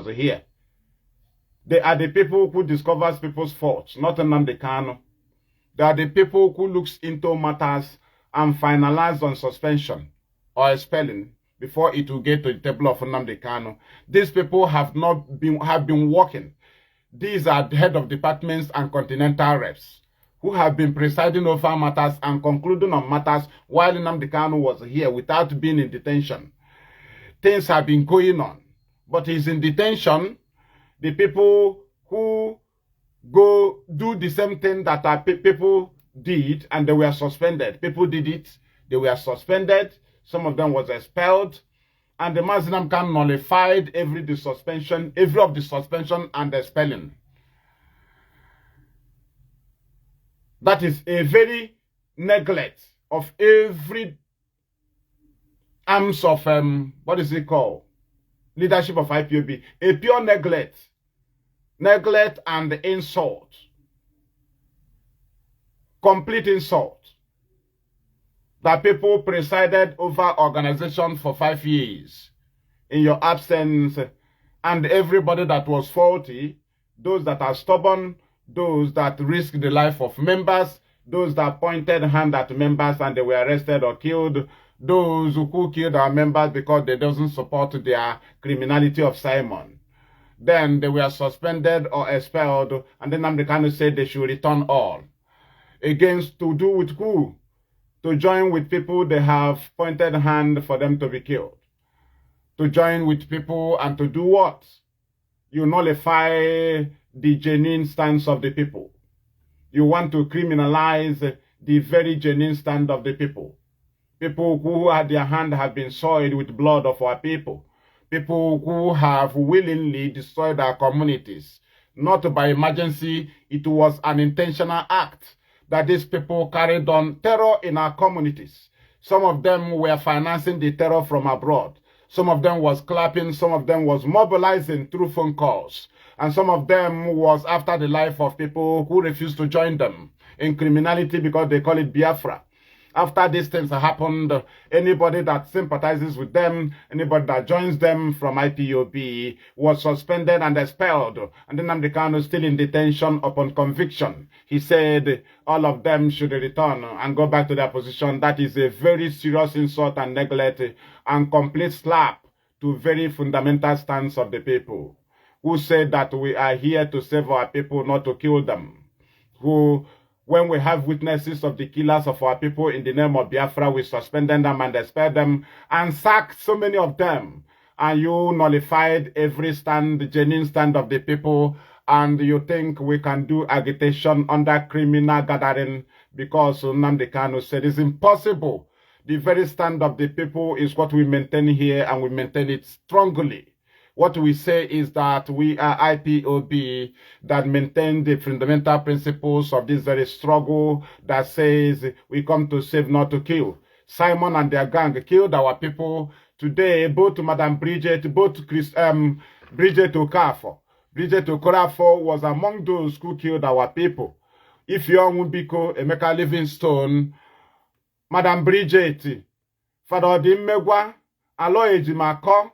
here. They are the people who discovers people's faults, not Nnamdi Kanu. They are the people who looks into matters and finalize on suspension or expelling before it will get to the table of Nnamdi Kanu. These people have been working. These are the head of departments and continental reps who have been presiding over matters and concluding on matters while Nnamdi Kanu was here without being in detention. Things have been going on, but he's in detention. The people who go do the same thing that our people did and they were suspended. People did it, they were suspended, some of them was expelled, and the Mazi can nullified every of the suspension and expelling. That is a very neglect of every arms of what is it called? Leadership of IPOB. A pure neglect. Neglect and insult. Complete insult. That people presided over organization for 5 years in your absence, and everybody that was faulty, those that are stubborn, those that risk the life of members, those that pointed hand at members and they were arrested or killed, those who killed our members because they doesn't support their criminality of Simon. Then they were suspended or expelled, and then Nnamdi Kanu said they should return all. Against to do with who? To join with people they have pointed hand for them to be killed. To join with people and to do what? You nullify the genuine stance of the people. You want to criminalize the very genuine stand of the people. People who at their hand have been soiled with blood of our people. People who have willingly destroyed our communities. Not by emergency, it was an intentional act that these people carried on terror in our communities. Some of them were financing the terror from abroad. Some of them was clapping, some of them was mobilizing through phone calls. And some of them was after the life of people who refused to join them in criminality because they call it Biafra. After these things happened, anybody that sympathizes with them, anybody that joins them from IPOB was suspended and expelled. And then Nnamdi Kanu is still in detention upon conviction. He said all of them should return and go back to their position. That is a very serious insult and neglect and complete slap to very fundamental stance of the people who said that we are here to save our people, not to kill them. Who, when we have witnesses of the killers of our people in the name of Biafra, we suspended them and expelled them and sacked so many of them. And you nullified every stand, genuine stand of the people, and you think we can do agitation under criminal gathering because Nnamdi Kanu said it's impossible. The very stand of the people is what we maintain here, and we maintain it strongly. What we say is that we are IPOB that maintain the fundamental principles of this very struggle that says we come to save, not to kill. Simon and their gang killed our people. Today, both Madam Bridget, Bridget Okafor. Bridget Okafor was among those who killed our people. If you are Biko, Emeka Livingstone, Madam Bridget, Father Dimmegwa, Aloy Ejimako,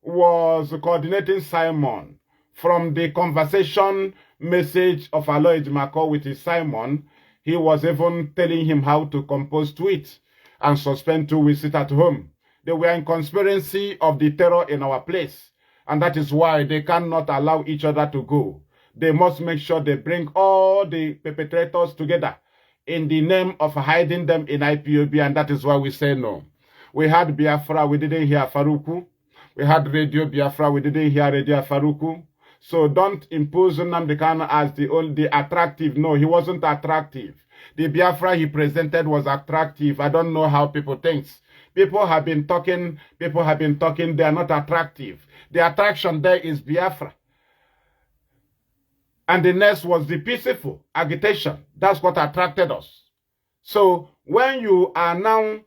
was coordinating Simon. From the conversation message of Aloy Ejimako with his Simon, he was even telling him how to compose tweets and suspend 2 weeks sit at home. They were in conspiracy of the terror in our place, and that is why they cannot allow each other to go. They must make sure they bring all the perpetrators together in the name of hiding them in IPOB, and that is why we say no. We had Biafra, we didn't hear Faruku. We had Radio Biafra, we didn't hear Radio Faruku. So don't impose Nnamdi Kanu as the attractive. No, he wasn't attractive. The Biafra he presented was attractive. I don't know how people think. People have been talking, they are not attractive. The attraction there is Biafra. And the next was the peaceful agitation. That's what attracted us. So when you are now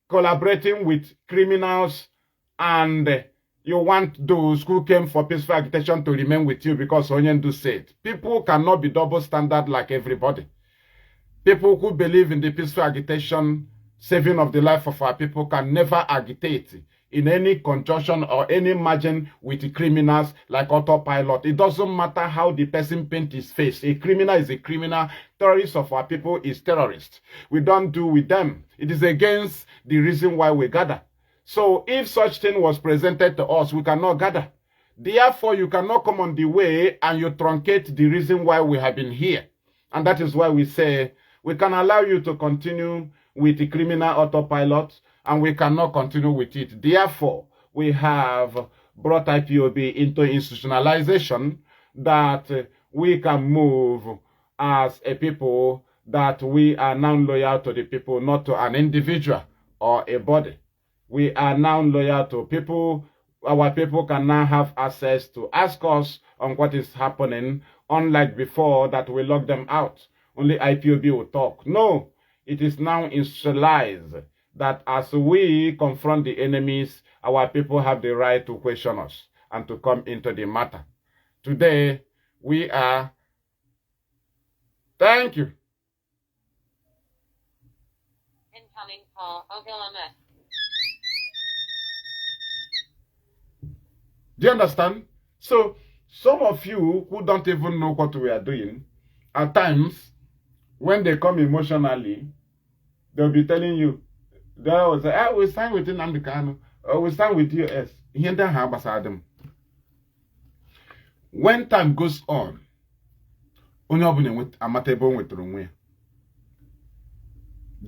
collaborating with criminals and you want those who came for peaceful agitation to remain with you because Onyendu said, people cannot be double standard like everybody. People who believe in the peaceful agitation, saving of the life of our people, can never agitate in any conjunction or any margin with criminals like autopilot. It doesn't matter how the person paint his face. A criminal is a criminal. Terrorist of our people is terrorist. We don't do with them. It is against the reason why we gather. So if such thing was presented to us, we cannot gather. Therefore, you cannot come on the way and you truncate the reason why we have been here. And that is why we say we can allow you to continue with the criminal autopilot and we cannot continue with it. Therefore, we have brought IPOB into institutionalization that we can move as a people, that we are now loyal to the people, not to an individual or a body. We are now loyal to people. Our people can now have access to ask us on what is happening, unlike before that we lock them out. Only IPOB will talk. No, it is now institutionalized that as we confront the enemies, our people have the right to question us and to come into the matter. Today, we are... Thank you. Incoming call, Ogilama. Do you understand? So, some of you who don't even know what we are doing, at times, when they come emotionally, they'll be telling you, they will say, I will sign with Nnamdi Kanu, or we sign with US. When time goes on, do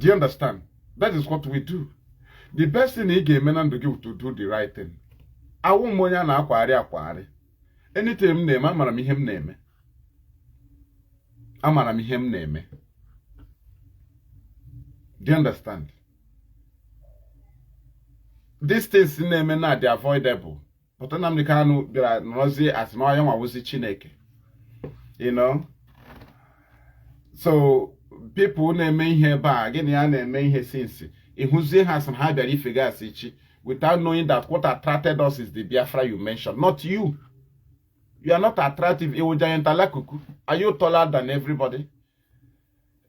you understand? That is what we do. The best thing he gave me to do the right thing. I won't moya na akwari. Anytime name, I'm gonna him name. I'm gonna him name. Do you understand? These things name na they avoidable. But Nnamdi Kanu bịara nọzie as no ya nwawuzi Chineke. You know? So people na-eme ihe ba, gịnị ya na-eme ihe since. Ihuzie ha san ha bịara ifega asichi. Without knowing that what attracted us is the Biafra you mentioned, not you. You are not attractive. Are you taller than everybody?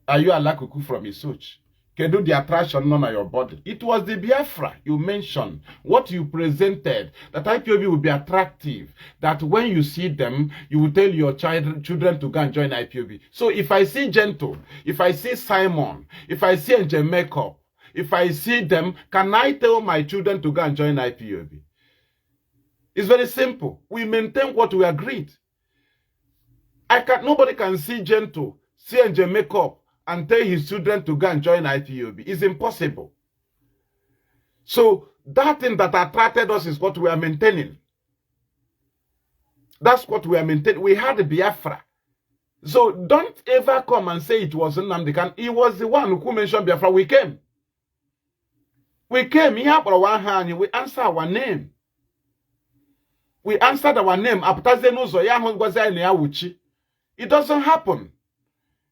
Are you a lakuku from Isuch? Can do the attraction none of your body? It was the Biafra you mentioned, what you presented, that IPOB will be attractive, that when you see them, you will tell your children to go and join IPOB. So if I see Gentle, if I see Simon, if I see Angel Makeup, if I see them, can I tell my children to go and join IPOB? It's very simple. We maintain what we agreed. Nobody can see Gentle, see Angel Makeup, and tell his children to go and join IPOB. It's impossible. So that thing that attracted us is what we are maintaining. That's what we are maintaining. We had the Biafra. So don't ever come and say it wasn't Nnamdi Kanu. He was the one who mentioned Biafra. We came. We came here for one hand. We answered our name. We answered our name. It doesn't happen.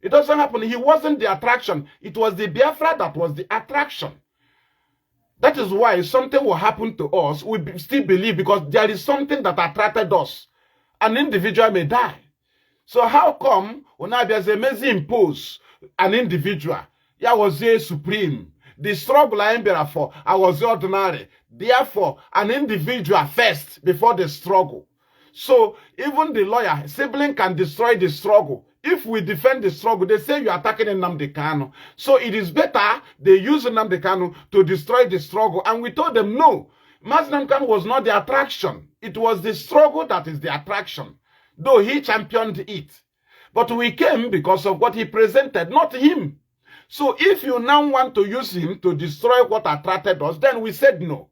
It doesn't happen. He wasn't the attraction. It was the Biafra that was the attraction. That is why something will happen to us. We still believe because there is something that attracted us. An individual may die. So how come when Mazi impose an individual? I was the supreme. The struggle I am for, I was ordinary. Therefore, an individual first before the struggle. So even the lawyer, sibling can destroy the struggle. If we defend the struggle, they say you are attacking Nnamdi Kanu. So it is better they use Nnamdi Kanu to destroy the struggle. And we told them no. Mazi Nnamdi Kanu was not the attraction. It was the struggle that is the attraction. Though he championed it. But we came because of what he presented, not him. So if you now want to use him to destroy what attracted us, then we said no.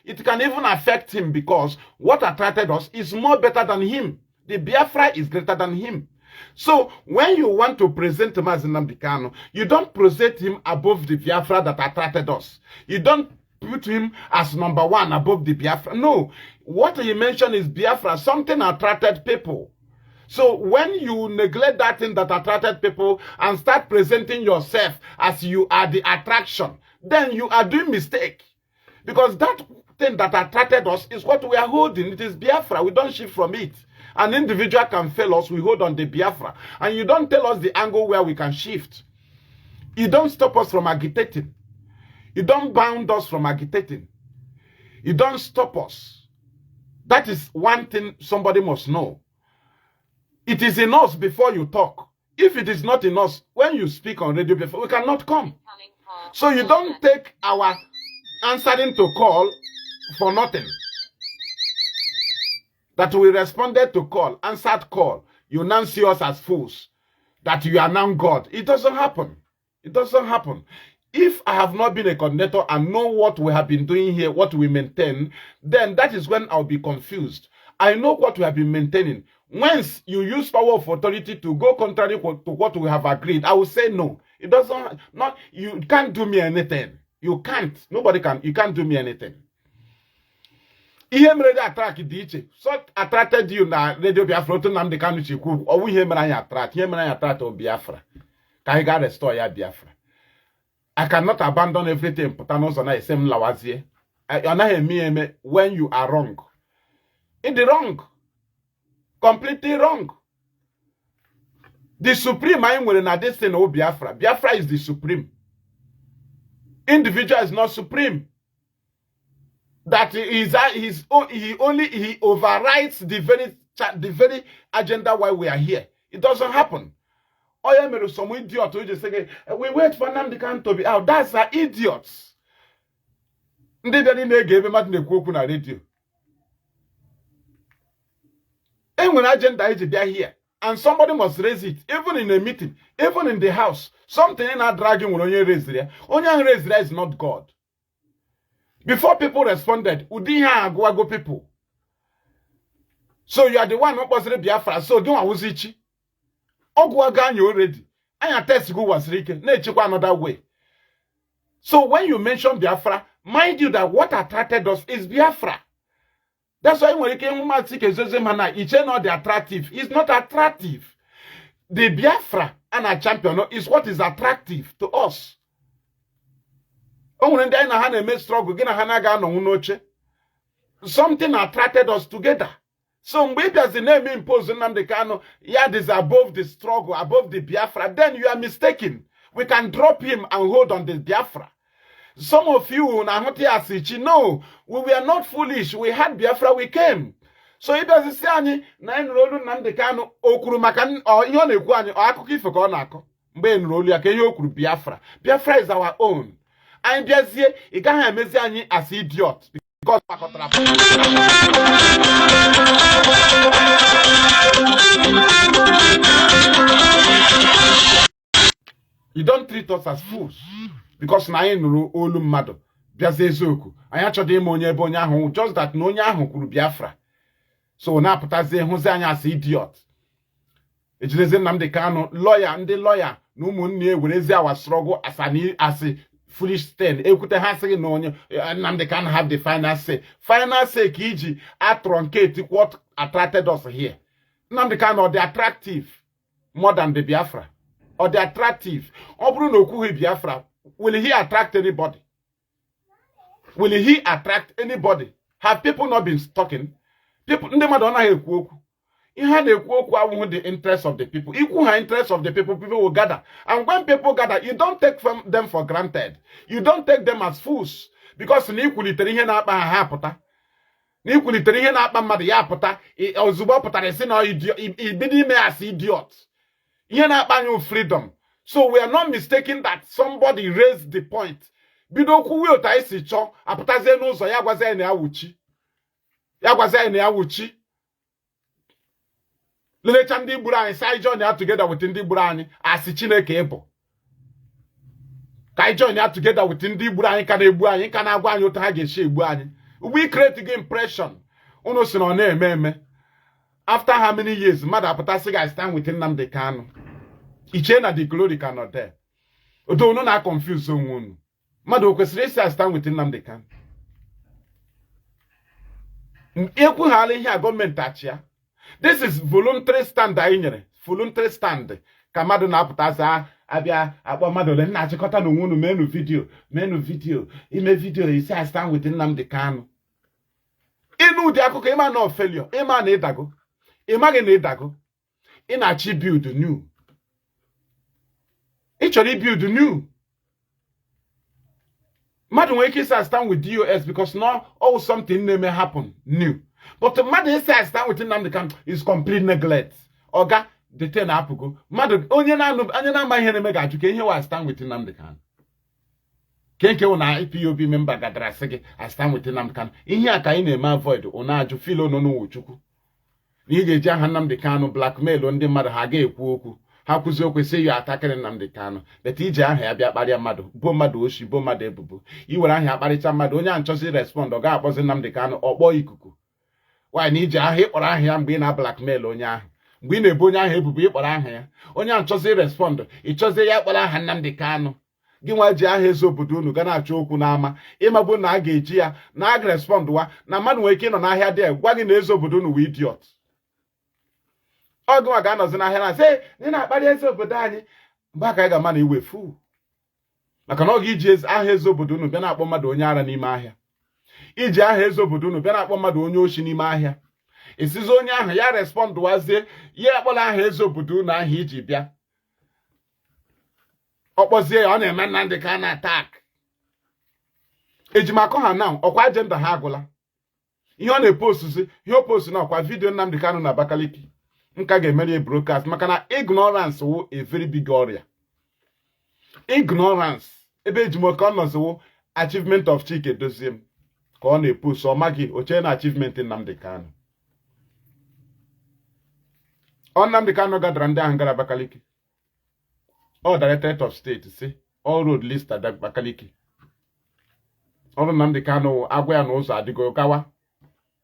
It can even affect him because what attracted us is more better than him. The Biafra is greater than him. So when you want to present Mazi Nnamdi Kanu, you don't present him above the Biafra that attracted us. You don't put him as number one above the Biafra. No. What he mentioned is Biafra. Something attracted people. So when you neglect that thing that attracted people and start presenting yourself as you are the attraction, then you are doing mistake. Because that thing that attracted us is what we are holding. It is Biafra. We don't shift from it. An individual can fail us. We hold on the Biafra. And you don't tell us the angle where we can shift. You don't stop us from agitating. You don't bound us from agitating. You don't stop us. That is one thing somebody must know. It is in us before you talk. If it is not in us, when you speak on radio before, we cannot come. So you don't take our answering to call for nothing. That we responded to call, answered call. You now see us as fools. That you are now God. It doesn't happen. It doesn't happen. If I have not been a coordinator and know what we have been doing here, what we maintain, then that is when I'll be confused. I know what we have been maintaining. Once you use power of authority to go contrary to what we have agreed, I will say no. It doesn't, not, you can't do me anything. You can't. Nobody can. You can't do me anything. Ihe mere attract dị iche. So attracted you na radio Biafra otu Nnamdi Kanu chikwu. Owu ihe mere anyị attract. Ihe mere anyị attract o Biafra. Ka anyị ga restore ya Biafra. I cannot abandon everything pụta n'ụzọ na ese m lawazie. Ọ naghị eme eme when you are wrong. In the wrong. Completely wrong. The supreme anyị nwere na this thing o Biafra. Biafra is the supreme. Individual is not supreme. That he overrides the very agenda why we are here. It doesn't happen. Oh yeah, some idiot who just say we wait for Nnamdi Kanu to be out. That's our idiots. Ndị bịara na-ege mmadụ na-ekwu okwu na radio. Enwere agenda eji bịa here, and somebody must raise it, even in a meeting, even in the house. Something in our dragging will only raise there. Only raise there is not God. Before people responded, Udiha Agwago people. So you are the one who was the Biafra. So do I was itchy. Ogwagan you already. And your test go was Rike. Nature another way. So when you mention Biafra, mind you that what attracted us is Biafra. That's why when you came to see Zezemana, it's not the attractive. It's not attractive. The Biafra and a champion is what is attractive to us. Something attracted us together. So maybe as the name imposed Nnamdi Kanu, Yad is above the struggle, above the Biafra, then you are mistaken. We can drop him and hold on the Biafra. Some of you, no, we were not foolish. We had Biafra, we came. So it doesn't say any nine rolu Nnamdi Kanu okuru makan or yon ekwu ani or akuki feko nako. Mbe enrolu ya ke okuru Biafra. Biafra is our own. And Biazie, it can't have any as idiot because you don't treat us as fools because na olu mmadu Biazie ezoku anya chode ime onye ebe onye ahụ just that na onye ahụ kwuru Biafra. So na putazie hụzi anya as idiot. Ejireze Nnamdi Kanu lawyer ndị lawyer na ụmụnne ewerezi our struggle as foolish stand. Ekute ha sị na onye Nnamdi Kanu have the final say. Final say ka iji truncate what attracted us here. Nnamdi Kanu or the attractive more than the Biafra. Or the attractive. Ọ bụrụ na okwughị Biafra, will he attract anybody? Will he attract anybody? Have people not been talking? People ndị mmadụ anaghị ekwu okwu. Ihe na-ekwu okwu awụhụ the interest of the people. Ikwu ha interest of the people, people will gather. And when people gather, you don't take them for granted. You don't take them as fools. Because na ikwulitere ihe na-akpa ha apụta. Na ikwulitere ihe na-akpa mmadụ ya apụta. Ozugbo pụtara isi na ibido ime as idiot. Ihe na-akpa anyị freedom. So we are not mistaken that somebody raised the point. Bido kwuwe ụta isi chọọ apụtazie n'ụzọ ya gwazie anyị na awuchi. Ya gwazie anyị na awuchi. Lecha ndị gburu anyị say join ya together with ndị gburu anyị asị Chineke ịbụ. Ka join ya together with ndị gburu anyị ka na-egbu anyị ka na-agwa anyị otu ha ga-esi egbu anyị. We create the impression. Unu si na na-eme eme. After how many years mmadụ apụtasị ga stand with Nnamdi Kanu. Iche na the glory cannot there. Odo unu na confuse onwe unu. Mmadụ o kwesịrị isi stand with Nnamdi Kanu. Ekwu ha ala ihe a gọọmenti achịa. This is voluntary stand anyị nyere. Voluntary stand. Ka mmadụ na-apụtasị abịa akpọ mmadụ ole na-achịkọta n'onwe unu menu video. Ime video isi I stand with Nnamdi Kanu. Inu ụdị akụkọ ịma na failure. Ịma na ịdago. Ịmaghị na ịdago. Ị na-achị build new. Ị chọrọ build new. Madu wake is stand with DOS because now all something may happen new. But Madu say stand with Nnamdi Kanu is complete neglect. Oga detain apugo. Madu onye na ma ihe na mega aju ke ihe wa stand with Nnamdi Kanu. Kenke una IPOB member gadara sege I stand with Nnamdi Kanu. Ihe aka ị na-eme avoid una aju filo no Chukwu. Na ị ga-eji aha Nnamdi Kanu blackmail ndị mmadụ ha ga-ekwu okwu. Ha kwuzi okwu sị ya atakịrị Nnamdi Kanu. Bet ije aha ya bịa kparịa mmadụ, bo mmadụ oshi, bo mmadụ ebubo. Iwere aha ya kparịcha mmadụ, onye a nchọzi respond, ọ ga-akpọzi Nnamdi Kanu ọkpọ ikuku. Why na ije aha ịkpọrọ aha ya mgbe ị na-blackmail onye ahụ. Mgbe ị na-ebo onye ahụ ebubo ịkpọrọ aha ya. Onye a nchọzi respond, ịchọzi ya kpọrọ aha Nnamdi Kanu. Gị nwa ji aha eze obodo unu ga na-achọ okwu n'ama. Ịmabụ na a ga-eji ya na a ga-respond wa na mmadụ nwere ike ịnọ n'ahịa dị gwa gị na eze obodo unu wee idiot. Ọgụnwa ga-anọzi n'ahịa na sị ị na-akparị eze obodo anyị mgbe aka ga-ama na iwe fu maka na ọ ga-iji aha eze obodo unu bịa na-akpọ mmadụ onye ara n'ime ahịa iji aha eze obodo unu bịa na-akpọ mmadụ onye oshi n'ime ahịa isizi onye ahụ ya respond wazie ya akpọla aha eze obodo unu ahụ iji bịa ọ kpọzie ya ọ na-eme Nnamdi Kanu attack ejimakọ ha na ọkwa ajenda ha agụla ihe ọ na-epostuzi ihe o postu na ọkwa vidio Nnamdi Kanu na Abakaliki nka ga-emeri broadcast maka na ignorance wo a very big ọrịa. Ignorance ebe ejimoke ọnọzi wo achievement of Chike Doziem ka ọ na-epost ọ maghị oche na achievement Nnamdi Kanu. Nnamdi Kanu gadara ndị ahụ gara Abakaliki. Ọ Directorate of State si all road list at Abakaliki. Ọrụ Nnamdi Kanu agwa ya na ụzọ adịgo gawa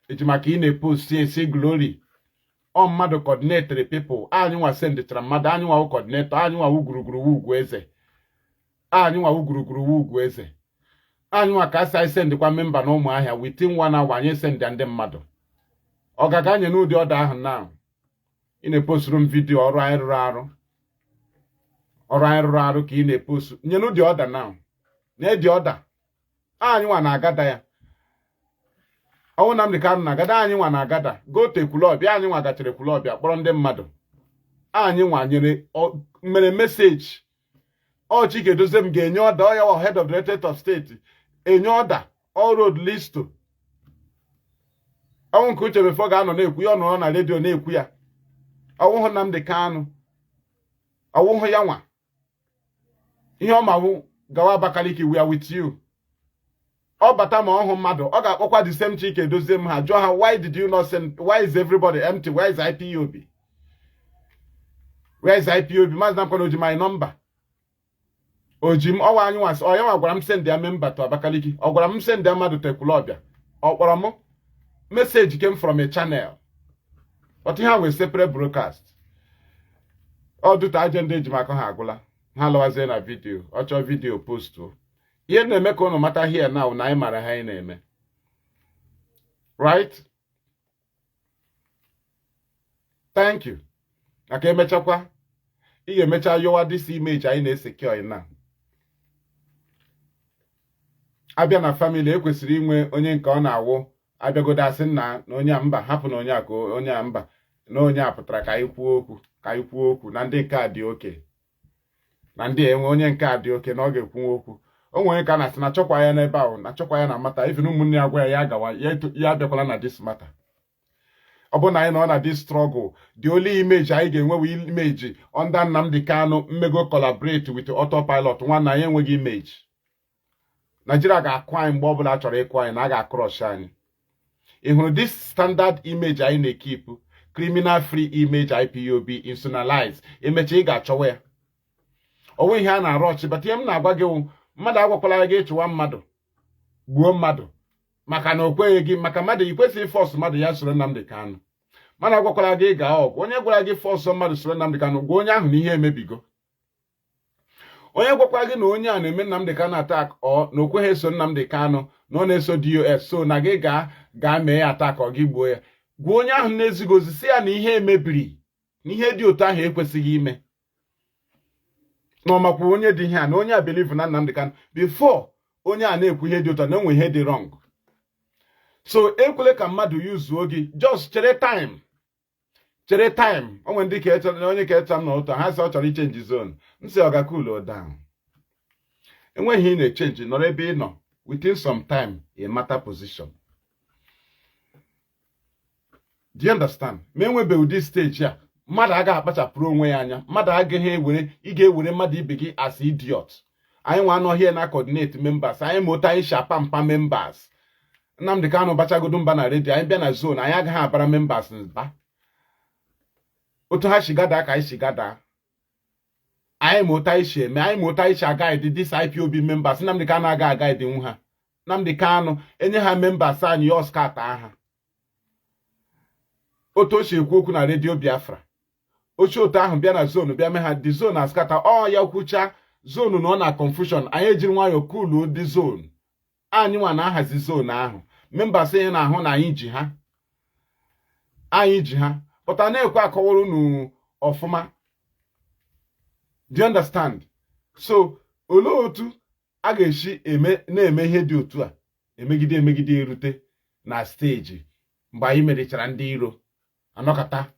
ejimaka ị na-epost esi glory. Mmadụ coordinate people anyị nwa sendichara mmadụ anyị nwa coordinator anyị nwa gburugburu ugwu eze anyị nwa gburugburu ugwu eze anyị nwa ka asị sendikwa memba na Ụmụahịa within 1 hour anyị send ndị mmadụ ọ gaga anye n'ụdị ọda ahụ na ị na-eposturu m vidio ọrụ anyị rụrụ arụ ka ị na-epost nye n'ụdị ọda na na-edi ọda anyị nwa na-agada ya ọwụ Nnamdi Kanu na-agada anyị nwa na-agada gote Ekwulọbịa anyị nwa gachara Ekwulọbịa kpọrọ ndị mmadụ anyị nwa nyere mere meseji Chike Doziem ga-enye ọda ọ ya wa head of the Directorate of State enye ọda all road listo ọnwụ nke uche before ga-anọ na-ekwu ya ọnọrọ na redio na-ekwu ya ọwụhụ Nnamdi Kanu ọwụhụ ya nwa ihe ọ mawụ gawa Abakaliki we are with you. Ọ bata ma ọhụ mmadụ ọ ga-akpọkwa the same Chike Doziem ha jụọ ha why did you not send, why is everybody empty, why is IPOB, where is IPOB? Mazi Namkwana oji my number oji m ọwa anyị nwasị ọ ya nwa gwara m send ya member to Abakaliki ọ gwara m send ya mmadụ to Ekwulọbịa ọ kpọrọ m message came from a channel but ihe wee separate broadcast ọ dụta agenda ejimaka ha agwụla ha lọwazie na vidio ọ chọọ vidio postu ihe na-eme ka unu mata here now na anyị mara ha anyị na-eme right. Thank you. Aka emechakwa ị ga-emecha yowa this image anyị na-esecure na abịa na family ekwesịrị inwe onye nke ọ na-awụ abịagodo asị na onye a mba hapụ na onye a ka onye a mba na onye a pụtara ka anyị kwuo okwu na ndị nke a dị oke na ndị enwe onye nke a dị oke na ọ ga-ekwu okwu o nwere ka na-asị na chọkwa ya n'ebe ahụ na chọkwa ya na mata even ụmụnne ya gwa ya gawa ya abịakwala na this matter. Ọ bụ na anyị nọ na this struggle the only image anyị ga-enwe image under Nnamdi Kanu mmego collaborate with autopilot nwanna anyị enweghị image. Nigeria ga-akụ anyị mgbe ọbụla chọrọ ịkụ anyị na a ga-akrosh anyị. Ị hụrụ this standard image anyị na-ekip criminal free image IPOB institutionalized emecha ị ga-achọwa ya onwe ihe a na-arụ ọchị but ihe m na-agwa gị mmadụ agwakwala gị ịchụwa mmadụ gbuo mmadụ maka na o kweghị gị maka mmadụ ikwesịghị fọs mmadụ ya soro Nnamdi Kanu mana agwakwala gị gaa ọgụ onye gwara gị fọs mmadụ soro Nnamdi Kanu gwa onye ahụ na ihe emebigo. Onye gwakwara gị na onye a na-eme Nnamdi Kanu attack ọ na okweghị eso Nnamdi Kanu na ọ na-eso DOS so na gị gaa mee ya attack ọ gị gbuo ya gwa onye ahụ na-ezigozi si ya na ihe emebiri na ihe dị otu ahụ ekwesịghị ime na ọmakwa onye dị ihe a na onye a believe na Nnamdi Kanu before onye a na-ekwu ihe dị otu na onwe ihe dị wrong. So ekwele ka mmadụ yuzuo gị just chere time onwe ndị ka echere onye ka echa m na ụtọ ha sị ọ chọrọ ichenji zone m sị ọ ga cool down enweghị ị na-echenji nọrọ ebe ị nọ within some time, a matter position. Do you understand? Menwebe with this stage here, mmadụ agaghị akpachapụrụ onwe ya anya, mmadụ agaghị ewere, ị ga-ewere mmadụ ibe gị as idiot. Anyị nwa anọ here na coordinate members, anyị ma otu anyị si apa mpa members. Nnamdi Kanu bachagodo mba na redio, anyị bịa na zone, anyị agaghị abara members mba. Otu ha si gada ka anyị si gada. Anyị ma otu anyị si eme, anyị ma otu anyị si agaghị this IPOB members, Nnamdi Kanu agaghị nwu ha. Nnamdi Kanu enye ha members anyị ya ọskata aha. Otu o si ekwu okwu na redio Biafra. Oche otu ahụ bịa na zone bịa mee ha di zone askata ya kwucha zone nọ na confusion, anyị ejiri nwayọ kulu di zone. Anyị nwa na-ahazi zone ahụ. Members anyị na-ahụ na anyị ji ha. Anyị ji ha. Pụta na-ekwe akọwara unu ọfụma. Do you understand? So, olee otu a ga-esi na-eme ihe dị otu a emegide erute na steji mgbe anyị merichara ndị iro anọkata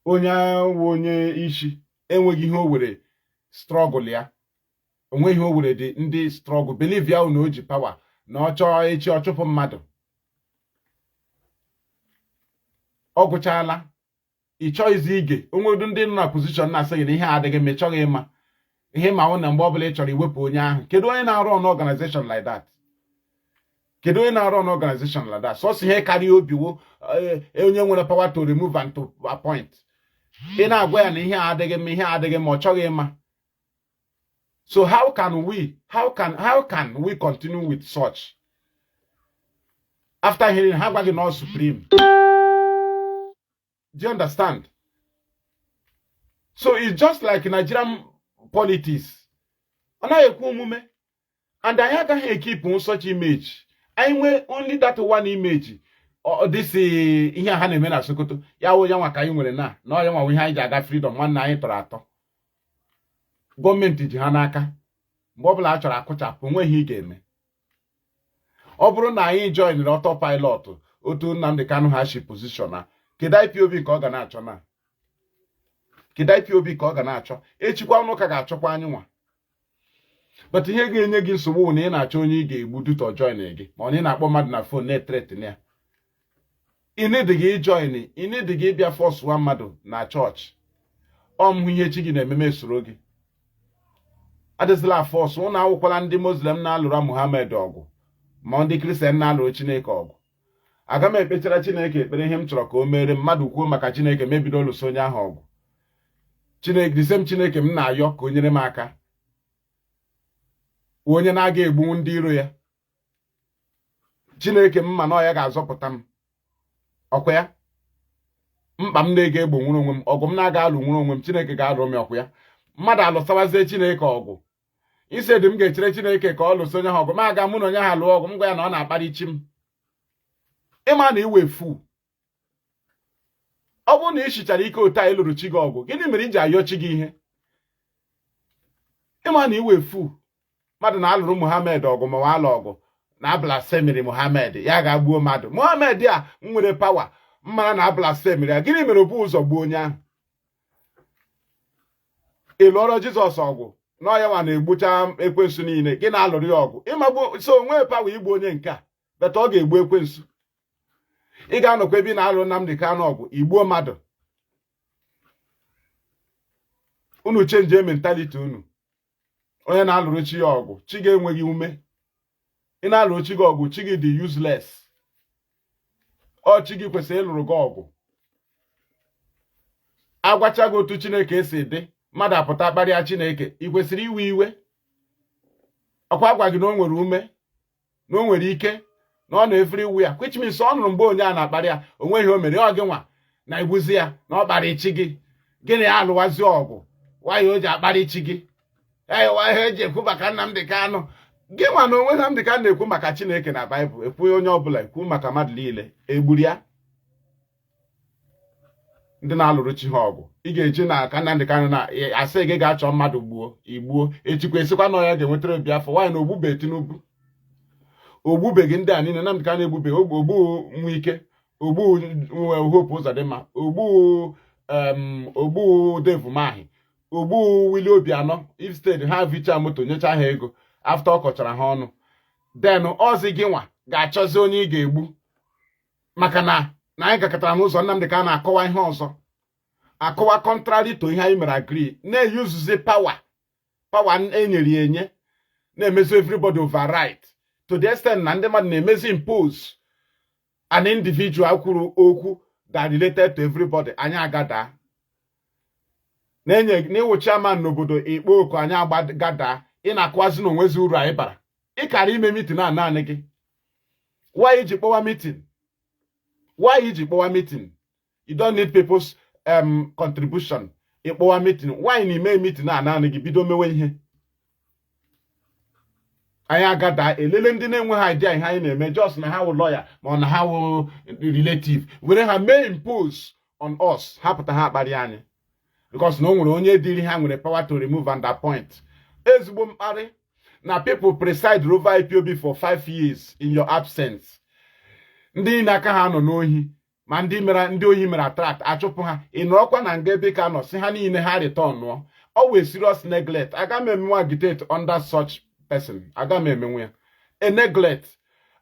onye isi enweghị ihe o were struggle ya, onwe ihe o were dị ndị struggle believe ya na o ji power na ọ chọọ echi ọ chụpụ mmadụ. Ọ gụchala ị chọghịzi ige onwedu ndị nọ na position na-asị gị na ihe adịghị ma ị chọghị ịma ihe ma ọ na mgbe ọbụla ị chọrọ iwepụ onye ahụ. Kedu onye na-arụ ọnụ organization like that? Kedu onye na-arụ ọnụ organization like that? Sọsọ ihe karịa obiwo onye nwere power to remove and to appoint. Ị na-agwa ya na ihe adịghị ma ihe adịghị ma ọ chọghị ịma. So how can we continue with such? After hearing ha gwa gị na supreme. Do you understand? So it's just like Nigerian politics. Anaghị ekwu omume. And anyị agaghị keep such image. Anyị nwee only that one image. This ihe ha na-eme na Sokoto. Ya wo ya nwa ka anyị nwere na ya nwa ihe anyị ji aga freedom nwanne anyị tọrọ atọ. Gọọmenti ji ha n'aka. Mgbe ọbụla a chọrọ akụchapụ onweghị ị ga-eme. Ọ bụrụ na anyị join autopilot otu Nnamdi Kanu ha shi position na kedu IPOB ka ọ ga na-achọ na? Kedu IPOB ka ọ ga na-achọ? Echikwa ọnụ ka ga-achọkwa anyị nwa. But ihe ga-enye gị nsogbu na ị na-achọ onye ị ga-egbu duto join gị ma ọ na ị na-akpọ mmadụ na phone na-threaten ya. Ị need gị join, ị need gị bịa force one mmadụ na church. Ọmụ ihe chi gị na-ememe soro gị. Adịzịla force ụnụ awụkwala ndị Muslim na-alụrụ Muhammad ọgụ ma ndị Christian na-alụrụ Chineke ọgụ. Aga m ekpechara Chineke ekpere ihe m chọrọ ka o mere mmadụ kwuo maka Chineke mebido lụso onye ahụ ọgụ. Chineke the same Chineke m na-ayọ ka o nyere m aka. Onye na-aga egbu ndị iro ya. Chineke m ma na ya ga-azọpụta m. Ọkwa ya? Mkpa m na-ege egbo nwere onwe m, ọgụ m na-aga alụ nwere onwe m, Chineke ga-alụ m ọkwa ya. Mmadụ alụsawazie Chineke ọgụ. Isedi m ga-echere Chineke ka ọ lụso onye ahụ ọgụ, ma aga mụ na onye ahụ lụọ ọgụ m gwa ya na ọ na-akparị chi m. Ịma na iwe fu. Ọ bụrụ na ị shichara ike otu a ịlụrụ chi gị ọgụ, gịnị mere iji ayọ chi gị ihe? Ịma na iwe fu. Mmadụ na-alụrụ Muhammad ọgụ ma alụ ọgụ na blasphemy Muhammad ya ga-agbuo mmadụ. Muhammad a nwere power mmara na blasphemy ya, gịnị mere obu ụzọ gbuo onye ahụ? Ị lụọrọ Jizọs ọgụ na ya nwa na-egbucha ekwensu niile, gị na-alụrụ ya ọgụ. Ịmagbu so onwe power igbu onye nke a, beta ọ ga-egbu ekwensu. Ị ga-anọkwa ebe ị na-alụ Nnamdi Kanu ọgụ igbuo mmadụ. Unu change mentality unu. Onye na-alụrụ chi ya ọgụ, chi gị enweghị ume. Ị na-alụrụ chi gị ọgụ, chi gị dị useless. Ọ chi gị kwesịrị ịlụrụ gị ọgụ. Agwachaghị otu Chineke esi dị, mmadụ apụta kparịa Chineke, ị kwesịrị iwe iwe. Ọkwa agwa gị na o nwere ume, na o nwere ike, na ọ na-efere iwu ya, which means ọ nụrụ mgbe onye a na-akparị ya, o nweghị o mere, ọ gị nwa na igbuzi ya na ọ kparị chi gị. Gịnị ya alụwazi ọgụ? Why o ji akparị chi gị? Ihe eji ekwu maka Nnamdi Kanu. Gị nwa na onwe Nnamdi Kanu na-ekwu maka Chineke na Baịbụl, ekwu onye ọbụla, ekwu maka mmadụ niile, egburu ya. Ndị na-alụrụ chi ha ọgụ, ị ga-eji na aka Nnamdi Kanu na asị gị ga-achọ mmadụ gbuo, igbuo, echikwa esikwa na ya ga-enwetara Biafra. Nwaanyị na ogbube Tinubu. Ogbubeghị ndị a niile, Nnamdi Kanu egbubeghị, ogbu Nwike, ogbu Hope Uzodimma, ogbu Dave Umahi, ogbu Willie Obianọ. If steeti ha vicha moto nyecha ha ego after ọ kọchara ha ọnụ. then ozi gị nwa ga-achọzi onye ị ga-egbu maka na anyị gakọtara n'ụzọ Nnamdi ka a na-akọwa ihe ọzọ akọwa contrary to ihe anyị mere agree na-eyuzuzi power enyere enye na-emezi everybody override to the extent na ndị mmadụ na-emezi impose an individual kwuru okwu that related to everybody anyị agada na-ewu chairman n'obodo ikpo oku anyị agbagada ị na-akụwazi na onwezi uru anyị bara ịkara ime meeting a naanị gị why iji kpọwa meeting you don't need people's contribution ịkpọwa meeting why na ime meeting a naanị gị bido mewe ihe anyị agada elele ndị na-enweghị idea ihe anyị na-eme just na ha wụ lawyer ma ọ na ha wụ relative were ha mee impose on us hapụta ha akparị anyị because na o nwere onye dịrị ha nwere power to remove and appoint ezigbo mkparị na people preside over IPOB for 5 years in your absence ndị n'aka ha nọ n'ohi ma ndị ohi mere attract achụpụ ha ị nọrọkwa na nga ebe ka nọ si ha niile ha return always serious neglect aga m emenwe agitate under such person aga m emenwe ya a neglect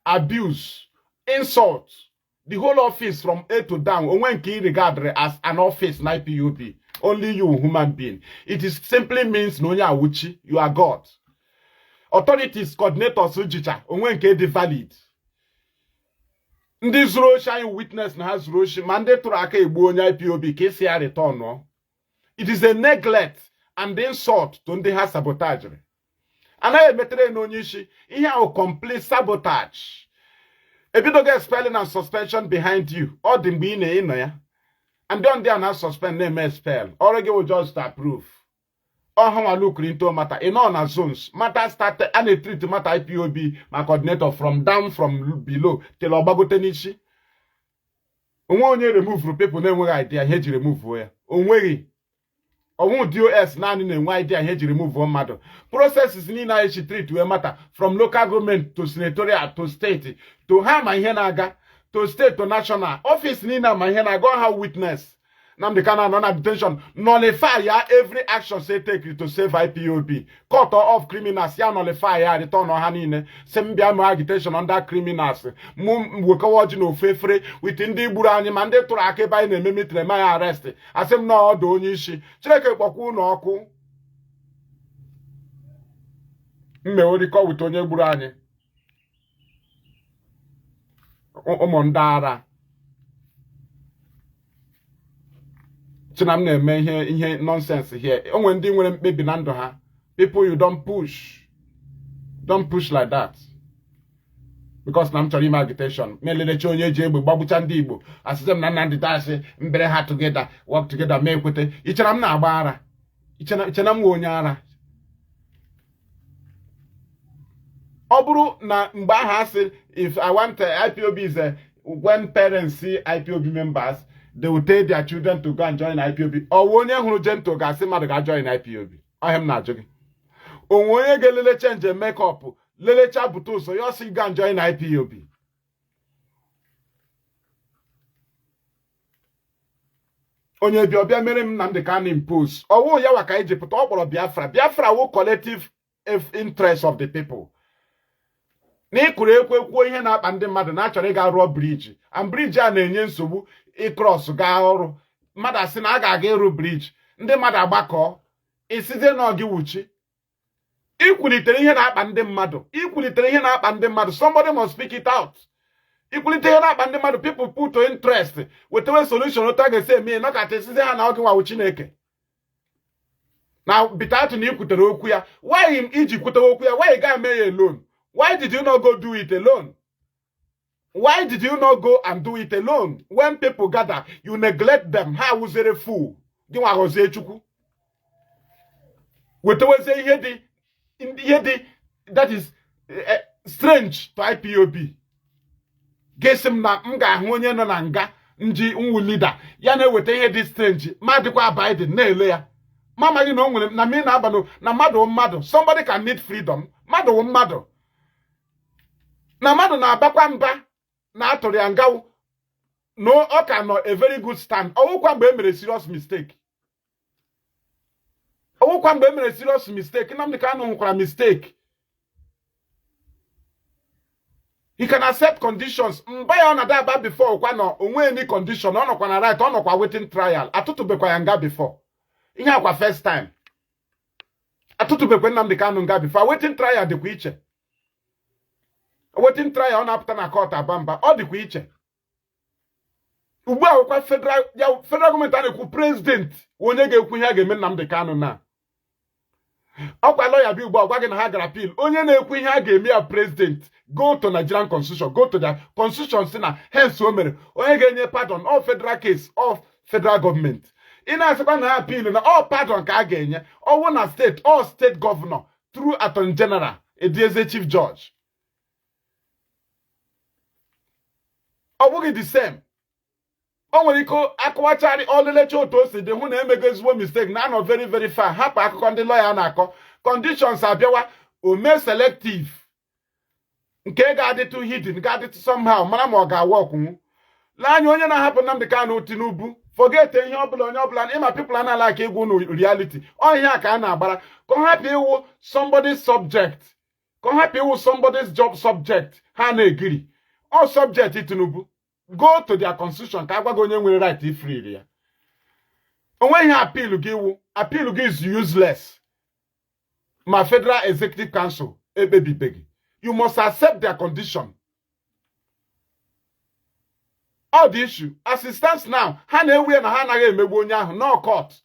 abuse insult the whole office from A to down onwe nke ị regard as an office na IPOB only you human being it is simply means na onye awuchi you are God authorities coordinators ujicha onwe nke dị valid ndị zuru oshi anyị witness na ha zuru oshi ma ndị tụrụ aka egbu onye IPOB ka esi ya return it is a neglect and insult to ndị ha sabotage anaghị emetere na onye isi ihe ahụ complete sabotage ebidogo expelling and suspension behind you ọ dị mgbe ị na-ịnọ ya and ndị a na suspend na-eme expel ọrụ gị wụ just to approve ọhụnwa lukri into matter ị nọ na zones matter started a na-etreat matter IPOB ma coordinator from down from below till ọgbagote n'isi onwe onye remove people na-enweghị idea ihe ji remove ya onweghị ọnwụ DOS naanị na-enwe idea ihe ji remove mmadụ processes niile anyị chi treat wee matter from local government to senatorial to state to ha ma ihe na-aga to state to national office niile ma ihe na-aga ha witness Nnamdi Kanu nọ na detention nullify ya every action say take to save IPOB court of criminals ya nullify ya return ha niile si mbịa ma agitation under criminals mụ wekowo ji na ofefere with ndị gburu anyị ma ndị tụrụ aka ebe anyị na-eme mitre ma ya arrest asị m na ọdụ onye isi Chineke kpọkwa ụlọ ọkụ mmewerikọ with onye gburu anyị ụmụ ndị ara Chinam na-eme ihe nonsense here onwe ndị nwere mkpebi na ndụ ha people you don't push like that because na m chọrọ ime agitation na-elelecha onye ji egbe gbagbucha ndị Igbo asịsị m na Nnamdi dasị mbere ha together work together mee ekwete ichena m na-agba ara ichena m nwe onye ara ọ bụrụ na mgbe ahụ asị if I want IPOB is when parents see IPOB members they will take their children to go and join IPOB. Or onye hụrụ jento ga-asị mmadụ ga join IPOB. Ọhịa m na-ajụ gị. Onwe onye ga-elele change make-up, lelecha bute ụzọ ya ọsị ga join IPOB. Onye bi ọbịa mere m Nnamdi Kanu impose. Ọwụ ya wa ka iji pụta ọ kpọrọ Biafra. Biafra wụ collective interest of the people. N'ịkụrụ ekwe ihe na-akpa ndị mmadụ na-achọrọ ịga rụọ briji and briji a na-enye nsogbu ịkros gaa ọrụ mmadụ asị na a ga-aga ịrụ briji ndị mmadụ agbakọ isizie na ọgị wuchi ikwulitere ihe na-akpa ndị mmadụ somebody must speak it out ikwulite ihe na-akpa ndị mmadụ people put to interest wetewe solution otu a ga-esi eme nọkata esizie ha na ọgị nwawu Chineke na bitatu na ikwutere okwu ya why iji kwutewe okwu ya why ga eme ya alone why did you not go do it alone? Why did you not go and do it alone? When people gather, you neglect them. How was it a fool? That is strange to IPOB. Guess him na mga honye no nanga nji unwu leader. Ya na wete ihe dị strange. Madikwa abide na ele ya. Mama you know na me na abano na mado. Somebody can need freedom. Mado. Na mmadụ na-abakwa mba na atụrụ ya ngawu no ọ ka nọ a very good stand ọwụkwa mgbe emere serious mistake Nnamdi Kanu hụkwara mistake He can accept conditions. Mbaya on that before kwano onwe any condition ono kwa na right ono kwa waiting trial. Atutubekwa yanga before. Ihe kwa first time. Atutubekwa Nnamdi Kanu nga before waiting trial dịkwa iche. Waiting trial ọ na-apụta na court abamba ọ dịkwa iche. Ugbu a kwa federal government na-ekwu president onye ga-ekwu ihe a ga-eme Nnamdi Kanu na. Ọkwa lawyer bi ugbu a gwa gị na ha gara appeal. Onye na-ekwu ihe a ga-eme ya president go to Nigerian constitution, go to the constitution si na hence o mere onye ga-enye pardon all federal case of federal government. Ị na-asịkwa na appeal na all pardon ka a ga-enye ọwụ na state all state governor through attorney general edieze chief judge. Ọ bụghị the same. O nwere ike akọwachari ọlelecha otu o si dị hụ na emego ezigbo mistake na anọ very very far hapụ akụkọ ndị lawyer na-akọ conditions abịawa ome selective nke ga-adịtụ hidden ga-adịtụ somehow mara ma ọ ga-awa ọkwụnwụ laanya onye na-ahapụ Nnamdi Kanu Tinubu forget ihe ọbụla onye ọbụla ịma people ana like egwu na reality ọ ihe a ka a na-agbara ka ọ hapụ iwu somebody's subject ka ọ hapụ iwu somebody's job subject ha na-egiri all subject Tinubu go to their constitution ka agwago onye nwere right ifree ya onwe ihe appeal gị iwu appeal gị is useless ma federal executive council ekpebibegi you must accept their condition. All the issue as it stands now ha na-ewe na ha anaghị emegbu onye ahụ no court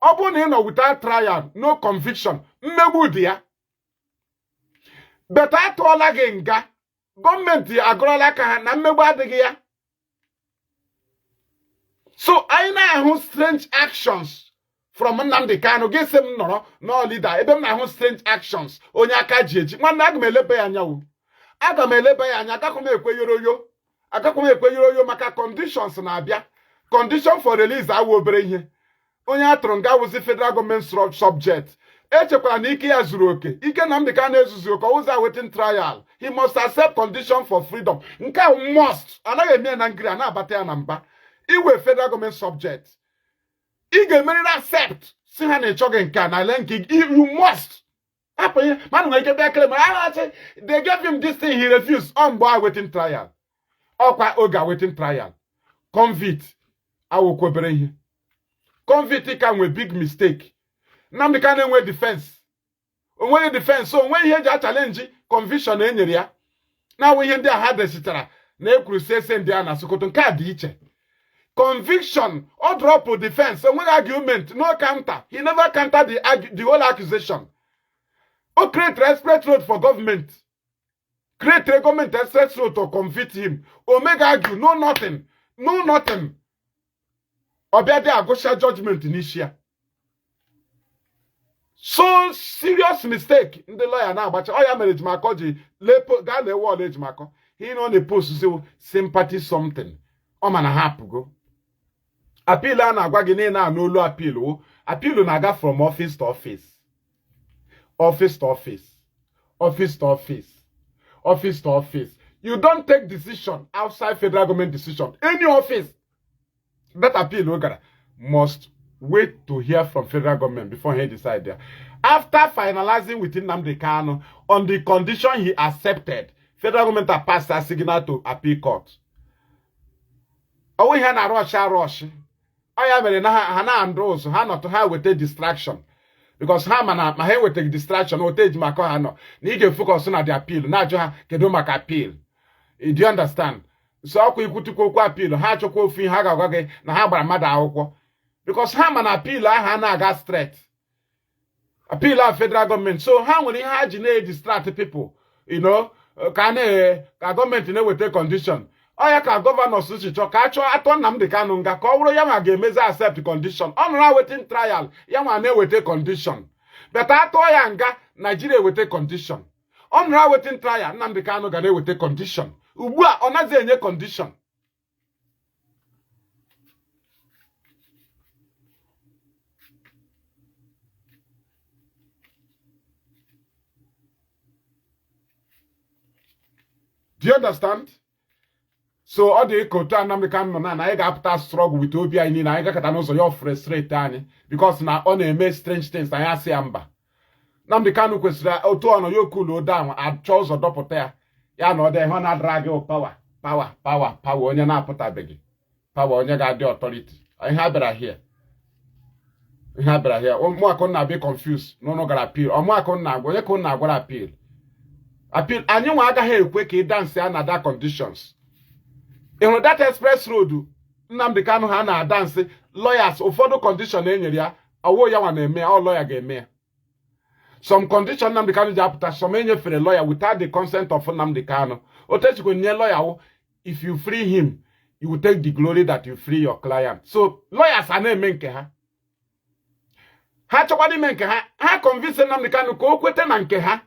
ọ bụrụ na ị nọ without trial no conviction mmegbu dị ya beta atụọla gị nga gọọmenti agụrụla aka ha na mmegbu adịghị ya so anyị na-ahụ strange actions from Nnamdi Kanu gị sị m nọrọ no leader ebe m na-ahụ strange actions onye aka ji eji nwanne aga m eleba ya anya aga m eleba ya anya agaghị m ekwenyere oyo maka conditions na-abịa condition for release awụ obere ihe onye atụrụ nga wụzi federal government subject echekwara na ike ya zuru oke ike Nnamdi Kanu ezuzu oke ụzọ waiting trial he must accept condition for freedom nke a must anaghị eme na ngiri a na-abata ya na mba iwe federal government subject ị ga-emerịrị accept si ha na-echọghị nke a na ile nke you must hapụ ihe mmadụ nwere ike bịa kele ma aghachi they gave him this thing he refused on mgbe waiting trial ọkwa oge waiting trial convict awụkwa obere ihe convict ka nwee big mistake Nnamdi Kanu enwe defense onweghị defense so onwe ihe eji a challenge conviction enyere ya na-awụ ihe ndị a ha desichara na ekwuru sese ndị a na Sokoto nke a dị iche conviction or drop of defense onweghị argument no counter he never countered the whole accusation o create respect road for government create a government respect road to convict him omega argue no nothing ọbịa dị agụsha judgment n'ishia so serious mistake ndị lawyer na-agbacha ọ ya mere ejimakọ ji gaa lee wọl ejimakọ he nọ na post sympathy something ọ ma na ha apụgo appeal a na-agwa gị niile a n'olu appeal na-aga from office to office office to office office to office office to office you don't take decision outside federal government decision any office that appeal ogara must wait to hear from federal government before he decide there. After finalizing with Nnamdi Kanu on the condition he accepted, federal government has passed a signal to appeal court. We have a rush. I am a Hana and Rose, Hana to her with a distraction. Because Hamana, my head with a distraction, or take my car. Need to focus on the appeal. Now, can do my appeal. Do you understand? So, I could go appeal. How to go free Hagawage, Nahaba Mada. Because how an appeal I got straight. Appeal our federal government. So how will he distract people? You know, can a government with a condition? Oh, ya can governor such catch I told Nnamdi Kanu nga call Yama game accept the condition. On waiting trial, Yama with a condition. But I told Yanga Nigeria with a condition. On waiting trial, Nnamdi Kanu gane with a condition. Ubua on a condition. Do you understand? So all the Kota Nnamdi Kanu na I got after struggle with Obi I need I got also your frustrated because now on a make strange things I say amba. Nnamdi Kanu kwesịrị otu ọnọ ya okulu down and chose a dopotea ya na ọ dị ihe na-adara gị power onye na-apụtabeghị power onye ga-adị authority ihe a bịara here ụmụaka na-abịa confused n'ụlọ gara appeal ọmụaka na-agwa onye ka ụnụ na-agwara appeal anyị nwa agaghị ekwe ka ị dansị ya na that conditions ị hụrụ that express road Nnamdi Kanu ha na-adansị lawyers ụfọdụ condition enyere ya ọwụ ya nwa na-eme ya ọ lawyer ga-eme ya some condition Nnamdi Kanu ji apụta some enyefere lawyer without the consent of Nnamdi Kanu otechikwe nye lawyer wụ if you free him you will take the glory that you free your client so lawyers a na-eme nke ha chọkwara ime nke ha convince Nnamdi Kanu ka o kwete na nke ha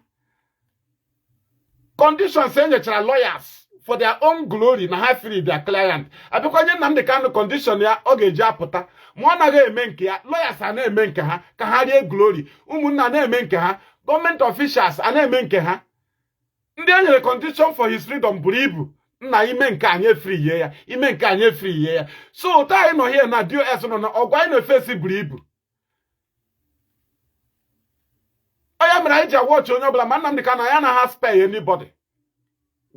conditions enyechara lawyers for their own glory na ha free their client abịakwa nye Nnamdi Kanu condition ya ọ ga-eji apụta ma ọ naghị eme nke ya lawyers a na-eme nke ha ka ha rie glory ụmụnna na-eme nke ha gọọmenti officials a na-eme nke ha ndị e nyere condition for his freedom buru ibu nna ime nke anyị free ye ya ime nke anyị free ye ya so ụtọ anyị nọ here na DOS nọ na ọgwa anyị na-efesi buru ibu ya mere anyị ji watch onye ọbụla ma Nnamdi Kanu ya na ha spare anybody.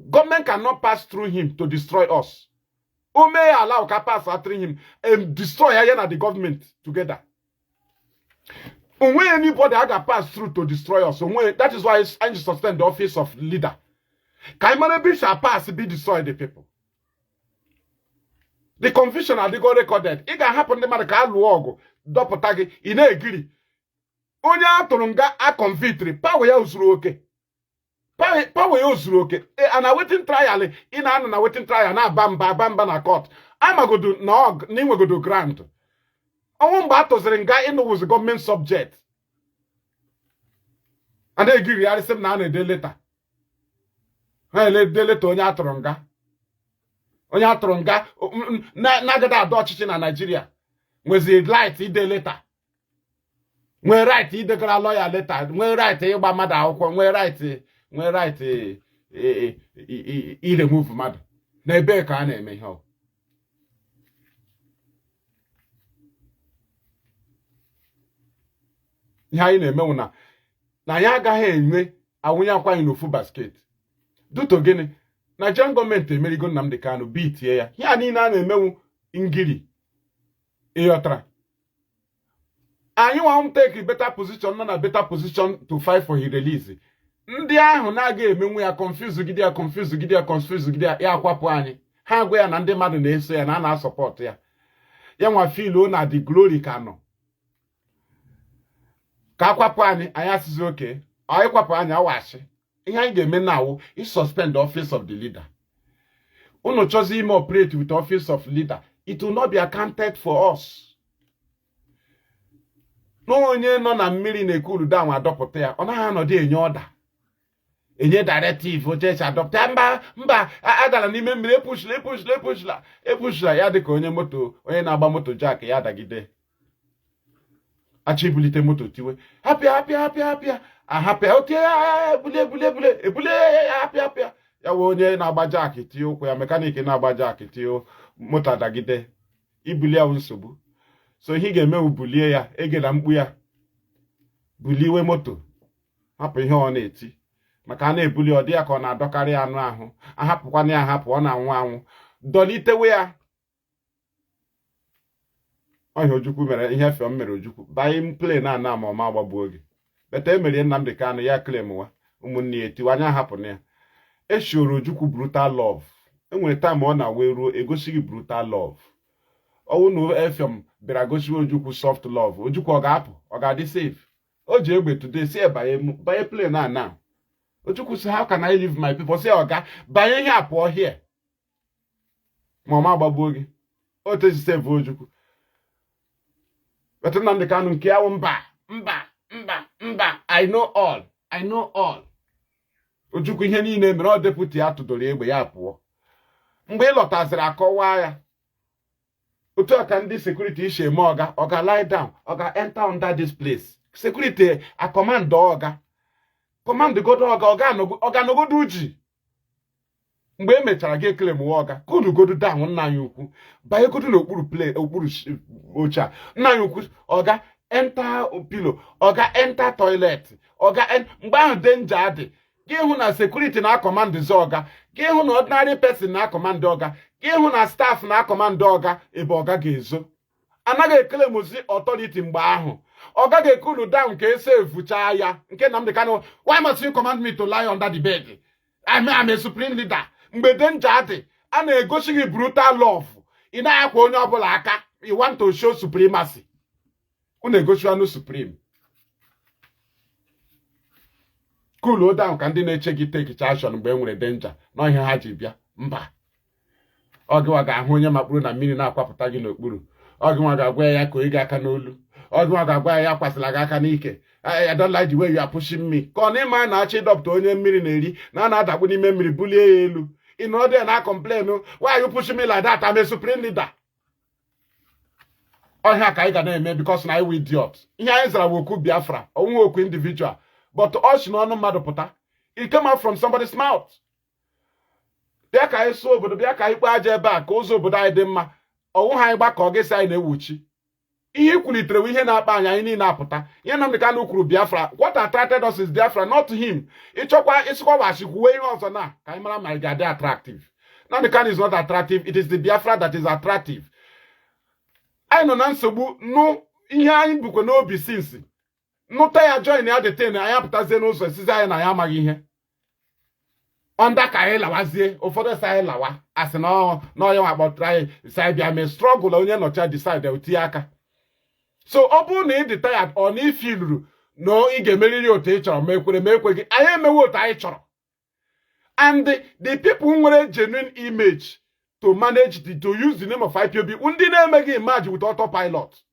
Government cannot pass through him to destroy us. O may allow ka pass through him and destroy ya na the government together. Onwe anybody that can pass through to destroy us. That is why I sustain the office of leader. Kaimanebi shall pass be destroy the people. The confusion had go recorded. It can happen the man ka alụ ọgụ dọpụta gị ị na-egiri. Onye atụrụ nga a convictory power ya usuru oke. Power ya usuru oke. And a waiting trial in na waiting trial na bamba na court. Amagodu na n'inwegodo grant. Ọnwụ mgbe atụziri nga ịnụ was government subject. And they agree reality na na-ede letter. Ha ede letter onye atụrụ nga. Onye atụrụ nga na-agada adọ ọchịchị na Nigeria. Nwezi right ide letter. Nwee right idegara lawyer letter. Nwee right ịgba mmadụ akwụkwọ. Nwee right remove mmadụ. Na ebe ka a na-eme ihe ọ. Ihe anyị na-emenwu na anyị agaghị enwe awụnye akwa anyị n'ofu basket. Duto gịnị? Nigerian gọọmenti emerigo Nnamdi Kanu bitie ya. Ihe a niile a na-emenwu ngiri. Ịghọtara? Anyị want take a better position, not a better position to fight for his release. Ndị ahụ na-aga emenwu ya confuse gide ya akwapụ anyị. Ha agwa ya na ndị mmadụ na-eso ya na a na-support ya. Ya nwa feel na the glory ka nọ. Ka akwapụ anyị asịzi oke. Anyị kwapụ anyị awashi. Ihe anyị ga-eme na is suspend the office of the leader. Unu choose ime operate with the office of leader. It will not be accounted for us. Onye nọ na mmiri na-ekuru down adọpụta ya ọ naghị anọdụ enye ọda enye directive oche adọpụta mba agara n'ime mmiri epushla ya dịka onye na-agba moto jack ya dagide achịbulite moto tiwe hapịa ahapịa oke ebule hapịa ya wee onye na-agba jack tie ụkwụ ya mekaniki na-agba jack tie moto adagide ibuli ya nsogbu. So he ga-eme bulie ya egela mkpu ya buliwe moto hapụ ihe ọ na-eti maka a na-ebuli ọ dị ya ka ọ na-adọkarị anụ ahụ ahapụkwana ya ahapụ ọ na-anwụ anwụ dọlitewe ya ọhịa Ojukwu mere ihe fem mere Ojukwu banye plane a na ma agbagbuo oge beta emerie Nnamdi Kanu ya claim wa ụmụnne ya etiwa anya hapụ ya eshoro Ojukwu brutal love enwere time ọ na-wee ruo egosighị brutal love ọwụnụ efem bịara gosi Ojukwu soft love Ojukwu ọ ga-apụ ọ ga-adị safe o ji egbe today si banye plane a na Ojukwu si how can I leave my people si ọga banye ihe apụọ here ma ọma agbagbuo gị o tezi save Ojukwu but Nnamdi Kanu nke ya mba I know all Ojukwu ihe niile mere ọ deputy ya tụdoro egbe ya pụọ mgbe ị lọtaziri akọwa ya otu aka ndị security ishe eme ọga lie down ọga enter under this place security a command command godo ọga nogodo uji mgbe emechara gị claim ọga kudu godo down nna anyị ukwu banye godo n'okpuru oche a nna anyị ukwu ọga enter pillow ọga enter toilet ọga mgbe ahụ danger adị gị hụ na security na command ọga, gị hụ na ordinary person na command ọga, gị hụ na staff na command ọga ebe ọga ga-ezo. Anaghị ekele muzi authority mgbe ahụ. Ọga ga-ekulu down ka esevucha ya nke Nnamdi Kanu. Why must you command me to lie under the bed? I'm a supreme leader. Mgbe danger dị, a na-egosi gị brutal love. Ị na-akwa onye ọbụla aka. You want to show supremacy. Unu egosi anụ supreme. Cool down ka ndị na-eche gị take action mgbe enwere danger. Na ihe ha ji bịa. Mba. Ọ gịwa ga-ahụ onye makpụrụ na mmiri na-akwapụta gị n'okpuru. Ọ gịwa ga-agwa ya ka ị ga-aka n'olu. Ọ gịwa ga-agwa ya kwasịla gị aka n'ike. I don't like the way you are pushing me. Ka ọ n'ime a na-achọ ịdọpụta onye mmiri na-eri na-adakpu n'ime mmiri bulie ya elu. Ị nọ there na complain, why are you pushing me like that? I'm a supreme leader. Ọhịa ka anyị ga na-eme because na iwu idiot. Ihe anyị zara woku Biafra, onwe okwu individual. But ọ si n'ọnụ mmadụ pụta. It came out from somebody's mouth. Bịa ka anyị sụọ obodo, bịa ka anyị kpee aja ebe a ka ụzọ obodo anyị dị mma. Ọnwụ ha anyị gbakọ gị sị anyị na-ewuchi. Ihe kwulitere ihe na-akpa anyị niile apụta. Ihe Nnamdi Kanu kwuru Biafra. What attracted us is Biafra, not him. Ịchọkwa ịsịkwawachi kwuwe ihe ọzọ na ka anyị mara ma ị ga-adị attractive. Nnamdi Kanu is not attractive. It is the Biafra that is attractive. Anyị nọ na nsogbu nụ ihe anyị bukwe n'obi sinsi. Nụta ya join ya detain anyị apụtazie n'ụzọ esizi anyị na ya amaghị ihe. Onda ka anyị lawazie ụfọdụ sa anyị lawa asị na onye nwa kpọtụrụ anyị si anyị bịa mee struggle onye nọcha decide otinye aka. So ọ bụrụ na ị dị tired ọ na ifiluru na ị ga-emeriri otu ị chọrọ ma ekwere ma ekweghị anyị emewe otu anyị chọrọ. And the people nwere genuine image to manage to use the name of IPOB ndị na-emeghị image with autopilot.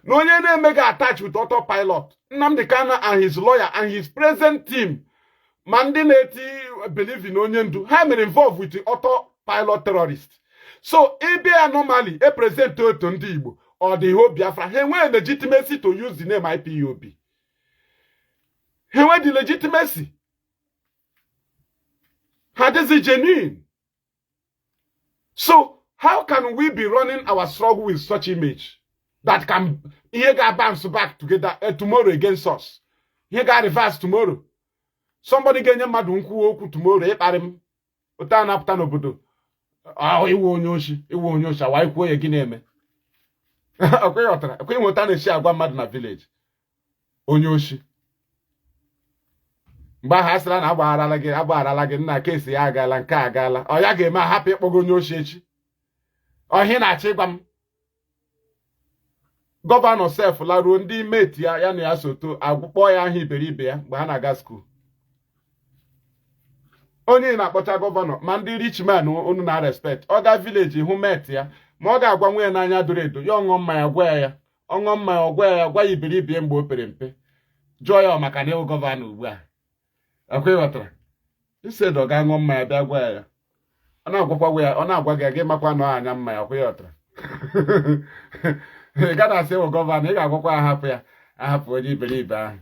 Na onye na-emeghị attach with autopilot. Nnamdi Kanu and his lawyer and his present team ma ndị na-eti believe in onye ndu ha mere involved with the autopilot terrorist. So ebe ya normally e present otu ndị Igbo or the whole Biafra ha enwe legitimacy to use the name IPOB. Ha enwe the legitimacy. Ha is genuine. So how can we be running our struggle with such image that can here ga bounce back together tomorrow against us? Here ga reverse tomorrow. Somebody genye mmadụ nkwu okwu tomorrow ịkparị m ụta na-apụta n'obodo. Iwu onye oshi awa ikwuo ya gị na-eme. Okwe yọtara, okwe nweta na-eshi agwa mmadụ na village. Onye oshi. Mgbe ahụ asịra na agbagharala gị nna kesi ya agaala nke agaala. Ọ ya ga-eme ahapụ ịkpọgo onye oshi echi. Ọhị na-achọ ịgwa m. Gọvanọ sef laruo ndị meti ya na ya soto agwụkpọ ya aha iberibe ya mgbe ha na-aga skuul. Onye na-akpọcha gọvanọ ma ndị rich man unu na respect ọ ga village hụ met ya ma ọ ga-agwa nwunye n'anya doro edo ya ọṅụ mmanya gwa ya ọṅụ mmanya gwa ya iberibe mgbe o pere mpe jụọ ya maka na ịwụ gọvanọ ugbu a. Akwa ịghọtara instead ọ ga-aṅụ mmanya bịa gwa ya ọ na-agwakwa ya ọ na-agwa gị makwa nọ anya mmanya. Akwa ịghọtara ị gaghị asị ịwụ gọvanọ ị ga-agwakwa ahapụ onye iberibe ahụ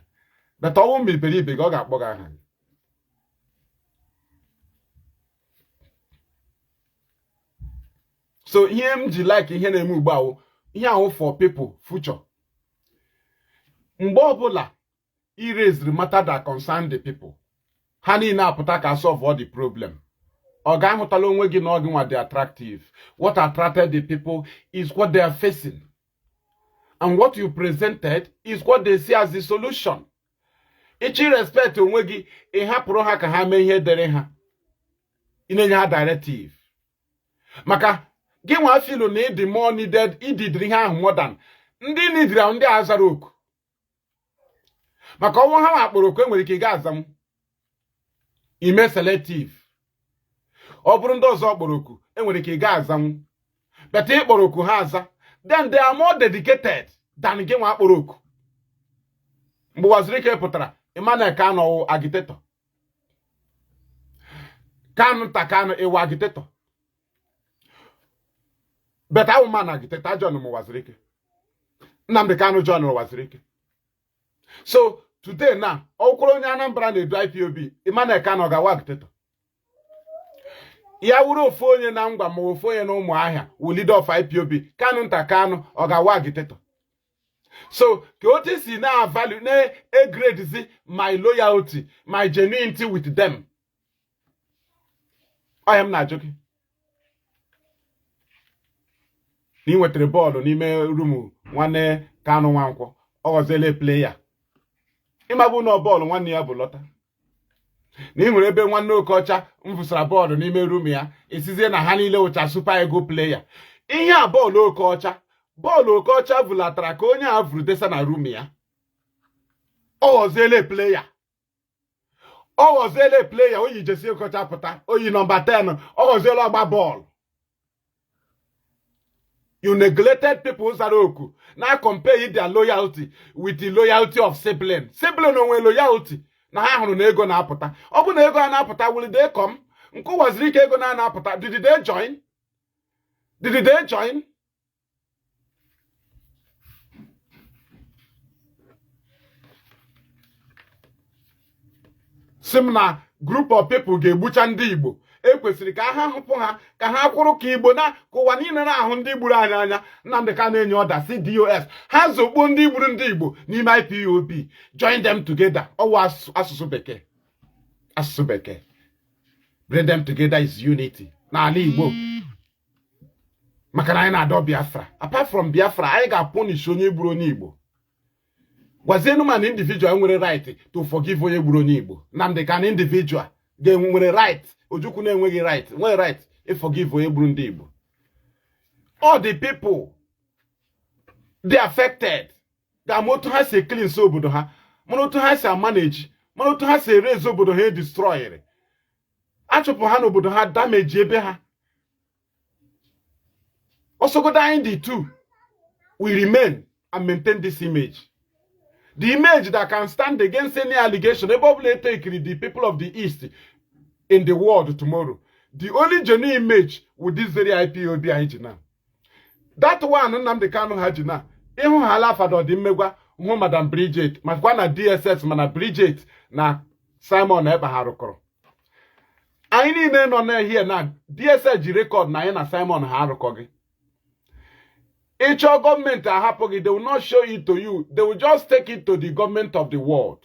beta ọnwụ mgbe iberibe gị ọ ga-akpọ gị aha. So ihe m ji like ihe na-eme ugbu a ihe ahụ for people future. Mgbe ọbụla erase the matter that concern the people ha niile apụta ka solve all the problem. Ọ ga-ahụtala onwe gị na ọ gị nwa dị attractive. What attracted the people is what they are facing. And what you presented is what they see as the solution. Ichi respect onwe gị ị hapụrụ ha ka ha mee ihe dere ha. Ị na-enye ha directive. Maka gị nwa feel na ịdị more needed ịdịdịrị ihe ahụ more than ndị nidira ndị azara oku. Maka ọnwụ ha akpọrọ oku enwere ike ga azam ime selective. Ọ bụrụ ndị ọzọ kpọrọ oku enwere ike ga azam beta ịkpọrọ oku ha aza then they are more dedicated than gị nwa akpọrọ oku. Mgbe waziri ike pụtara Emmanuel Kanu agitator. Kanu ewu agitator. But I will man agitator John Mwazirike. Nnamdi Kanu John Mwazirike. So today now, okoro onye Anambra na-edu IPOB, Emmanuel Kanu ga-awa agitator. Ya wuru ofu onye na ngwa ma ofu onye na Ụmụahịa wu leader of IPOB, Kanu ọ ga-awa agitator. So, Kyoto now value a grade my loyalty, my genuinity with them. I am not joking. Ni wetere bọọlụ n'ime rumu nwanne Kanu Nwankwo ọghọzele player. Ịmabụ na bọọlụ nwanne ya bụ lọta. Na ị nwere ebe nwanne Okocha mfụsara bọọlụ n'ime rumu ya esizie na ha niile ụcha super ego player. Ihe a bọọlụ Okocha vulatara ka onye a vuru desa na rumu ya. Ọghọzele player. Oyi jesi Okocha pụta oyi nọmba 10 ọghọzele ọgba bọọlụ. You neglected people Zaroku. Now compare their loyalty with the loyalty of sibling. Sibling no loyalty. Na ha hụrụ na ego na apụta. Ọ bụ na ego na apụta, will they come? Nku waziri ike ego na apụta. Did they join? Simna group of people ga-egbucha ndị Igbo. Ekwesịrị ka ha hụpụ ha ka ha kwụrụ ka Igbo na ka ụwa niile na-ahụ ndị gburu anyị anya. Nnamdi Kanu na-enye ọda CDOS ha zogbuo ndị gburu ndị Igbo n'ime IPOB. Join them together. Ọwụ asụsụ bekee. Bring them together is unity. N'ala Igbo. Maka na anyị na-adọ Biafra. Apart from Biafra, anyị ga-punish onye gburu onye Igbo. Gwazienu man individual nwere right to forgive onye gburu onye Igbo. Nnamdi Kanu individual ga-enwere right. Ojukwu na-enweghị right. Nwere right forgive onye gburu ndị Igbo. All the people they affected ga-ama otu ha si cleanse obodo ha, mana otu ha si manage, mana otu ha si erase obodo ha destroyere. Achụpụ ha n'obodo ha, damage ebe ha. Osogodo anyị the two we remain and maintain this image. The image that can stand against any allegation. Probably take the people of the East in the world tomorrow. The only genuine image with this very IPOB now. That one, Nnamdi Kanu Hajina. Ihu halafado di mmegwa hu Madam Bridget. Makwa na DSS mana Bridget na Simon ebe ha rụkọrọ. Anyị niile nọ na here na DSS ji record na anyị na Simon ha rụkọghị. Ịchọ gọọmenti ahapụghị, they will not show it to you. They will just take it to the government of the world.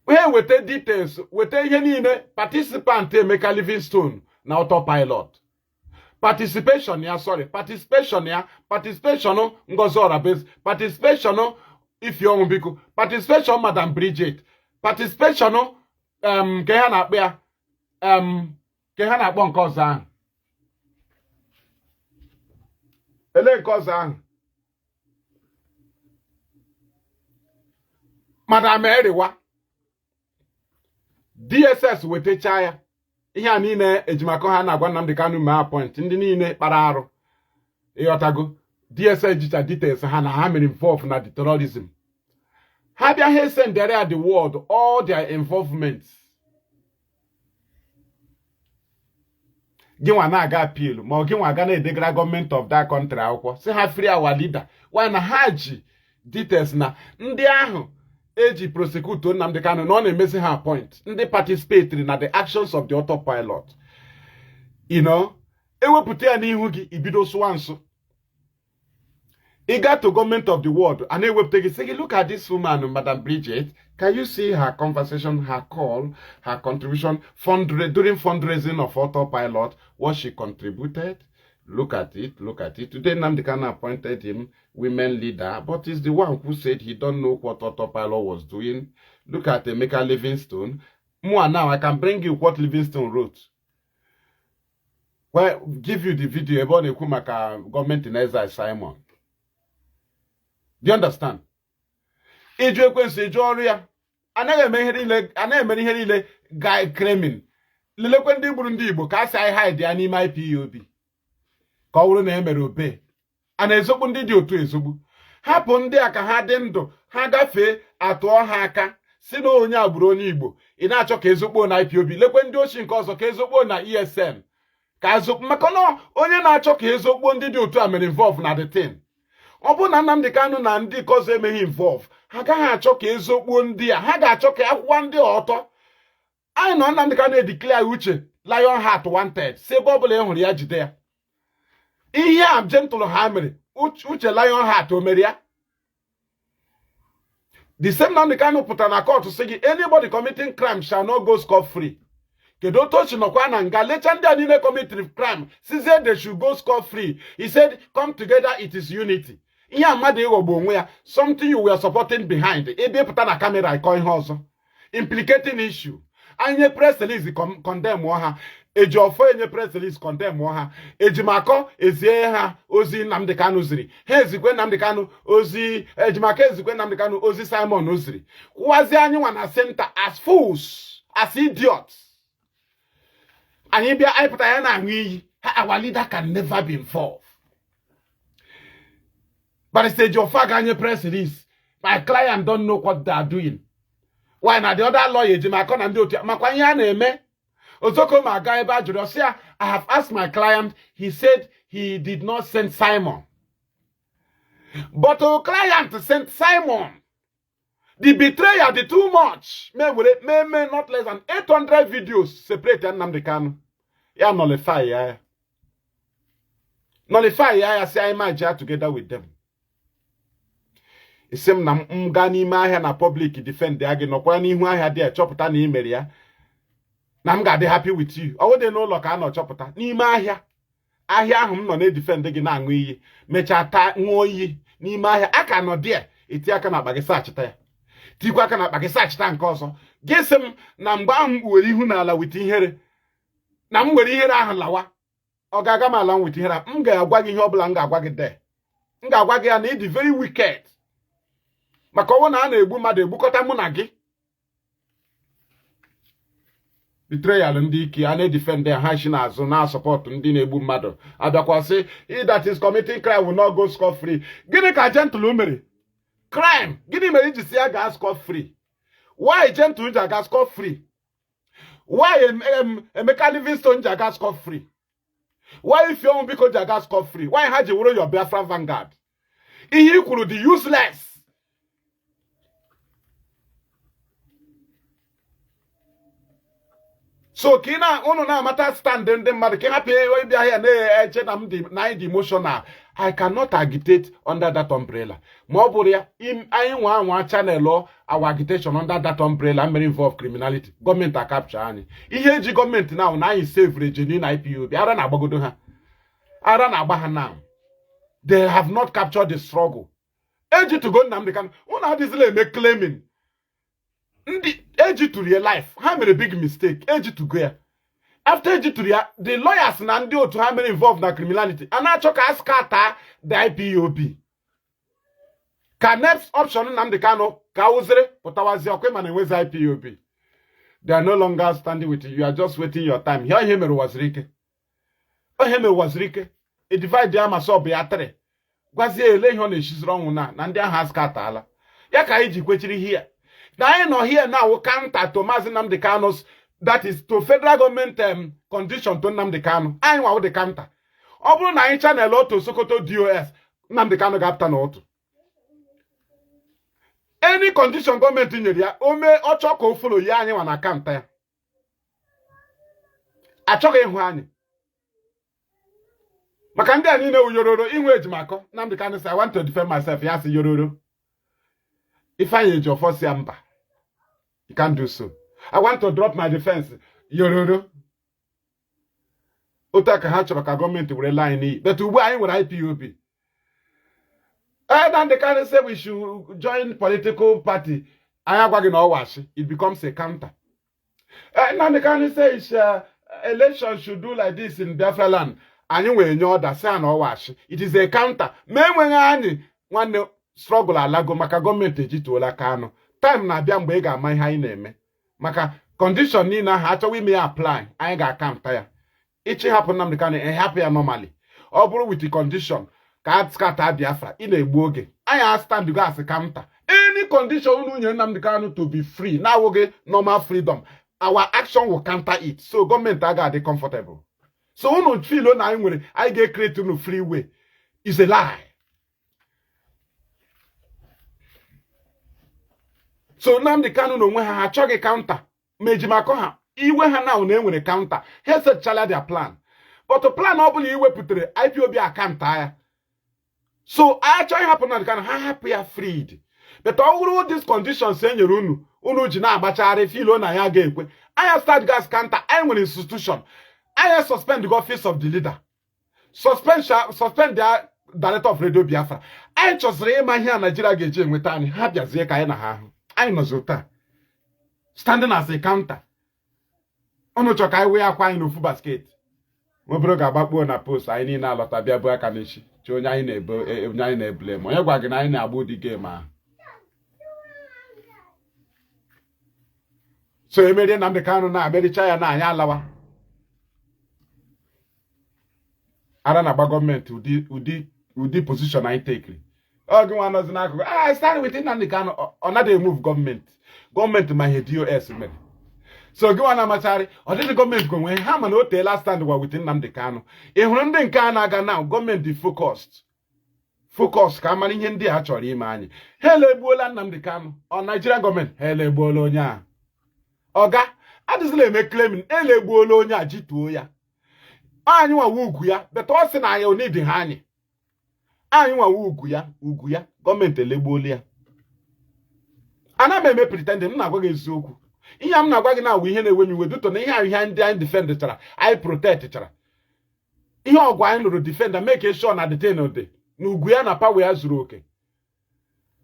Here with the details, with ihe niile participant Emeka Livingstone na autopilot. Participation Ngozi Orabez, participation Ifeanyi Biko, participation Madam Bridget, participation ke ha na-akpọ ya ke ha na-akpọ nke ọzọ ahụ. Ele nke ọzọ ahụ. Madam Eriwa. DSS wetecha ya. Ihe a niile ejimako ha na-agwa Nnamdi Kanu ma appoint ndị niile kpara arụ. Ịghọtago DSS jicha details ha na ha mere involve na the terrorism. Ha bịa ha sendere at the world all their involvements. Ginwa na-aga appeal ma ọ ginwa aga na-edegara gọọmenti of that country akwụkwọ si ha free our leader. Why na ha ji details na ndị ahụ eji prosecute Nnamdi Kanu na ọ na-emezi ha point ndị participatory na the actions of the autopilot. You know, ewepụta ya n'ihu gị ibido sụwa nsụ. He got to government of the world and ewepụta gị say, look at this woman, Madam Bridget. Can you see her conversation, her call, her contribution during fundraising of autopilot, what she contributed? Look at it. Today Nnamdi Kanu appointed him women leader, but he's the one who said he don't know what autopilot was doing. Look at Emeka Livingstone. More now, I can bring you what Livingstone wrote. Well, give you the video about the Kumaka government in Ezra Simon. Do you understand? Iju ekwensu iju ọrụ ya. Anaghị eme ihe niile guy claiming. Lelekwe ndị gburu ndị Igbo ka a sị anyị hide ya n'ime IPOB. Ka ọ bụrụ na emere obe. A na-ezogbu ndị dị otu ezogbu. Hapụ ndị a ka ha dị ndụ, ha gafee atụọ ha aka si na onye agburu onye Igbo. Ị na-achọ ka ezogbo na IPOB. Lekwe ndị ochi nke ọzọ ka ezogbo na ESN. Ka ezogbo maka na onye na-achọ ka ezogbo ndị dị otu a mere involve na the thing. Ọ bụ na Nnamdi Kanu na ndị ọzọ emeghị involve, ha gaghị achọ ka ezogbuo ndị a, ha ga-achọ ka akwụkwọ ndị ọtọ. Anyị nọ Nnamdi Kanu declare Uche Lion Heart wanted, si ebe ọbụla e hụrụ ya jide ya. Ihe a jentụlụ ha mere uche lion heart omeria. The same Nnamdi Kanu put an accord to say anybody committing crime shall not go scot-free. Kedoto Chinokwa na nga lechandi anine committing crime. She said they should go scot-free. He said, come together, it is unity. Something you were supporting behind. Ebe put na camera I call him implicating issue. Anye press release condemn ha. Ejofo enye press release condemn ha. Ejimako ezie ha ozi Nnamdi Kanu ziri. He ezikwe Nnamdi Kanu ozi Ejimako ezikwe Nnamdi Kanu ozi Simon oziri. Kwazi anyi wana center as fools, as idiots. Anyị bịa anyị pụta ya na anwụ iyi. Our leader can never be involved. But it's Ejiofor ganye press release. My client don't know what they are doing. Why na the other lawyer Ejimako na ndị otu makwa ihe a na-eme. Ozoko maga ebe ajụrụ ọsị ya, I have asked my client, he said he did not send Simon. But our client sent Simon. The betrayer, the too much. May not less than 800 videos separate Nnamdi Kanu. Ya nullify ya. Nullify ya say I might together with them. Isem na mga n'ime ahịa na public defend ya gị nọkwa n'ihu ahịa dị chọpụta na imeri ya. Na m ga-adị happy with you. Ọ dị n'ụlọ ka a nọ chọpụta n'ime ahịa. Ahịa ahụ m nọ na-edefend gị na-aṅụ iyi. Mechaa taa ṅụọ iyi n'ime ahịa. Aka nọ dị eti aka na akpa gị sachita ya. Tikwa aka na akpa gị sachita nke ọzọ. Gị sị m na mgbe ahụ m were ihu n'ala wit ihere. Na m were ihere ahụ lawa. Ọ ga-aga m ala wit ihere. M ga-agwa gị ihe ọbụla m ga-agwa gị de. M ga-agwa gị ya na ị dị very wicked. Maka ọwụ na a na-egbu mmadụ egbukọta mụ na gị. Betrayal ndị ike a na-edefend ha shi n'azụ na support ndị na-egbu mmadụ. Abịakwasị he that is committing crime will not go scot-free. Gịnị ka gentle mere? Crime. Gịnị mere iji si ya gaa scot-free? Why gentle ji aga scot-free? Why Emeka Livingstone ji aga scot-free? Why Ifeanyi Biko ji aga scot-free? Why ha ji wụrụ your Biafran vanguard? Ihe kwuru the useless. So kina unu na amata stand ndị mmadụ ka happy ịbịa ahịa na-eche na m dị emotional. I cannot agitate under that umbrella. Ma ọ bụrụ ya anyị nwa channel our agitation under that umbrella may involve criminality. Government a capture anyị. Ihe eji gọọmenti now na anyị save genuine IPOB. Ara na agbagodo ha. Ara na agba ha now. They have not captured the struggle. Eji to go Nnamdi Kanu. Unu adịzịla eme claiming. Ndị eji to real life, ha mere big mistake. Eji to go ya. After eji to ya, the lawyers na ndị otu ha mere involved na criminality. A na-achọ ka scatter the IPOB. Ka next option Nnamdi Kanu ka uzere pụtawazi ọkwe mana enwezi IPOB. They are no longer standing with you. You are just waiting your time. Here ihe mere waziri ike. Ihe mere waziri ike. E divide ya ma so bụ ya 3. Gwazie ele ihe ọ na-eshiziri ọnwụ na ndị ahụ scatter ya ka anyị ji kwechiri here. Now I know here now counter to Mazi Nnamdi Kanu's, that is to federal government condition to Nnamdi Kanu. I know the counter. Obu na anyị channel auto Sokoto DOS Nnamdi Kanu ga-apụta n'otu. Any condition government nyere ya ome ọchọ ka o follow ya anyị nwa na counter ya. Achọghị ịhụ anyị. Maka ndị a niile uyororo inwe Ejimako Nnamdi Kanu say I want to defend myself ya si yororo. If I age your first yamba, you can't do so. I want to drop my defense. Yororo. Otaka Hachaka government will rely on it. But why would IPOB? And then they can say we should join political party. I am going to wash. It becomes a counter. And then they can say election should do like this in Biafra land. And you will know that say no wash. It is a counter. Men when struggle alago maka gọọmenti ejituola Kanu. Time na-abịa mgbe ị ga-ama ihe anyị na-eme. Maka condition niile ahụ achọghị ime ya apply, anyị ga-akanta ya. Ichi hapụ Nnamdi Kanu, hapụ ya normally. Ọ bụrụ with the condition ka a scatter Biafra, ị na-egbu oge. Anyị stand go as counter. Any condition unu nye Nnamdi Kanu to be free, na oge normal freedom, our action will counter it. So gọọmenti aga-adị comfortable. So unu feel na anyị nwere, anyị ga-create unu free way. Is a lie. So Nnamdi Kanu no nwe ha achọghị counter. Mejimako ha iwe ha na enwere counter. Ha setchala their plan. But the plan ọ bụla iwepụtare IPOB account ya. So actually happen na can happy ya freed. But all these conditions say unu ji na agbachari feel na ya ga-ekwe. I start gas counter, I win institution. I suspend the office of the leader. Suspend the director of Radio Biafra. I just ma here Nigeria ga-eji enweta anyị ha bịazie ka anyị na ha ahụ. Anyị nọzota. Standing as a counter. Unu chọ ka anyị wee akwa anyị n'ofu basket. Nwebụrụ ga-agbakpuo na post anyị niile alọta bịa bụ aka n'echi. Chi onye anyị na-ebule m. Onye gwa gị na anyị na-agba ụdị game ahụ. So emerie Nnamdi Kanu na Americha ya na anyị alawa. Ara na-agba gọọmenti ụdị position anyị take. Ọ gị nwa nọzi n'akụkụ. I stand with Nnamdi Kanu. Ọ naghị move gọọmenti. Gọọmenti ma ihe DOS mere. So gị nwa na-amachari ọ dịghị gọọmenti gonwe ha mana o teela stand wa with Nnamdi Kanu. Ị hụrụ ndị nke a na-aga na gọọmenti focus ka amara ihe ndị a chọrọ ime anyị. Ha elegbuola Nnamdi Kanu. Ọ Nigeria gọọmenti ha elegbuola onye a. Oga adịzịla eme claiming elegbuola onye a jituo ya. Anyị nwa ugwu ya but ọ sị na ya onidi ha anyị. Anyị nwa ugwu ya gọọmenti elegbuola ya. Ana m eme pretending m na-agwa gị eziokwu. Ihe m na-agwa gị na-awụ ihe na-ewe m iwe duto na ihe ndị anyị defend chara anyị protect chara. Ihe ọgwụ anyị lụrụ defender make sure na detain ode na ugwu ya na power ya zuru oke.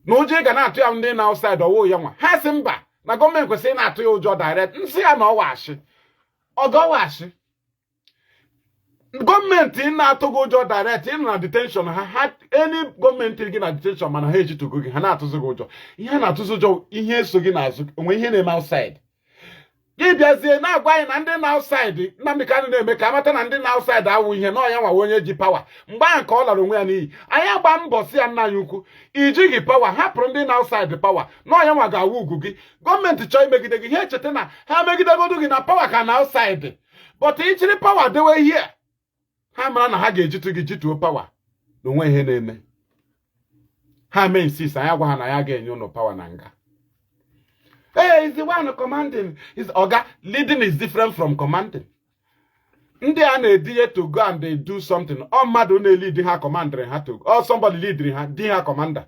Na ụjọ ga na-atụ ya ndị na outside ọwụ ya nwa ha sị mba na gọọmenti kwesịrị na-atụ ya ụjọ direct nsị ya na ọwashi ọgọwashi gọọmenti na-atụ gị ụjọ direct ịnọ na detention ha any gọọmenti gị na detention mana ha ejitugo gị ha na-atụzi gị ụjọ ihe ha na-atụzi ụjọ ihe so gị n'azụ onwe ihe na-eme outside gị bịazie na-agwa anyị na ndị na outside Nnamdi Kanu na-eme ka amata na ndị na outside awụ ihe na ọya nwa onye ji pawa mgbe ahụ ka ọ lara onwe ya n'iyi anyị agba mbọ si ya nna anyị ukwu ijighị pawa hapụrụ ndị na outside pawa na ọya nwa ga-awụ ugwu gị gọọmenti chọọ imegide gị ha echeta na ha megidegodu gị na pawa ka na outside but ijiri pawa dewe ihe ha mara na ha ga-ejitu gị jituo pawa na onwe ihe na-eme ha mee insist anyị agwa ha na ya ga-enye ụnụ pawa na nga. Hey, is the one commanding. Is Oga leading is different from commanding. Ndị a na-edinye to go and they do something. Ọ mmadụ na-lead ha commander ha to. Or somebody lead ha di ha commander.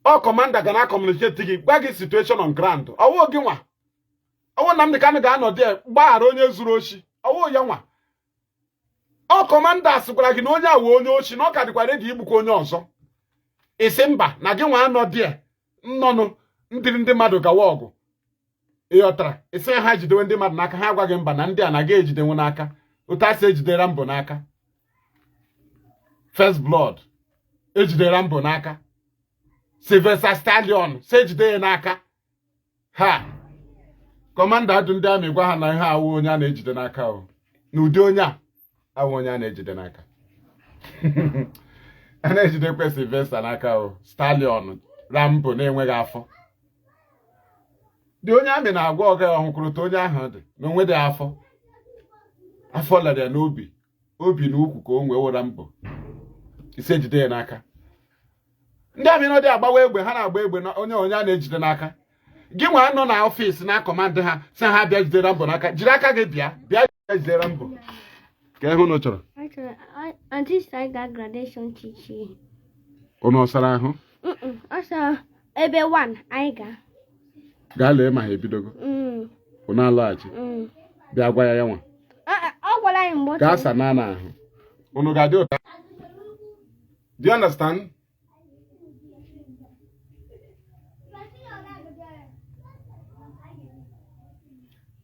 Ọ commander ga na communicate gị gwa gị situation on ground. Ọwụ gị nwa. Ọwụ Nnamdi Kanu ga-anọ there gbaghara onye zuru oshi. Ọwụ ya nwa. Ọ commander asịkwara gị na onye awụ onye oshi na ọ ka dịkwa ready igbukwa onye ọzọ. Isi mba na gị nwa anọ there. Nnọnụ ndị mmadụ gawa ọgụ ịghọtara isi ha jidewe ndị mmadụ n'aka ha agwaghị mba na ndị a na-aga ejidenwu n'aka otu a si ejidera mbụ n'aka First Blood ejidera mbụ n'aka Sylvester Stallion si ejide ya n'aka ha kọmanda adụ ndị amị gwa ha na ihe awụ onye a na-ejide n'aka o na ụdị onye a awụ onye a na-ejide n'aka a na-ejidekwe Sylvester n'aka o Stallion Rambo na-enweghị afọ dị onye amị na-agwa ọga ya ọhụkwụrụta onye ahụ dị na onwe dị afọ lara ya n'obi na ukwu ka o nwee wụra mbọ isi ejide ya n'aka ndị amị nọ dị agbawa egbe ha na-agba egbe na onye a na-ejide n'aka gị nwa nọ na ọfịs na kọmandị ha si ha bịa jidere mbọ n'aka jiri aka gị bịa jidere mbọ ka ịhụ na chọrọ ụnụ ọsara ahụ ọsọ ebe 1 anyị gaa lee ma ha ebidogo ụnụ alọghachi bịa gwa ya nwa ọ gwara anyị mgbe gaa sa na ahụ ụnụ ga-adị ụta. Do you understand?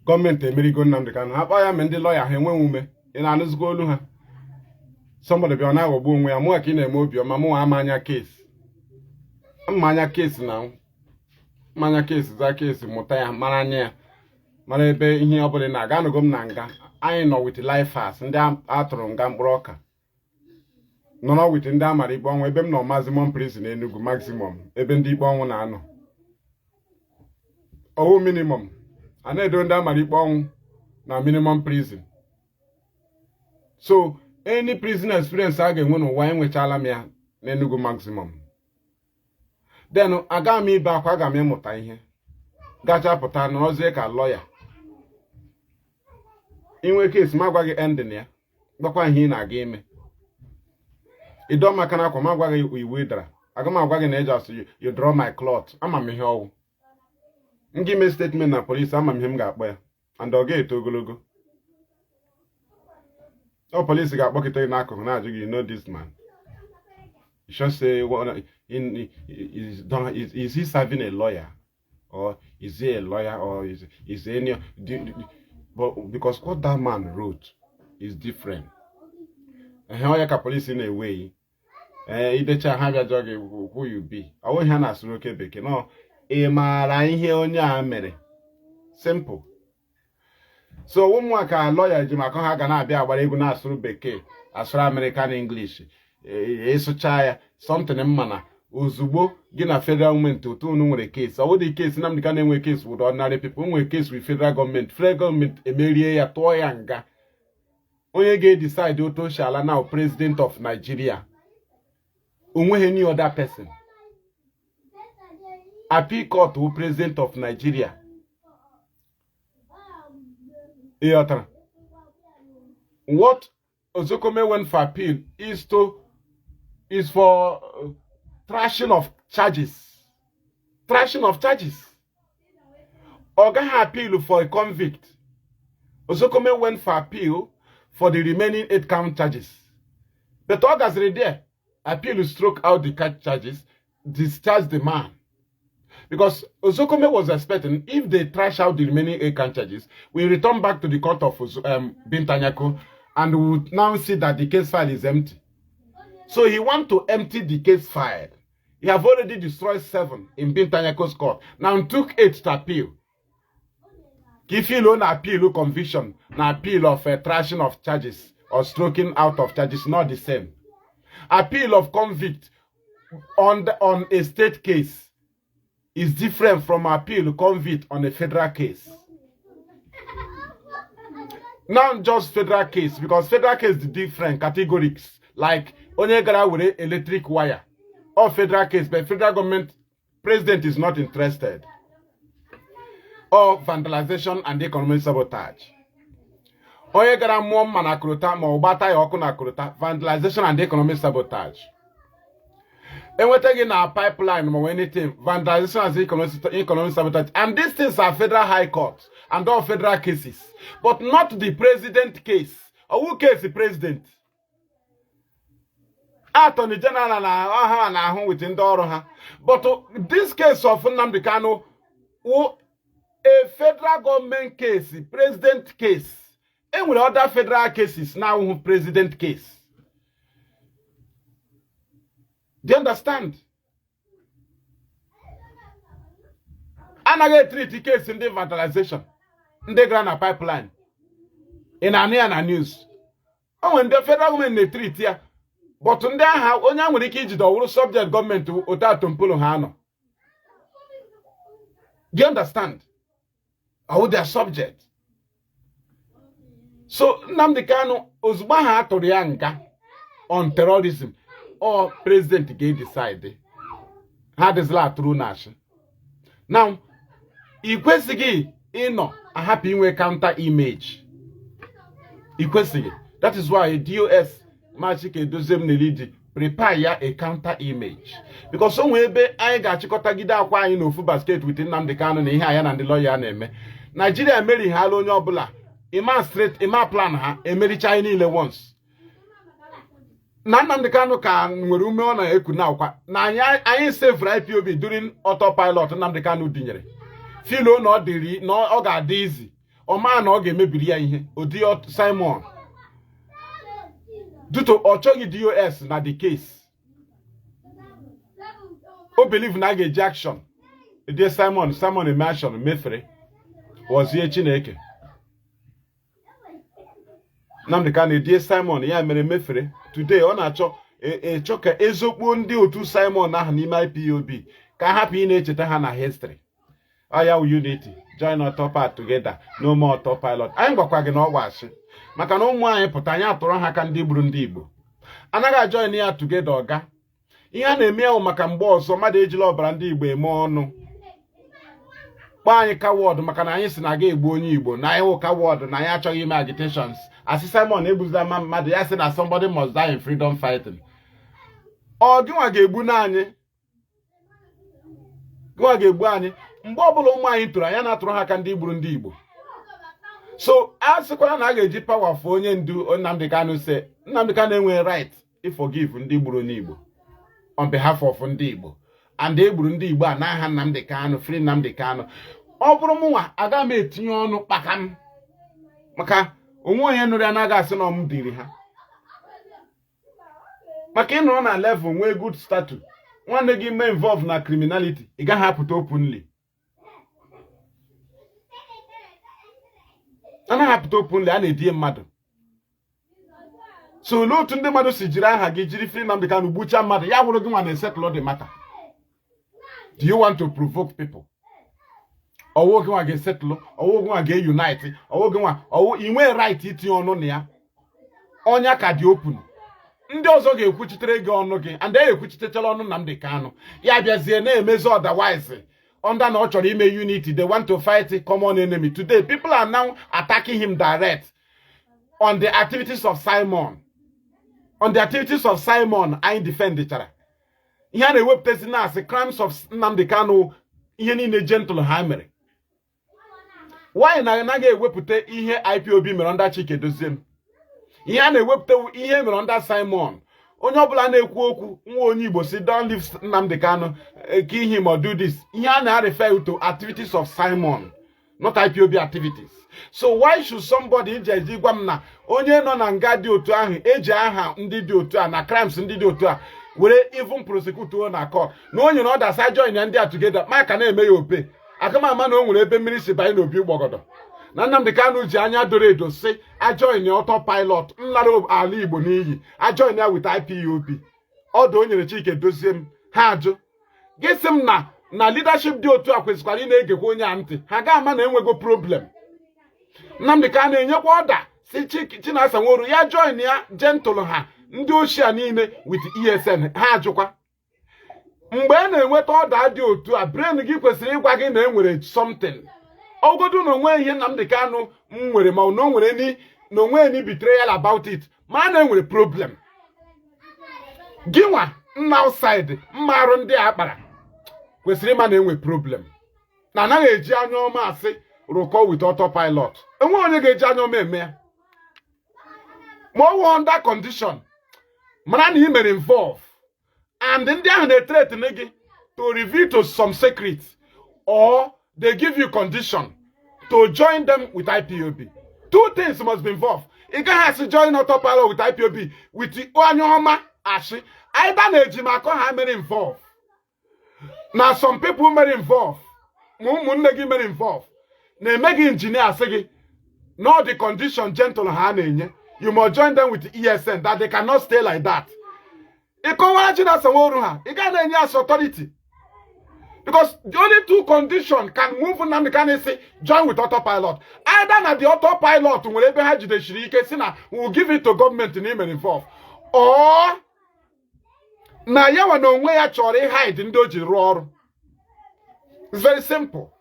Gọọmenti emerigo Nnamdi Kanu ha kpọọ ya ma ndị lọya ha enweghị ume ị na-anụzikwa olu ha somebody bịa na-aghọgbu onwe ya mụnwa ka ị na-eme obiọma mụnwa amanya kesi na mmanya kesi za kesi mụta ya mara anya ya mara ebe ihe ọbụla na-aga anụgo m na nga anyị nọ wit lifers ndị atụrụ nga mkpụrụ ọka nọrọ wit ndị amara ikpe ọnwụ ebe m nọ maximum prison Enugu maximum ebe ndị ikpe ọnwụ na-anọ ọwụ minimum a na-edo ndị amara ikpe ọnwụ na minimum prison. So any prison experience a ga-enwe n'ụwa enwechala m ya n'Enugu maximum. Then aga m ibe akwa aga m ịmụta ihe gachapụta n'ọzie ka lọya inwe kesi ma gwa gị ending ya gbakwa ihe ị na-aga ime You don't make an aqua, we wither. I come wagon just you draw my cloth. I'm a me. Give me a statement na police, I'm a him got where. And I'll get to go. Oh, police got bucket in Nako, you know this man. You should say, is he serving a lawyer? Or is he a lawyer? Or is any. But because what that man wrote is different. And how you can police in a way. You don't have a jog who you be. I won't have a stroke back. No, here on your simple. So, one more lawyer, Jim, I can't be able to ask through Beke as for American English. Eso chaya something in manner. Uzubo, gina federal government to two a case. I would the case in American case with ordinary people, one case with federal government. Federal government, a toy anga. Onye decide Oto Shala now president of Nigeria. Any other person. Appeal court who president of Nigeria. What Ozokome went for appeal is for trashing of charges. Trashing of charges. Oga appeal for a convict. Ozokome went for appeal for the remaining 8 count charges. But Oga's ready there. Appeal stroke out the charges, discharge the man. Because Ozokome was expecting, if they trash out the remaining 8 count charges, we return back to the court of Bintanyako and we would now see that the case file is empty. So he wants to empty the case file. He have already destroyed 7 in Bintanyako's court. Now took 8 to appeal. If you don't appeal conviction, na appeal of trashing of charges or stroking out of charges, not the same. Appeal of convict on a state case is different from appeal convict on a federal case. Not just federal case, because federal case is different categories, like only with electric wire or federal case, but federal government president is not interested. Or vandalization and economic sabotage. Onye gara mmụọ mma na krota ma ụgbata ya ọkụ na krota, vandalization and economic sabotage. Enwete gị na pipeline or anything, vandalization and economic sabotage. And these things are federal high court and all federal cases. But not the president case. Or who case the president? Attorney General na ahụ with ndị ọrụ ha. But this case of Nnamdi Kanu, a federal government case, president case, and with other federal cases now president case. Do you understand? And I get treaty case in the vandalization, in the grand pipeline, in a news. Oh, when the federal government they treat here, but on there how only when the subject government to Otatumpolo Hano. Do you understand? How their subject. So Nnamdi Kanu Ozbaha to the anger on terrorism or President Gay decide. How does that true nation? Now, Ikwesigi a happy way counter image. Ikwesigi. That is why DOS Magic Dozem Nelidi prepare a counter image. Because somewhere I got Chikota Gida Kwa in full basket within Nnamdi Kanu and the lawyer name. Nigeria Mary Halo Nobula. Ima straight, Ima plan ha, Mary Chinese once. Nnamdi Kanu can Murume on a Ekunauka. Now I ain't safe for IPOB during autopilot Nnamdi Kanu dinner. Philo not the no Oga Daisy. O man or game maybe Odio Simon. Due to Ochogi DOS na the case. O believe Nage Jackson. Dear Simon Immersion Mefre was here Chineke. Nnamdi Kanu dear Simon ya mere Mefre today on a choka ezokpo ndị otu Simon na n'ime IPOB ka happy na-echeta ha na history. Aya unity join our top part together no more autopilot. Anyị gwakwa gị na ọgwashi maka na ụmụ anyị pụta anyị atụrụ ha ka ndị gburu ndị Igbo. Anaghị join ya together ọga. Ihe a na-eme ahụ maka mgbe ọzọ mmadụ ejila ọbara ndị Igbo eme ọnụ. Kpọọ anyị coward maka na anyị si na ga egbu onye Igbo na anyị wụ coward na anyị achọghị ime agitations. As Simon ebuzida mmadụ ya sị na somebody must die in freedom fighting. ọ gịnwa ga-egbu n'anyị gịnwa ga-egbu anyị mgbe ọbụla ụmụ anyị tụrụ anya na-atụrụ ha aka ndị gburu ndị Igbo. So a sịkwara na a ga-eji power for onye ndu Nnamdi Kanu se Nnamdi Kanu enweghị right forgive ndị gburu onye Igbo on behalf of ndị Igbo and egburu ndị Igbo a n'aha Nnamdi Kanu, free Nnamdi Kanu. Ọ bụrụ mụnwa aga m etinye ọnụ kpaka m maka onwe onye nụrụ ya na-aga asị na m diri ha maka ịnọrọ na level nwee good status nwanne gị mee involve na criminality ị gaghị apụta openly. Anaghị apụta openly, a na-edie mmadụ. So olee otu ndị mmadụ si jiri aha gị jiri free Nnamdi Kanu gbuchaa mmadụ ya wụrụ gị nwa na-esettle the matter? Do you want to provoke people? Ọwụ gị nwa ga-esettle, ọwụ gị nwa ga-unite, ọwụ gị nwa inwe right itinye ọnụ na ya. Ọnya ka dị open. Ndị ọzọ ga-ekwuchitere gị ọnụ gị and they ekwuchitechara ọnụ Nnamdi Kanu ya bịazie na-emezi otherwise under na ọ chọrọ ime unity. They want to fight a common enemy. Today people are now attacking him direct on the activities of Simon. On the activities of Simon anyị defendichara ihe a na-ewepụtazi na asị crimes of Nnamdi Kanu ihe niile gentle ha mere. Why na anaghị ewepụta ihe IPOB mere under Chike Doziem? Ihe a na-ewepụta ihe mere under Simon. Onye ọbụla na-ekwu okwu nwa onye Igbo si don't leave Nnamdi Kanu, kill him or do this. Ihe a na-refer to activities of Simon, not IPOB activities. So why should somebody eji gwa m na onye nọ na nga dị otu ahụ eji aha ndị dị otu a na crimes ndị dị otu a were even prosecute na court na onye na ọ dasa join ya ndị a together maka na-eme ya ope akamama na o nwere ebe mmiri si banye n'obi gbogodo na Nnamdi Kanu ji anya doro edo si ajoin ya autopilot nlara ala Igbo n'iyi ajoin ya with IPOB ọdụ o nyere Chike Doziem ha ajụ gị sị m na leadership dị otu a kwesịkwara ị na-egekwa onye a ntị ha ga-ama na enwego problem. Nnamdi Kanu enyekwa ọda si Chinasa Nworu ya join ya gentle ha ndị ochie niile with ESN ha ajụkwa mgbe a na-enweta ọda dị otu a brain gị kwesịrị ịgwa gị na enwere something ogodo na onwe ihe Nnamdi Kanu nwere ma na onwere na onwe ni betrayal about it ma na enwere problem. Gịnwa nna outside mmarụ ndị a kpara kwesịrị ịma na enwe problem na anaghị eji anya ọma asị rụkọ with autopilot. Enwe onye ga-eji anya ọma eme ya ma ọ wụ under condition mara na ị mere involve and ndị ahụ na-threaten gị to reveal to some secrets or they give you condition to join them with IPOB. Two things must be involved. Ị gaghị asị join autopilot with IPOB with anya ọma asị either na-eji makọ ha mere involve na some people mere involve ma ụmụnne gị mere involve na-eme gị injinia asị gị no the condition gentle ha na-enye you must join them with ESN that they cannot stay like that. Ịkọwara Chinasa Nworu ha ị ga na-enye as authority because the only two conditions can move Nnamdi Kanu say join with autopilot. Either na the autopilot nwere ebe ha jideshiri ike si na we will give it to government na ime involve or na yawa na onwe ya chọrọ hide ndị o ji rụọ ọrụ. It's very simple.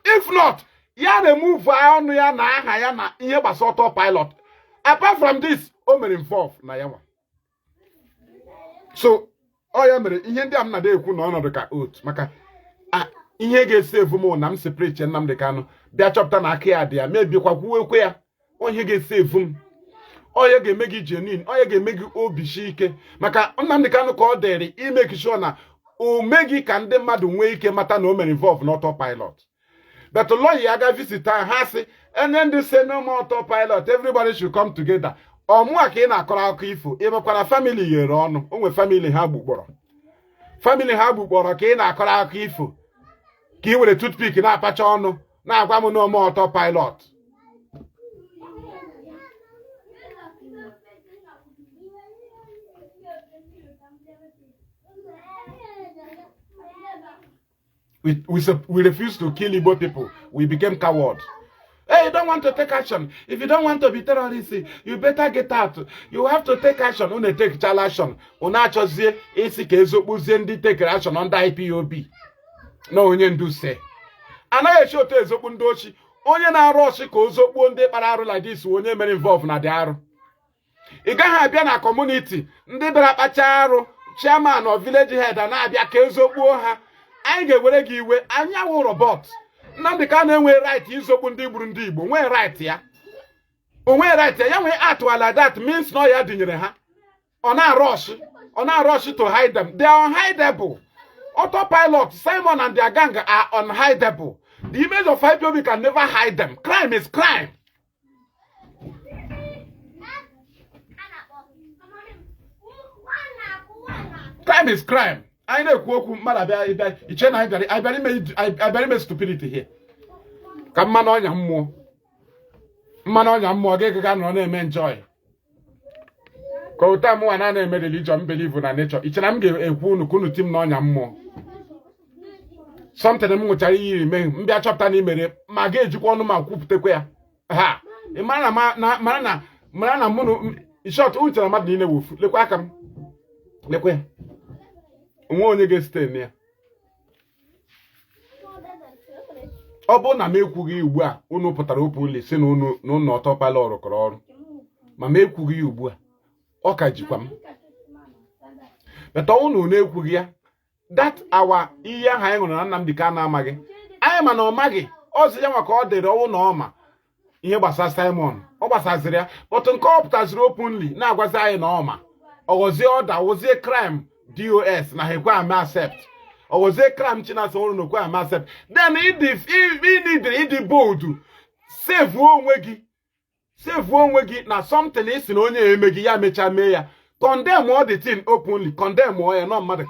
If not ya remove ọnụ ya na aha ya na ihe gbasa autopilot. Apart from this o mere involve na yawa. So ọ ya mere ihe ndị a m na-ekwu na ọnọdụ ka oat maka ihe ga-esave m na m separate Nnamdi Kanu bịa chọpụta na aka ya dị ya mebiekwa kwuwekwe ya onye ga-esave m onye ga-eme gị genuine onye ga-eme gị obi shi ike maka Nnamdi Kanu ka ọ dịrị ime sure na o meghị ka ndị mmadụ nwee ike mata na o mere involve na autopilot. But lawyer ya ga visit ha sị and they say no more autopilot, everybody should come together. Ọmụa ka ị na-akọrọ akụkọ ifo emekwara family ghere ọnụ onwe family ha gbukpọrọ ka ị na-akọrọ akụkọ ifo ka ị were toothpick na-apacha ọnụ na-agwa m no more autopilot. We refuse to kill Igbo people. We became cowards. Hey, you don't want to take action. If you don't want to be terrorist, you better get out. You have to take action. Une take child action. Una chozie isi ka ezokpuzie ndị take action under IPOB. No onye ndu se. Anaghị echi otu ezokpu ndị ochi. Onye na-arụ ọchị ka ozokpuo ndị kpara arụ like this onye mere involve na dị arụ. Ị gaghị abịa na community ndị bịara kpacha arụ chairman of village head na-abịa ka ezogbuo ha anyị ga-ewere gị iwe anya wụ robot Nnamdi Kanu enwe right izogbu ndị gburu ndị Igbo nwee right ya onwe right ya nwee atụala that means no ya dinyere ha ọ na-rush to hide them. They are unhideable. Autopilot, Simon and their gang are unhideable. The image of Ipob can never hide them. Crime is crime. Crime is crime. I know I very stupidity here. Come man on your more. Man on your more enjoy. Kota mu ana na-eme religion believe na nature. Ichena m ga-ekwu unu kunu tim na ọnya mmụọ. Something m nwụchara iyi ime mbịa chọpụta na imere ma ga-ejikwa ọnụ ma kwupụtakwa ya. Ha. Mara na mụ short uchara mmadụ niile wofu. Lekwa aka m. Lekwa ya. Onwe onye ga-esite na ya. Ọ bụ na m ekwughị ugbu a unu pụtara openly si na unu ọtọpala ọrụ kọrọ ọrụ. Ma m ekwughị ugbu a Oka jikwam. But unu na-ekwughị ya that our ihe ahụ anyị ṅụrụ na Nnamdi Kanu amaghị anyị ma na ọ maghị ọzọ ya nwa ka ọ dịrị ọwụ na ọma ihe gbasara Simon ọ gbasaziri ya but nke ọ pụtaziri openly na-agwazi anyị na ọma ọghọzie ọda ọghọzie crime DOS na ha ekwe ama accept ọghọzie crime Chinasa ọrụ na ekwe ama accept then ịdị bold save onwe gị na something isi na onye emeghị ya mecha mee ya condemn all the thing openly condemn ya nọ mmadụ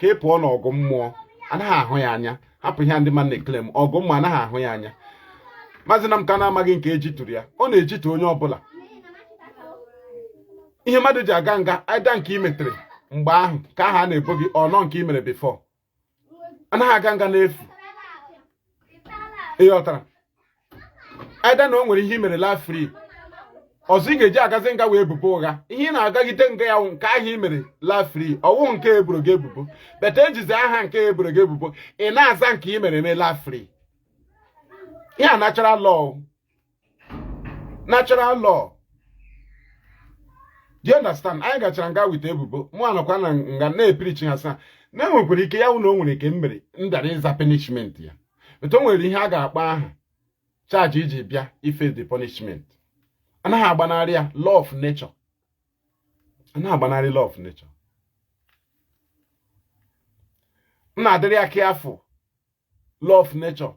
ka ị pụọ n'ọgụ mmụọ anaghị ahụ ya anya hapụ ihe ndị mmadụ na-eklem ọgụ mmụọ anaghị ahụ ya anya Mazi Nnamdi Kanu amaghị nke ejitụrụ ya ọ na-ejitu onye ọbụla ihe mmadụ ji aga nga aida nke imetere mgbe ahụ ka aha na-ebo gị ọnọ nke imere before anaghị aga nga n'efu ịghọtara aida na o nwere ihe imere la free ọzọ ị ga-eji agazi nga wee ebubo ụgha ihe ị na-agagide nga ya nke ahụ i mere la free ọwụ nke eboro gị ebubo beta ejizi aha nke eboro gị ebubo ị na-aza nke i mere eme la free ihe a natural law do you understand anyị gachara nga wite ebubo mụ anọkwa na nga na-epirichi ha sa na-enwekwara ike ya wụ na o nwere ike mmere mbịara ịza punishment ya beta o nwere ihe a ga-akpa aha charge iji bịa ife the punishment anaghị agbanarị ya law of nature anaghị agbanarị law of nature m na-adịrị ya careful law of nature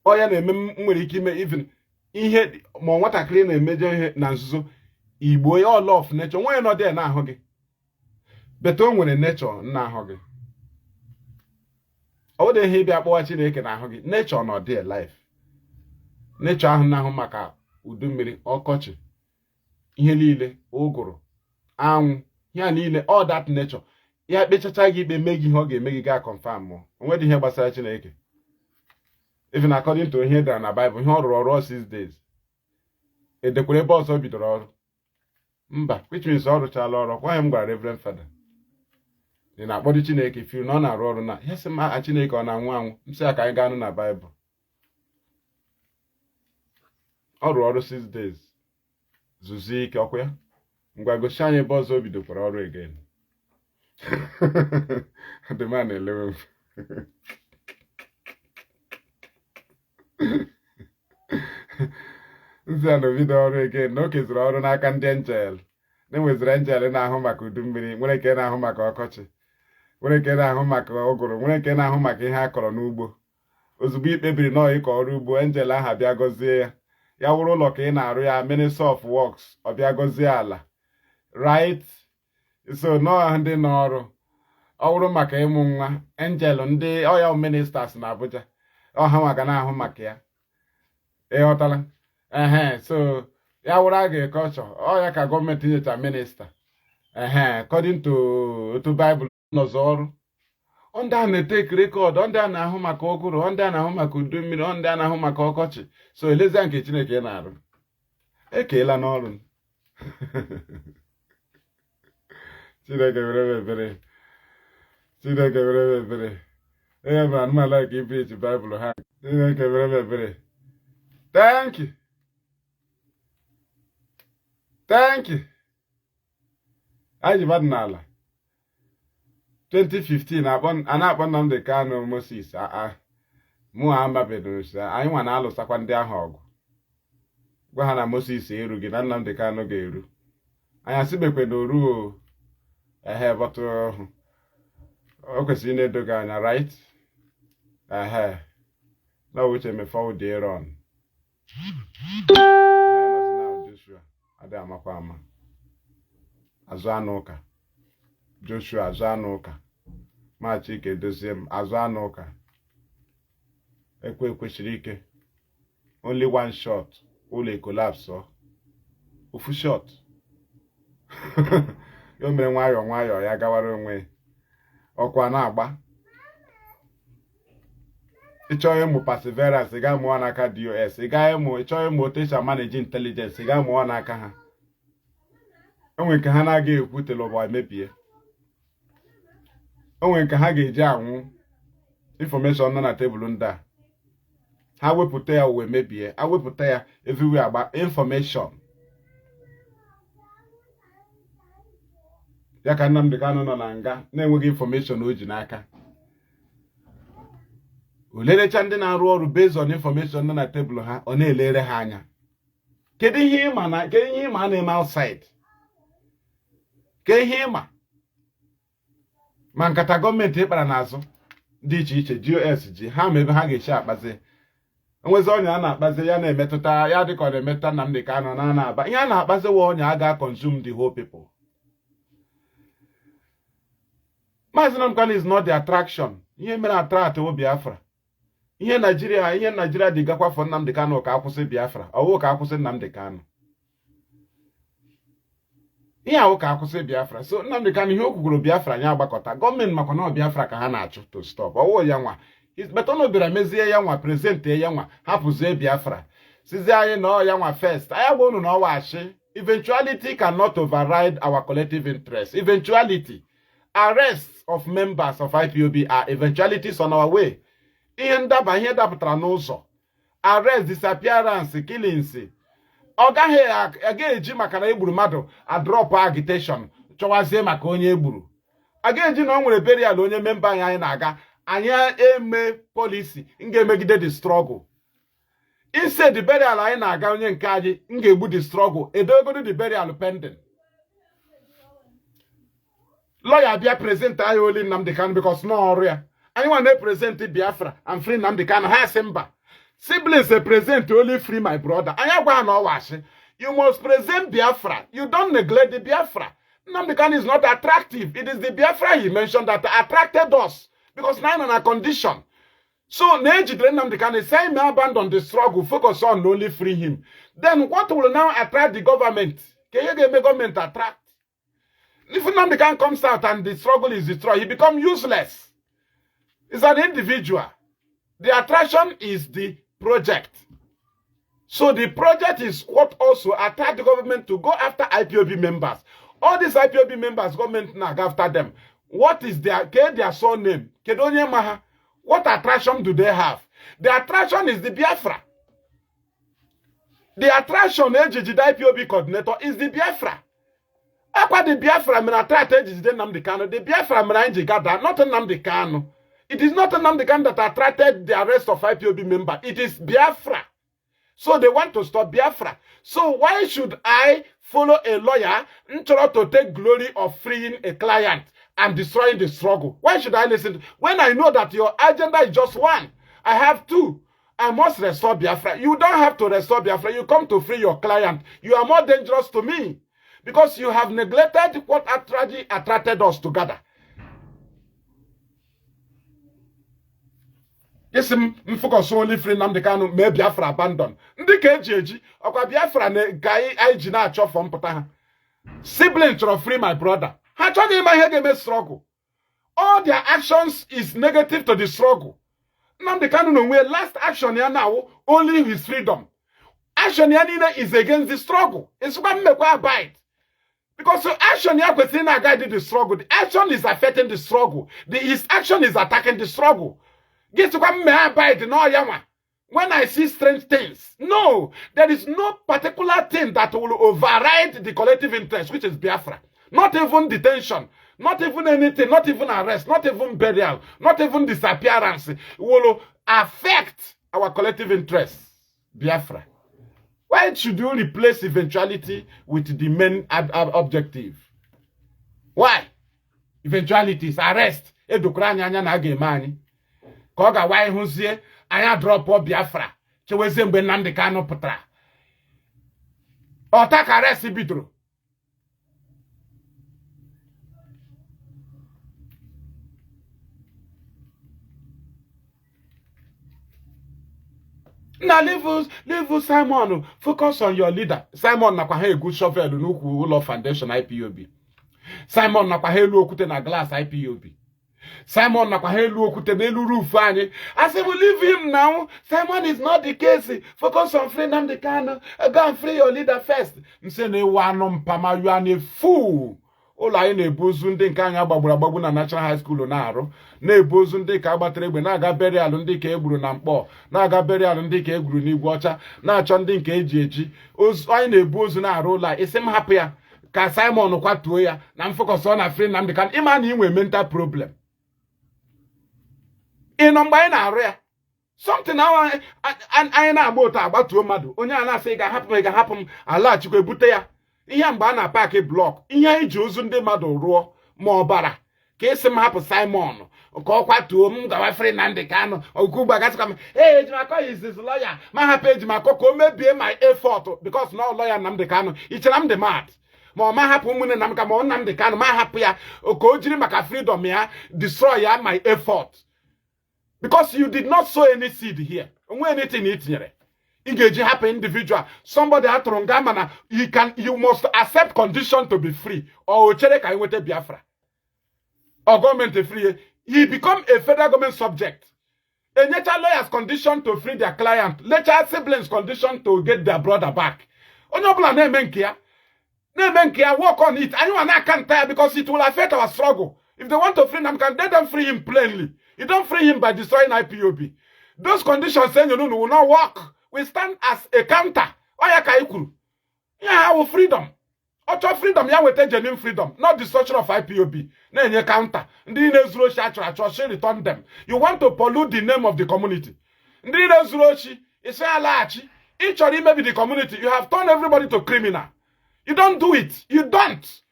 ọ ya na-eme nwere ike ime even ihe ma nwatakịrị na-emejọ ihe na nzuzo Igbo ya law of nature nwere nọ dị na-ahụ gị beta o nwere nature na-ahụ gị ọ dị ihe ịbịa kpọwa Chineke na-ahụ gị nature nọ dị life nature ahụ na-ahụ maka udu mmiri ọkọchị ihe niile ụgụrụ anwụ ihe niile all that nature ya kpechacha gị ikpe mee gị ihe ọ ga-eme gị gaa confirm mụ onwedị ihe gbasara Chineke even according to ihe dara na Bible ihe ọ rụrụ ọrụ 6 days edekwara ebe ọzọ bidoro ọrụ mba which means ọ rụchala ọrụ kwa m gwara Reverend Father dị na-akpọrọ Chineke firi na ọ na-arụ ọrụ na ya sị ma Chineke ọ na-anwụ anwụ m sị ya ka anyị gaa na Bible ọ rụrụ ọrụ 6 days zuzie ike ọkwa ya ngwa gosi anyị ebe ọzọ bidokwara ọrụ again the man elewe nzi a na bido ọrụ again na o keziri ọrụ n'aka ndị angel na-enweziri angel na-ahụ maka udu mmiri nwere nke na-ahụ maka ọkọchị nwere nke na-ahụ maka ụgụrụ nwere nke na-ahụ maka ihe a kọrọ n'ugbo ozugbo ikpebiri na ịkọ ọrụ ugbo angel ahụ abịa gọzie ya ya wụrụ ụlọ ka ị na-arụ ya minister of works ọbịa gọzie ala right so nọọ ndị n'ọrụ ọ wụrụ maka ịmụ nwa angel ndị ọya ministers na Abuja ọha maka na-ahụ maka ya ịghọtala so ya wụrụ agriculture ọya ka gọọmenti nyecha minista according to Bible nọzọ ọrụ ndị a na-eteki rekọd ndị a na-ahụ maka ụgụrụ ndị a na-ahụ maka udu mmiri ndị a na-ahụ maka ọkọchị so elezia nke Chineke na-arụ ekeela n'ọrụ Chineke were ebere Chineke were ebere onye bụ anụmanụ ka ipreach Bible ha Chineke were ebere thank you I jivad n'ala 2015 na-akpọ Nnamdi Kanu Moses mụ amabedo anyị nwa na-alụsakwa ndị ahụ ọgụ gwa ha na Moses erughị na Nnamdi Kanu ga-eru anyị asịbekwe na oruo bọtụ o kwesịrị na-edoga anya right na uche mefawo dị Iran Joshua adị amakwa ama azụ anụ ụka Joshua azụ anụ ụka maachị ike dozie m azụ anụ ụka ekwesịrị ike only one shot ụlọ collapse ofu shot ya mere nwayọọ nwayọọ ya gawara onwe ọkwa na-agba ịchọghị ịmụ perseverance ị ga-amụọ n'aka DOS ịchọghị ịmụ otu esi manage intelligence ị ga-amụọ n'aka ha onwe nke ha na-aga ekwu telụbọ emebie onwe nke ha ga-eji anwụ information nọ na tebụl ndị a ha wepụta ya uwe mebie ha wepụta ya everywhere agba information ya ka Nnamdi Kanu nọ na nga na-enweghị information o ji n'aka o lerecha ndị na-arụ ọrụ based on information nọ na tebụl ha ọ na-elere ha anya kedu ihe ịma a na-eme outside ke ihe ịma ma nkata gọọmenti ịkpara n'azụ dị iche iche GOS ji ha ma ebe ha ga-echi akpazi enwezi ọnya a na-akpazi ya na-emetụta ya dịka ọ na-emetụta Nnamdi Kanu na-aba ihe a na-akpazi wa ọnya a ga-consume the whole people. Mazi Nnamdi Kanu is not the attraction. Ihe mere attract o Biafra. Ihe Nigeria dị gakwa for Nnamdi Kanu ka akwụsị Biafra. Ọwụ ka akwụsị Nnamdi Kanu. Ihe ahụ ka akwụsị Biafra. So Nnamdi Kanu ihe o kwugoro Biafra anya agbakọta. Gọọmenti makwa na Biafra ka ha na-achụ to stop. Ọwụ ya nwa. Betono bịara mezie ya nwa prezente ya nwa hapụzie Biafra. Sizie anyị na ya nwa first. Anyị gwa unu na ọwa achị. Eventuality cannot override our collective interest. Eventuality. Arrests of members of IPOB are eventualities on our way. Ihe dapụtara n'ụzọ. Arrest, disappearance, killings. Ọ gaghị eji maka na egburu mmadụ adrop agitation chọwazie maka onye egburu. A ga-eji na o nwere burial onye memba anyị na-aga. Anyị eme policy ga-emegide the struggle. Instead the burial anyị na-aga onye nke anyị ga-egbu the struggle. Edogodo the burial pending. Lawyer bịa present anyị oli Nnamdi Kanu because no ọrụ ya. Anyị nwa na-present Biafra and free Nnamdi Kanu ha sị mba. Siblings present only free my brother. Anyị agwa ha na ọwashi. You must present Biafra. You don't neglect the Biafra. Nnamdi Kanu is not attractive. It is the Biafra he mentioned that attracted us. Because now in a condition. So, Nejidre Nnamdi Kanu say may abandon the struggle, focus on only free him. Then what will now attract the government? Can you get the government attract? If Nnamdi Kanu comes out and the struggle is destroyed, he becomes useless. He's an individual. The attraction is the project. So the project is what also attract the government to go after IPOB members. All these IPOB members, government now go after them. What is their surname? What attraction do they have? The attraction is the Biafra. The attraction the IPOB coordinator is the Biafra. Akwa the Biafra men attract Nnamdi Kanu. The Biafra men gada, not Nnamdi Kanu. It is not Nnamdi Kanu that attracted the arrest of IPOB member. It is Biafra. So they want to stop Biafra. So why should I follow a lawyer to take glory of freeing a client and destroying the struggle? Why should I listen? When I know that your agenda is just one. I have two. I must restore Biafra. You don't have to restore Biafra. You come to free your client. You are more dangerous to me. Because you have neglected what attracted us together. Yes, focus only free Nnamdi Kanu, may Biafra abandon. Ndi ka eji okwa Biafra ne guy IG na achọ for mpụta ha. Sibling chọrọ free my brother. Ha chọghị ịma ihe ga-eme struggle. All their actions is negative to the struggle. Nnamdi Kanu no way last action ya now only his freedom. Action ya niile is against the struggle. It's what mmekwa abide. Because so action ya kwesịrị na guide the struggle. The action is affecting the struggle. His action is attacking the struggle. When I see strange things, no, there is no particular thing that will override the collective interest, which is Biafra. Not even detention, not even anything, not even arrest, not even burial, not even disappearance will affect our collective interests. Biafra. Why should you replace eventuality with the main objective? Why? Eventualities, arrest, edukranya anya na aga eme anyị. Ka ọ ga-awa ịhụzie anya drọpụ Biafra chewezie mgbe Nnamdi Kanu pụtara. Ọta ka arrest bidoro. Now leave Simon, focus on your leader. Simon nakwa ha egwu shovel n'ukwu ụlọ foundation IPOB. Simon nakwa ha elu okwute na glass IPOB. Simon nakwa ha elu okwute n'elu roof anyị. I say we leave him now. Simon is not the case. Focus on free Nnamdi Kanu. Go and free your leader first. Mse na ewu anụ mpama, you are a fool. Ụlọ anyị na-ebuzu ndị nke anyị agbagburu agbagbu na National High School na-arụ, na-ebuzu ndị ka agbatara egbe, na-aga burial ndị ka egburu na Mkpọ, na-aga burial ndị ka egburu n'Igwe Ọcha, na-achọ ndị nke eji eji. Anyị na-ebu ozu na-arụ ụlọ a, isi m hapụ ya ka Simon kwatuo ya na mfọkọsọ na free Nnamdi Kanu. Ịma na ị nwere mental problem. Ịnọ mgbe anyị na-arụ ya something anyị na-agba ụtọ agbatuo mmadụ, onye a na-asị ị ga-ahapụ m alaghachikwa ebute ya. Ihe mgbe a na-paaki blọk, ihe anyị ji ozu ndị mmadụ rụọ ma ọbara ka esi m hapụ Simon ka ọ kwatuo m gawa free Nnamdi Kanu. Ogugba gasịkwa m Ejimako is his lawyer, ma hapụ Ejimako ka o mebie my effort because no lawyer Nnamdi Kanu. Ichere m dị mad ma ọ ma hapụ ụmụnne na m ka ma ọ Nnamdi Kanu ma hapụ ya ka o jiri maka freedom ya destroy ya my effort because you did not sow any seed here. Onwe anything itinyere. Engage happen individual. Somebody atụrụ nga mana you must accept condition to be free. Or chere ka inwete Biafra. Or government free. He become a federal government subject. Enyecha lawyers condition to free their client. Later siblings condition to get their brother back. Onye ọbụla na-eme nke ya. Na-eme nke ya, work on it. Anyone na can't tire because it will affect our struggle. If they want to free him, let them free him plainly. You don't free him by destroying IPOB. Those conditions saying will not work. We stand as a counter. Oya ka ikuru. Yeah, our freedom. Ocho freedom ya wete genuine freedom, not destruction of IPOB. Na enye counter. Ndi nezuru oshi achọ return them. You want to pollute the name of the community. Ndi nezuru oshi ise alaghachi. Each or maybe the community. You have turned everybody to criminal. You don't do it. You don't.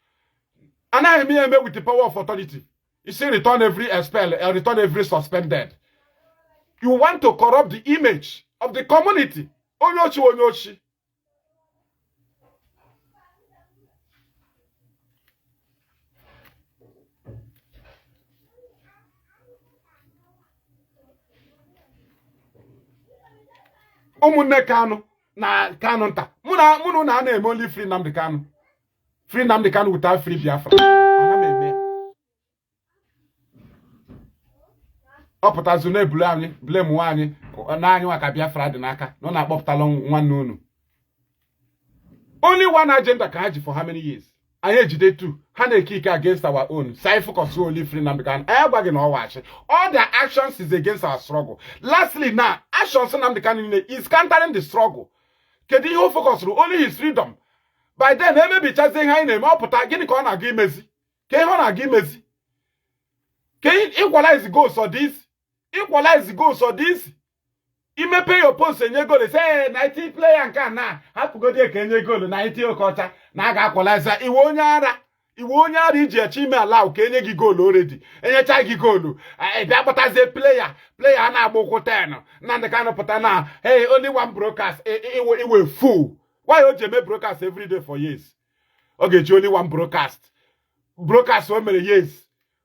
And I am with the power of authority. You say return every expel, return every suspended. You want to corrupt the image of the community. Onyoshi, onyoshi. Umunne Kanu na Kanu nta. Munu na na-eme only free Nnamdi Kanu. Free Nnamdi Kanu without free Biafra. Ana me. Ọpụtazu na-ebulu anyị, blame nwa anyị, na anyị nwa ka Biafra dị n'aka, na ọ na-akpọpụtala nwanne unu. Only one agenda ka ha ji for how many years? Anyị ejide two, ha na-eke against our own. Sai focus only free Nnamdi Kanu. Anyị agbaghị na ọwa achị. All their actions is against our struggle. Lastly now, actions Nnamdi Kanu is countering the struggle. Kedu ihe o focus ru? Only his freedom. By then, emebichazi ihe anyị na-eme ọpụta gịnị ka ọ na-aga imezi? Ka ihe ọ na-aga imezi? Ka equalize goals or this? Equalize goals or this? Imepe your post enye goal say 90 player nke na hapụgodi eke enye goal 90 okocha na aga equalize iwe onye ara iji echi ime allow ka enye gị goal already enyecha gị goal bịa kpọtazie player na-agba ụkwụ 10 Nnamdi Kanu pụta na hey only one broadcast iwe fool. Why o ji eme broadcast every day for years? O ga-eji only one broadcast o mere years.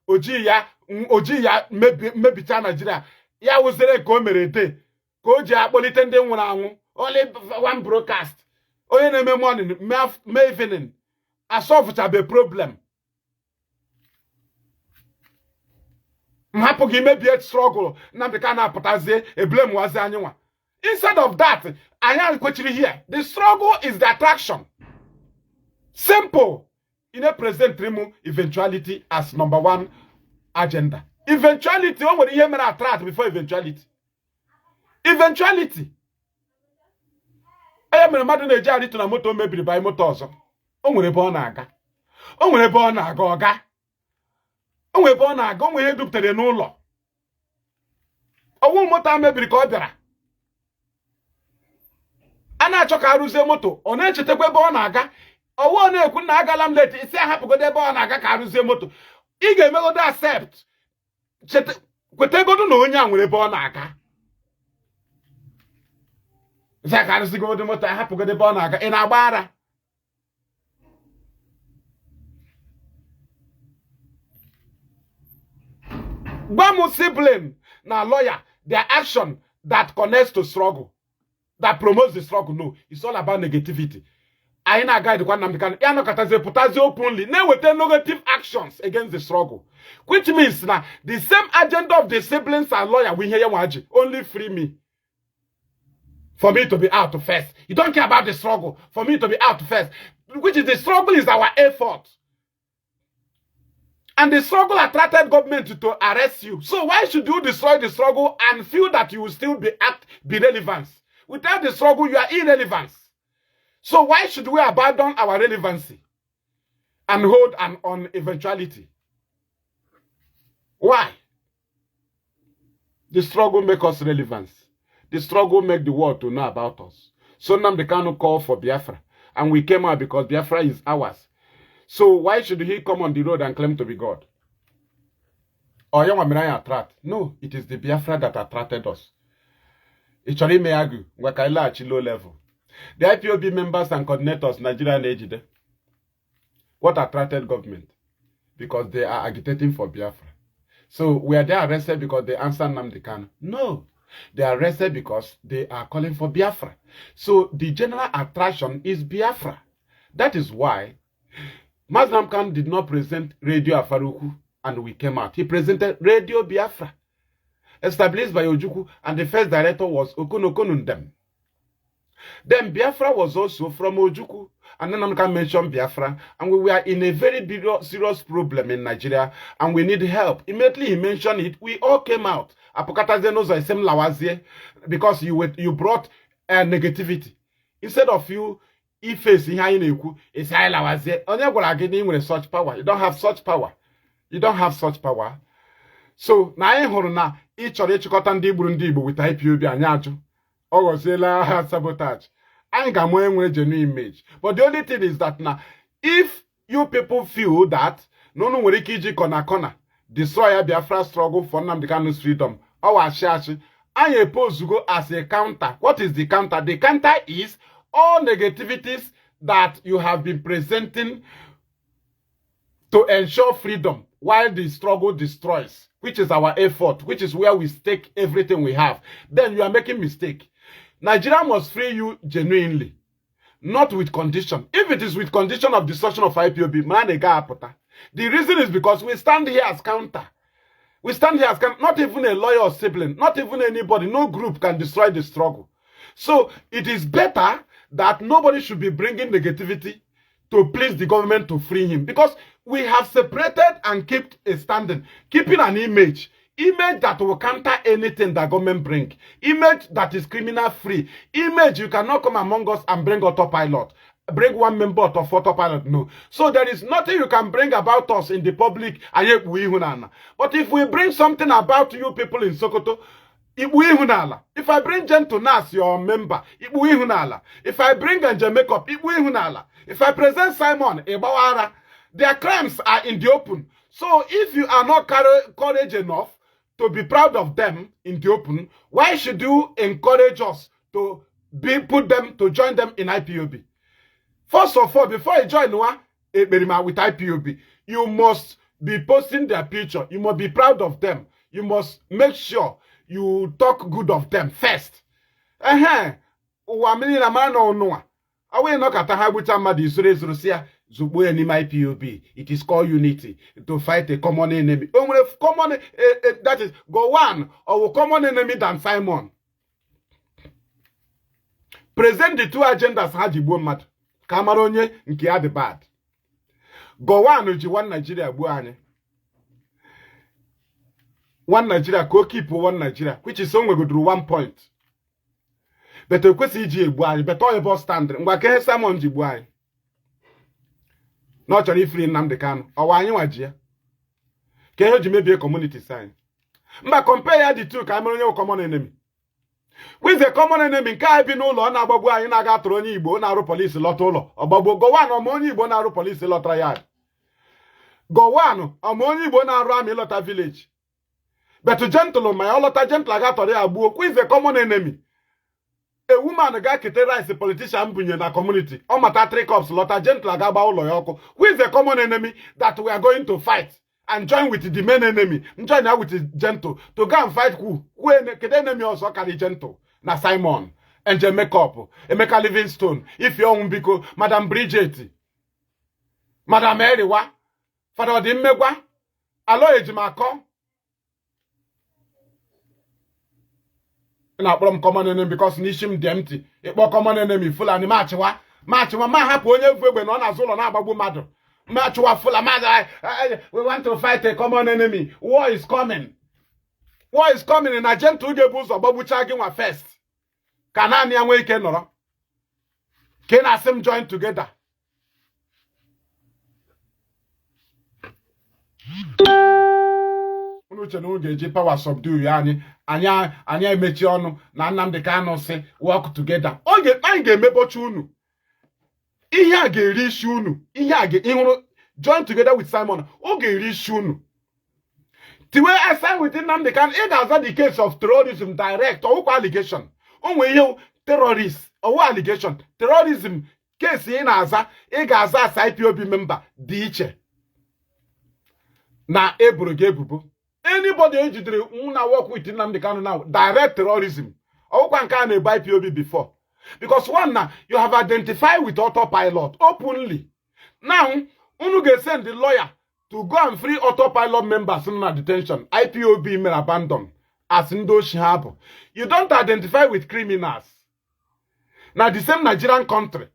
Oji ya mebicha Nigeria ya wụzere ka o mere ede ka o ji akpọlite ndị nwụrụ anwụ. Only one broadcast. Onye na-eme morning mee evening asọfụchabe problem. Mhapụ gị mebie struggle Nnamdi Kanu apụtazie eblem wazi anyị nwa. Instead of that, anyị kwechiri here. The struggle is the attraction. Simple. In a present trimu eventuality as number one agenda. Eventuality, o nwere ihe mere attract before eventuality. Eventuality. Aya mere mmadụ na-eji arịtụ na moto mebiri by moto ọzọ. O nwere ebe ọ na-aga. O nwere ebe ọ na-aga ọga. O nwere ebe ọ na-aga, o nwere ihe dupụtara n'ụlọ. Ọwụ moto a mebiri ka ọ bịara. A na-achọ ka arụzie moto, ọ na-echetakwa ebe ọ na-aga. Ọwụ ọ na-ekwu na agala m leti, isi ahapụgodo ebe ọ na-aga ka arụzie moto. Ị ga-emegodo accept. Kwetegodo na onye a nwere ebe ọ na-aga. Isi ka arụzigodo moto, ahapụgodo ebe ọ na-aga. Ị na-agba ara. Gbamu sibling na lawyer, their action that connects to struggle, that promotes the struggle. No, it's all about negativity. I na guide kwa namdikana. Ya no kataze putazi openly. Ne wete negative actions against the struggle. Which means na the same agenda of the siblings and lawyer we hear waji. Only free me. For me to be out first. You don't care about the struggle. For me to be out first. Which is the struggle is our effort. And the struggle attracted government to arrest you. So why should you destroy the struggle and feel that you will still be relevant? Without the struggle, you are irrelevant. So why should we abandon our relevancy and hold on eventuality? Why? The struggle makes us relevant. The struggle makes the world to know about us. So now they cannot call for Biafra. And we came out because Biafra is ours. So why should he come on the road and claim to be God? Or attract? No, it is the Biafra that attracted us. It's only me argue. Low level. The IPOB members and coordinators, Nigeria and Ejide. What attracted government? Because they are agitating for Biafra. So were they arrested because they answered Nnamdi Kanu? No. They are arrested because they are calling for Biafra. So the general attraction is Biafra. That is why Mazi Nnamdi Kanu did not present Radio Afaruku and we came out. He presented Radio Biafra, established by Ojukwu, and the first director was Okonokonundem. Then Biafra was also from Ojukwu, and then I can mention Biafra, and we were in a very big, serious problem in Nigeria, and we need help. Immediately he mentioned it, we all came out. Because you brought negativity. Instead of you face it's such power. You don't have such power. You don't have such power. So na each other with IPOB and Yajo. Sabotage. I ain't got more genuine image. But the only thing is that now, if you people feel that no werikiji kona destroy Biafra struggle for Nnamdi Kanu's freedom, our shashi, I oppose to go as a counter. What is the counter? The counter is all negativities that you have been presenting to ensure freedom while the struggle destroys, which is our effort, which is where we stake everything we have. Then you are making mistake. Nigeria must free you genuinely, not with condition. If it is with condition of destruction of IPOB, the reason is because we stand here as counter. We stand here as counter. Not even a lawyer or sibling, not even anybody, no group can destroy the struggle. So it is better that nobody should be bringing negativity to please the government to free him, because we have separated and kept a standing, keeping an image that will counter anything that government bring, image that is criminal free, image you cannot come among us and bring autopilot, bring one member of autopilot. No. So there is nothing you can bring about us in the public. But if we bring something about you people in Sokoto, if I bring Gentle your member, if I bring Jamaica, if I present Simon Ebawara, their crimes are in the open. So if you are not courage enough to be proud of them in the open, why should you encourage us to join them in IPOB? First of all, before you join with IPOB, you must be posting their picture. You must be proud of them. You must make sure you talk good of them first. It is called unity to fight a common enemy. That is go one or a common enemy than Simon. Present the two agendas Hajibu Mad. Camaronye nke the bad. Go one uji one Nigeria buane. One Nigeria go keep one Nigeria, which is somewhere go through 1 point. But the question is buane, but all about standard. Mwake Simon jibuane. No chori free Nnamdi Kanu. Owa anyi wajia. Ke ho ji mebie community sign. Mba compare the two ka amere onye common enemy. With the common enemy nke a bi n'ụlọ na-agbagbu anyị na-aga atụrụ onye Igbo na-arụ polisi lọta ụlọ. Ọgbagbu Gowon ọmụ onye Igbo na-arụ polisi lọta yard. Gowon ọmụ onye Igbo na-arụ amị lọta village. But gentle my lọta gentle aga tọrọ ya gbuo. With the common enemy. A woman ga kete rice politician bunye na community. O mata 3 cups lọta gentle aga gba ụlọ ya ọkụ. With the common enemy that we are going to fight. And join with the main enemy. Join now with the gentle. To go and fight who? Kede enemy also carry gentle. Na Simon. Angel Makeup. Emeka Livingstone. If you own biko. Madam Bridget. Madam Eriwa. Father Odimmegwa. Alo Ejimako. Na problem common enemy because nishim dị empty. Ikpo common enemy full and machiwa. Machiwa ma hapụ onye egbe na ọ na-azụ ụlọ na-agbagbu mmadụ. Machiwa full mother. We want to fight a common enemy. War is coming. War is coming in a gentle gebu ụzọ gbagbucha gị nwa first. Ka naanị ya nwee ike nọrọ. Ka na asị join together. Unu uche na unu ga-eji power subdue ya anyị emechi ọnụ na Nnamdi Kanu sị work together. Anyị ga-emebochi unu. Ihe a ga-eri isi unu. Ihe a ga-ịhụrụ join together with Simon. O ga-eri isi unu. Tiwe assign with Nnamdi Kanu. Ị ga-aza the case of terrorism direct. Ọwụkwa allegation. Onwe ihe terrorist. Ọwụ allegation. Terrorism case ị na-aza. Ị ga-aza as IPOB member dị iche. Na eburu gị ebubo. Anybody ejidere na work with Nnamdi Kanu now, direct terrorism. Ọwụkwa nke a na-ebu IPOB before. Because one now, you have identified with autopilot openly. Now, unu ga send the lawyer to go and free autopilot members in detention. IPOB may abandon as Ndo Shihabu. You don't identify with criminals. Now, the same Nigerian country.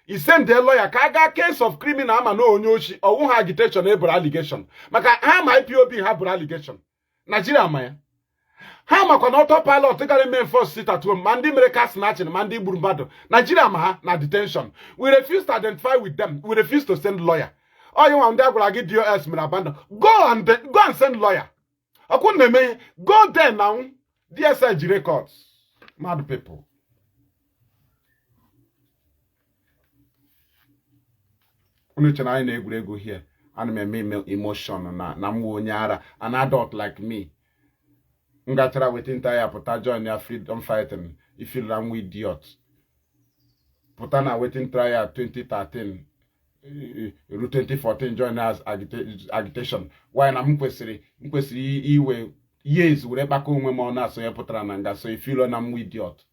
You send the lawyer, kaga case of criminal ama no onyoshi, or who agitation able allegation. Maka ham IPOB have allegation. Nigeria maya. How ma kon autopilot take main force sit at home, mandi mereka snatching, mandi burumbado. Nigeria ma na detention. We refuse to identify with them. We refuse to send lawyer. Oh, you want that get DOS me abandon. Go and send lawyer. I couldn't me go there now. DSIG records. Mad people. Unuche na egwuregwu here. And me emotion na mwonyara. An adult like me. Ngachara within tire puta join your freedom fighting. If you run with idiot. Putana waiting trial 2013. 2014 join us agitation. Why na mkwesiri iwe years wure bako onwe mo na so ye putara na nga so if you run am idiot.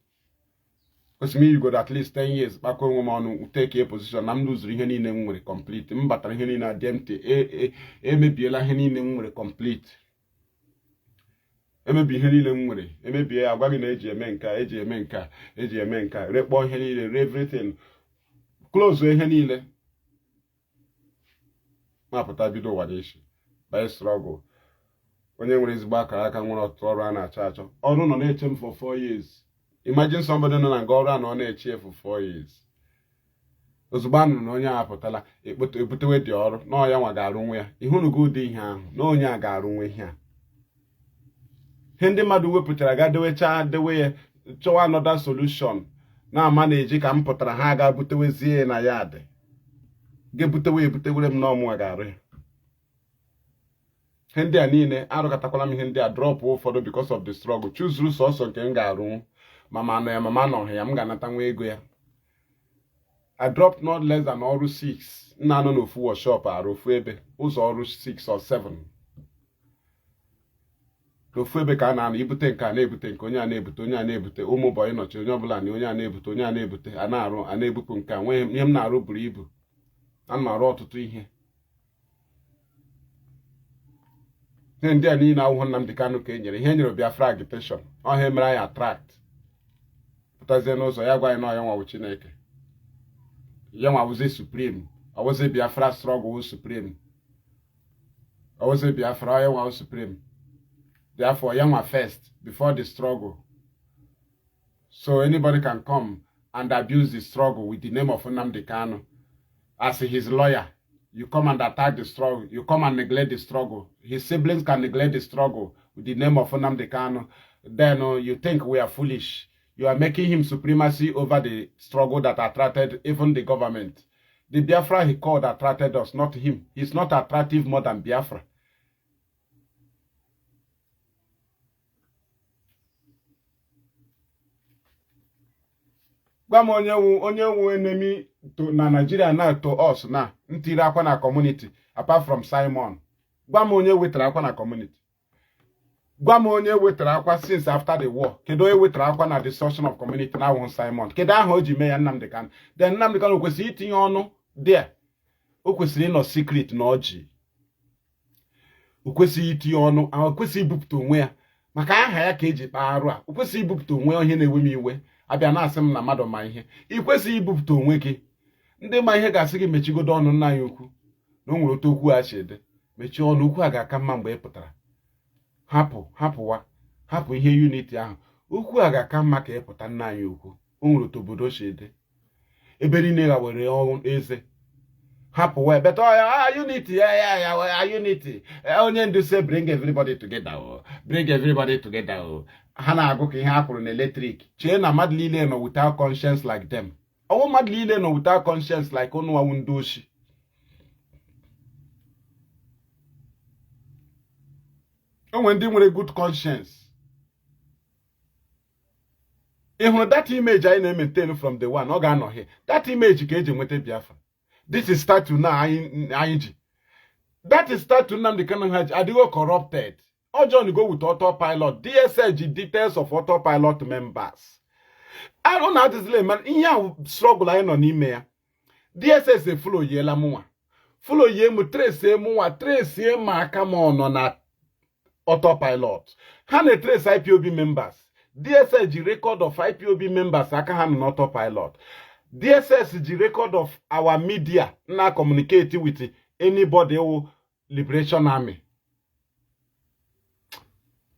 Because me you got at least 10 years bako onwe mo no take a position na lose ihe niile nwere complete. Mbatara ihe niile na empty emebiela ihe niile nwere complete. Emebi ihe niile nwere emebi agwa gị na eji eme nka rekpọ ihe niile everything close ihe niile mapụta bido ụwa n'isi by struggle onye nwere ezigbo akara aka nwere ọtụtụ ọrụ a na-achọ achọ ọrụ nọ na-eche m for 4 years. Imagine somebody nọ na nga ọrụ a nọ na-eche for 4 years. Ozugbo anụrụ na onye a apụtala ebutewe dị ọrụ na ọya nwa ga-arụ nwe ya ihunugo ụdị ihe ahụ na onye a ga-arụ nwe ihe a. Hindi mmadụ wepụtara ga dewe ya chọwa another solution na ama na-eji ka m pụtara ha ga-butewezie na ya adị ga-ebutewere m n'ọmụwa ga-arụ ya. Hindi a niile arụkọtakwala m ihe ndị a drop ụfọdụ because of the struggle chuzuru sọsọ nke m ga-arụ mama nọ ya m ga-anata nwa ego ya. I dropped not less than ọrụ 6 nna anọ n'ofu workshop arụ ofu ebe ụzọ ọrụ 6 or 7 ofu ebe ka a na-anọ ibute nke a na-ebute nke onye a na-ebute onye a na-ebute ụmụ bọyị nọchi onye ọbụla na onye a na-ebute onye a na-ebute a na-arụ a na-ebupụ nke a nwee ihe m na-arụ buru ibu ana m arụ ọtụtụ ihe ndị a niile awụhụ Nnamdi Kanu ka e nyere ihe nyere Biafra agitation ọhịa mere anyị attract pụtazie n'ụzọ ya gwa anyị na ọya nwawu Chineke ya nwawuzie supreme ọwụzie Biafra struggle supreme ọwụzie Biafra ọya nwawu supreme. Therefore, young are first before the struggle. So anybody can come and abuse the struggle with the name of Nnamdi Kanu as his lawyer. You come and attack the struggle. You come and neglect the struggle. His siblings can neglect the struggle with the name of Nnamdi Kanu. Then you think we are foolish. You are making him supremacy over the struggle that attracted even the government. The Biafra he called attracted us, not him. He's not attractive more than Biafra. Onye wu enemy to na Nigeria now to us na ntiri akwa na community apart from Simon. Gwa m onye wetara akwa na community. Gwa m onye wetara akwa since after the war. Kedu onye wetara akwa na destruction of community na won Simon. Kedu ahụ o ji mee ya Nnamdi Kanu. Then Nnamdi Kanu kwesịrị itinye ọnụ there. O kwesịrị ịnọ secret na ọjị. O kwesịrị itinye ọnụ, o kwesịrị ibupụta onwe ya. Maka aha ya ka eji kpaa arụ a. O kwesịrị ibupụta onwe onye na-ewe m iwe. Abịa na asị m na mmadụ ma ihe. I kwesịrị ibupụta onwe gị. Ndị ma ihe ga-asị gị mechigodo ọnụ nna anyị ukwu. Na o nwere otu okwu a si ede. Mechie ọnụ, okwu a ga-aka mma mgbe ị pụtara. Hapụ ihe unity ahụ. Okwu a ga-aka mma ka ị pụta nna anyị ukwu. O nwere otu obodo si ede. Ebe niile ga were ọrụ eze. Hapụ wee beta ya unity ya unity. Onye ndu say bring everybody together. Bring everybody together. Ha na-agụ ka ihe a kwuru na eletrik. Chee na mmadụ niile nọ without conscience like them. Ọwụ mmadụ niile nọ without conscience like unu wawu ndị oshi. Onwe ndị nwere good conscience. Ị hụrụ that image anyị na-maintain from the one, ọ ga-anọ here. That image ka eji nweta Biafra. This is statue na anyị ji. That is statue Nnamdi Kanu ha ji adịgo corrupted. John go with autopilot. DSS details of autopilot members. I don't know how to say, man. In ya struggle I no n'ime ya. DSS follow ye la mwa. Follow ye mu trace ma aka mo no na autopilot. Ha na trace IPOB members. DSS ji record of IPOB members aka ha na autopilot. DSS ji record of our media na communicate with anybody who Liberation Army.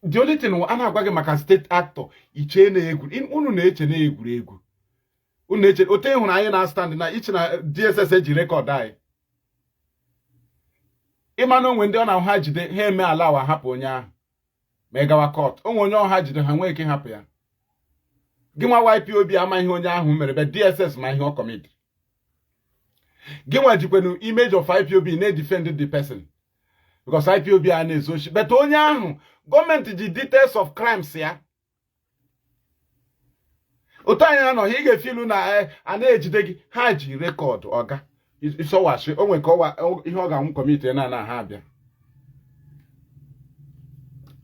The only thing ana agwa gị maka state actor iche na egwu unu na-eche na egwuregwu unu na-eche ote hụrụ anyị na stand na iche na DSS eji record anyị ịma na onwe ndị ọ na ha jide ha eme ala wa hapụ onye ahụ ma ị gawa court onwe onye ọha jide ha nwee ike hapụ ya gị nwa YPOB ama ihe onye ahụ mere be DSS ma ihe ọ commit gị nwa jikwenu image of IPOB na defend the person because IPOB a na-ezochi but onye ahụ gọọmenti ji details of crimes ya otu anyị anọ ị ga-efilu na a na-ejide gị ha ji rekọdụ ọga isọwashi o nwere ka ihe ọ ga-anwụ kọmiti na ha abịa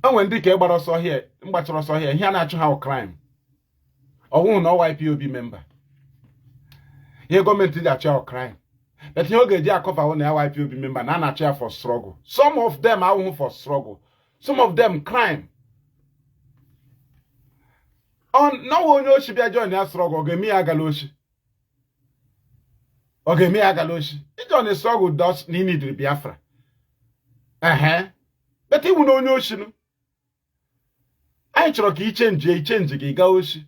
o nwere ndị ka gbara ọsọ hie mgbachara ọsọ hie ihe a na-achụ ha crime ọwụhụ na YPOB member ihe gọọmenti ji achụ ha crime but ihe ọ ga-eji akọva na ya YPOB member na a na-achụ ya for struggle. Some of them awụhụ for struggle. Some of them crime. No onye oshi bịa join ya struggle, ga-eme ya agaloshi. Ọ ga-eme ya agaloshi. Ijoin struggle does need Biafra. But iwu na onye oshi nụ. Anyị chọrọ ka ichenji gị gaa oshi.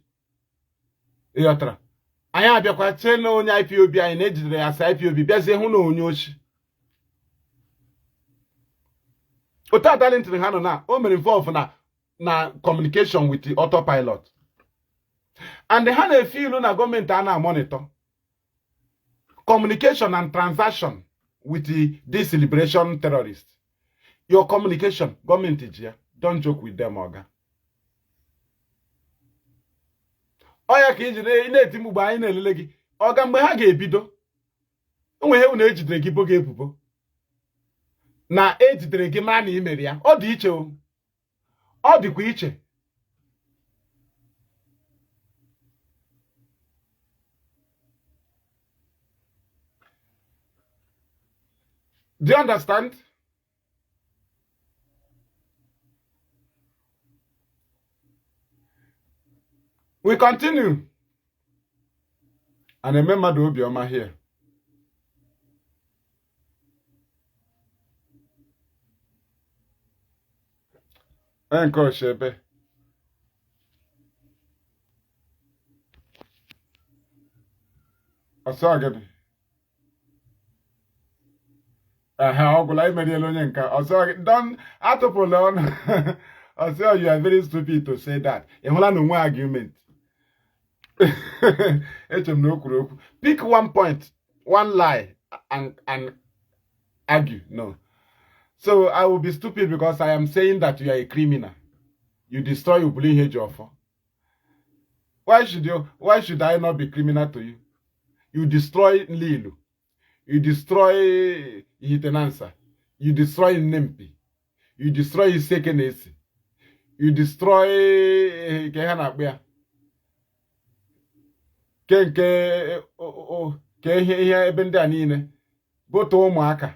Ịghọtara? Anyị abịakwa chee na onye IPOB anyị na-ejidere ya sa IPOB bịazie hụ na onye oshi. Ota talent ha nọ na o mere involve na communication with the autopilot. And ha na-efilu na gọọmenti a na-monitor communication and transaction with this liberation terrorists. Your communication, gọọmenti ji ya. Don't joke with them, oga. Oya ka ijide na-eti mgbe anyị na-elele gị. Oga mgbe ha ga-ebido. Onwe ihe na ejidere gị boga ebubo. Na ejidere gị mara na imere ya. Ọ dị iche o. Ọ dịkwa iche. Do you understand? We continue. And remember Maduabuchi here. Encore Shebe. I saw again. Ogula imedielo onye nka. Also, don't atopole on. Also, you are very stupid to say that. Ehula no one argument. Pick one point, one lie, and argue. No. So I will be stupid because I am saying that you are a criminal. You destroy Ubuli Hejofo. Why should I not be criminal to you? You destroy Lilu. You destroy Hitenansa. You destroy Nempi. You destroy Sekenesi. You destroy Kehanabia. Kenke Kehe Ebendanine. Both Omaka.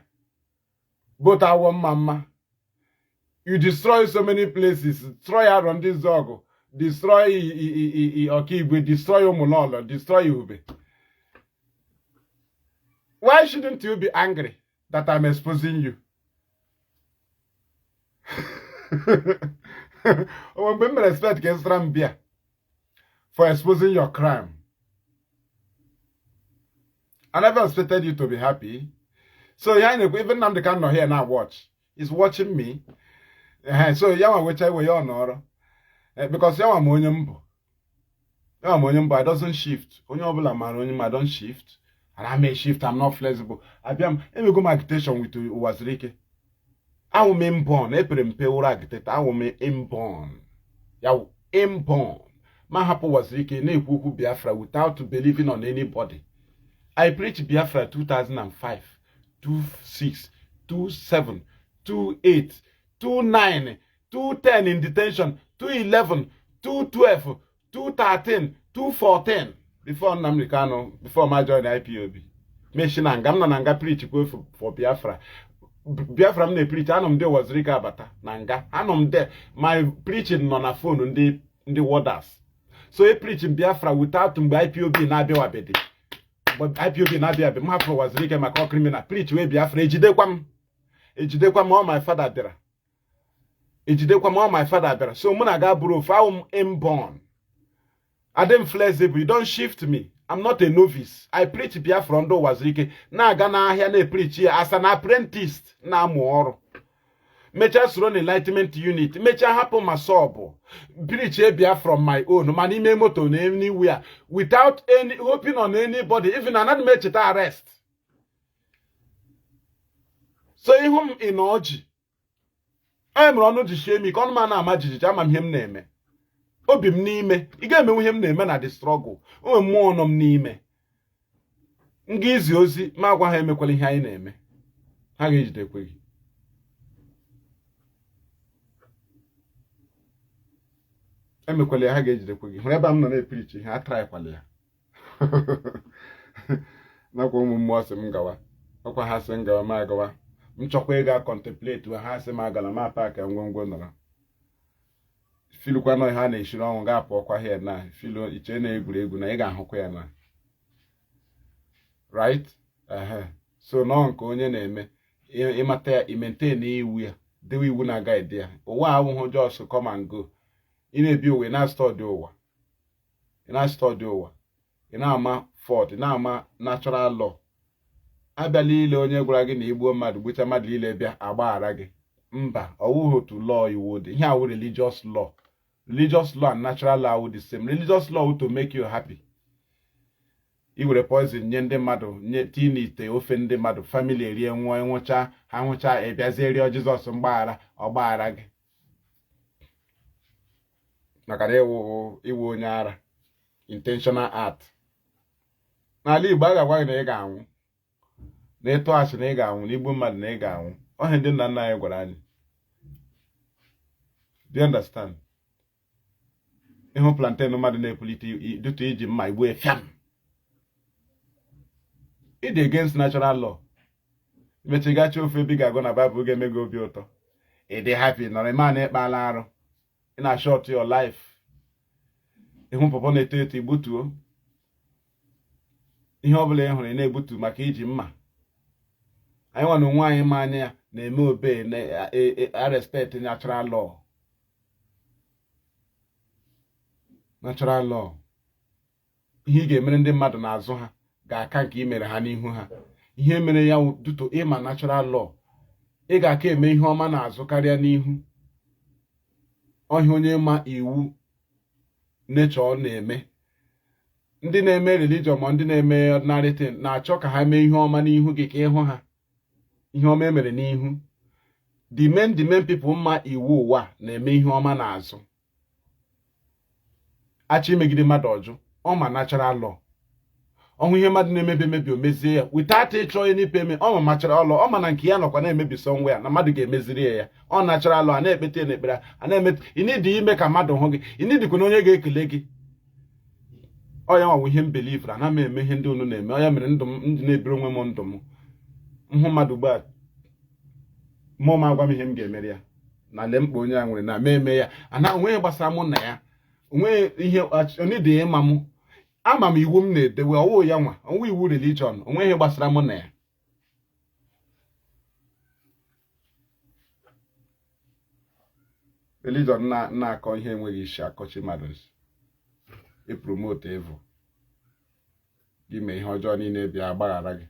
Both our mama. You destroy so many places. Destroy around this Zogo. Destroy Okigwe. Destroy Omulolo. Destroy Ube. Why shouldn't you be angry that I'm exposing you? Respect Gesrambia for exposing your crime. I never expected you to be happy. So even now the camera here now watch. He's watching me. So yawa which I will honor. Because yawa monyumbo. Yawa monyumbo, I doesn't shift. Onyobula man, I don't shift. And I may shift, I'm not flexible. Let me go my agitation with Wazirike. I will be inborn. I will be inborn. Yaw inborn. My happy Wazirike, ne kuku Biafra without believing on anybody. I preach Biafra 2005, 26, 27, 28, 29, 210 in detention, 211, 212, 213, 214. Before Namricano, before I joined Ipob. Meshinanga, I'm not preach for Biafra. Biafra me preach, anom de was Rika Bata, Nanga. Anom de my preaching on a phone in the waters. So he preaching Biafra without Ipob na be wabedi. But Ipob na be Mafro was Rika Mako criminal. Preach we Biafra, Ejidekwam all my father there. Ejidekwam all my father there. So Munaga bro, I'm inborn. I dem flexible. You don't shift me. I'm not a novice. I preach Biafra ndo Wazirike. Na gana here na preach here as an apprentice na muoro. Mecha run enlightenment unit. Mecha hapo masobo. Preach Biafra from my own. Mani me moto anywhere without any hoping on anybody. Even another mecha arrest. So ihum inoji. I'm runu to shame me. Kon man na majiji. I'm him name. Obim n'ime, ị ga-emenwu ihe m na-eme na the struggle. O mmụọ nọ m n'ime. M ga-ezi ozi ma agwa ha emekwala ihe anyị na-eme. Ha ga-ejidekwe gị. Emekwala ya, ha ga-ejidekwe gị. Hụrụ ebe m nọ na-epirichi ihe, atraikwala ya. Nakwa ụmụ mmụọ sị m gawa. Ọkwa ha sị m gawa ma agawa. M chọkwa ịga contemplate ha sị m agala ma paaki ngwongwo nọrọ. Filu kwa no ha na-eshiri ọnwụ ga-apụ ọkwa here na filu iche na egwuregwu na ị ga-ahụkwa ya na right so no nke onye na-eme ịmata ya maintain iwu ya dewe iwu na guide ya ụwa ahụhụ just come and go ị na-ebi ụwa ị na-study ụwa ị na-ama fort ị na-ama natural law abịala ile onye gwara gị na igbuo mmadụ gbucha mmadụ ile bịa agbaghara gị mba ọwụghị otu law iwu dị ihe awụ religious law. Religious law and natural law are the same. Religious law to make you happy. You will poison nyende madu, tini te offend the madu, family rie nwocha, ha nwocha e biazerio Jesus mgbara, ogbara gị. Nakare iwu onye ara. Intentional act. N'ala Igbo agagwa gị na ị ga-anwụ. Na ịtụ asị na ị ga-anwụ, na igbu mmadụ na ị ga-anwụ. Ọ ndị nna nna anyị gwara anyị. Do you understand? Ịhụ plantain mmadụ na-epulite dutu iji mma igbu efiam. It against natural law. Mechigachi ofe bi ga-agụ na Bible ga-eme gị obi ụtọ. Ị dị happy nọrọ ime a na-ekpala arụ. Ị na-short your life. Ịhụ pọpọ na-eto eto igbutuo. Ihe ọ bụla ị hụrụ ị na-egbutu maka iji mma. Anyị nwa na onwe anyị ma anya ya na-eme obe na respect natural law. Natural law. Ihe ị ga-emere ndị mmadụ n'azụ ha ga-aka nke i mere ha n'ihu ha. Ihe mere ya duto ịma natural law ị ga-aka eme ihe ọma n'azụ karịa n'ihu. Ọhịa onye ma iwu nature na-eme. Ndị na-eme religion ma ndị na-eme ordinary thing na-achọ ka ha mee ihe ọma n'ihu gị ka ịhụ ha ihe ọma emere n'ihu. The main people mma iwu ụwa na-eme ihe ọma n'azụ. Achọ imegide mmadụ ọjụ, ọ ma natural law. Ọhụ ihe mmadụ na-emebi emebi o mezie ya without ịchọ any payment. Ọ ma natural law, ọ ma na nke ya nọkwa na-emebi somewhere na mmadụ ga-emeziri ya. Ọ natural law, a na-ekpete n'ekpere, a na-eme inidi ime ka mmadụ hụ gị, inidikwa na onye ga-ekele gị. Ọ ya nwa ihe m believe na m eme ihe ndị unu na-eme. Ọ ya mere ndụ m ndị na-ebiri onwe m ndụ m. Nhụ mmadụ ugbu a mmụọ m agwa m ihe m ga-emere ya na lee mkpa onye a nwere na eme ya. Ana onwe gbasara mụ na ya, onwe ihe onide ịma m. Ama m iwu m na-edewe ọwụ ya nwa, onwe iwu religion, onwe ihe gbasara mụ na ya. Religion na-akọ ihe enweghị isi akọchi mmadụ. Ipromote evil. Gị mee ihe ọjọọ niile bịa agbaghara gị.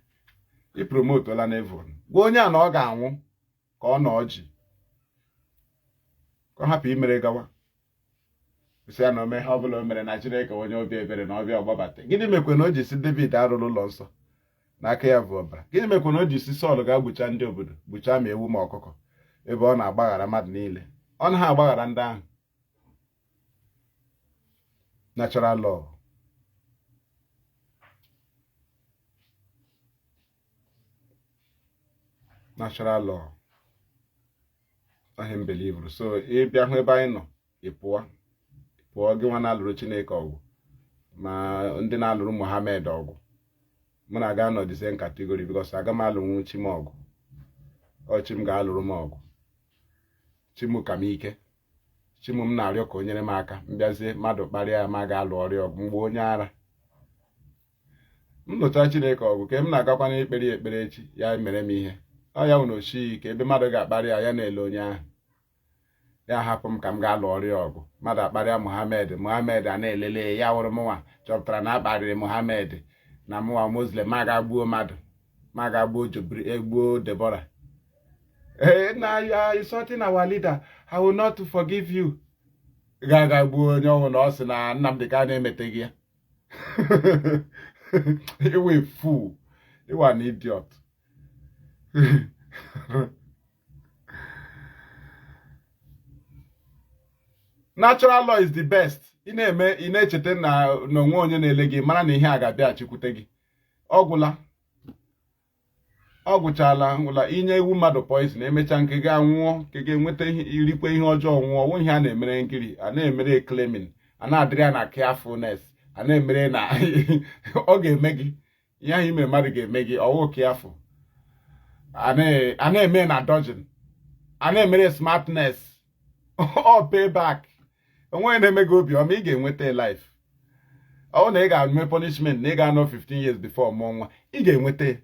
Ipromote ola na evil. Gwa onye a na ọ ga-anwụ ka ọ na ọjị. Ka ọ hapụ imere gawa. Sị ya na ome ihe ọbụla o mere na Chineke onye obi ebere na ọbịa ọgbabata. Gịnị mekwe na o ji si David arụrụ ụlọ nsọ n'aka ya bụ ọbara? Gịnị mekwe na o ji si Sọl ga-gbucha ndị obodo, gbuchaa ma ewu ma ọkụkọ, ebe ọ na-agbaghara mmadụ niile? Ọ na ha agbaghara ndị ahụ. Natural law. Natural law. Ahịa mbelivru. So ị bịa hụ ebe anyị nọ, ị pụọ gị nwa na-alụrụ Chineke ọgwụ ma ndị na-alụrụ Muhammad ọgwụ. Mụ na aga nọ the same category because aga m alụrụ chi m ọgwụ. Chi m ga-alụrụ m ọgwụ. Chi m ka m ike. Chi m na-arịọ ka o nyere m aka. Mbịazie mmadụ kparịa ya ma ga-alụ ọrịa ọgwụ mgbe onye ara. M lụtara Chineke ọgwụ ka m na-agakwa n'ekpere ekpere echi ya mere m ihe. Ọ ya nwere oshi ka ebe mmadụ ga-akparị ya na-ele onye ahụ. Ya hapụ m ka m ga-alụ ọrịa ọgụ. Mmadụ akparịa Muhammad a na-elele ya wụrụ mụnwa chọpụtara na akparịrị Muhammad na mụnwa Muslim ma ga-gbuo mmadụ ma ga-gbuo egbuo Deborah. Na ya is something our leader, I will not forgive you. Ga gbuo onye ọnwụ na ọ sị na Nnamdị ka na-emete gị ya. Iwe fool, iwe an idiot. Natural law is the best. Ị na-echeta na onwe onye na-ele gị mara na ihe a ga-abịaghachikwute gị. Ọ gwụchala ngwụla inye iwu mmadụ poison emecha nke ga nwụọ ka ga-enweta irikwe ihe ọjọọ nwụọ. Ọnwụ ihe a na-emere nkiri, a na-emere claiming, a na-adịrị ya na carefulness, a na-emere na ọ ga-eme gị ihe ahụ ime mmadụ ga-eme gị ọwụ careful. A na-eme na dodging, a na-emere smartness, ọ payback. Onwe na-eme gị obi ọma, ị ga-enweta life. Ọ na ị ga-eme punishment na ị ga-anọ 15 years before mụọ nwa, ị ga-enweta.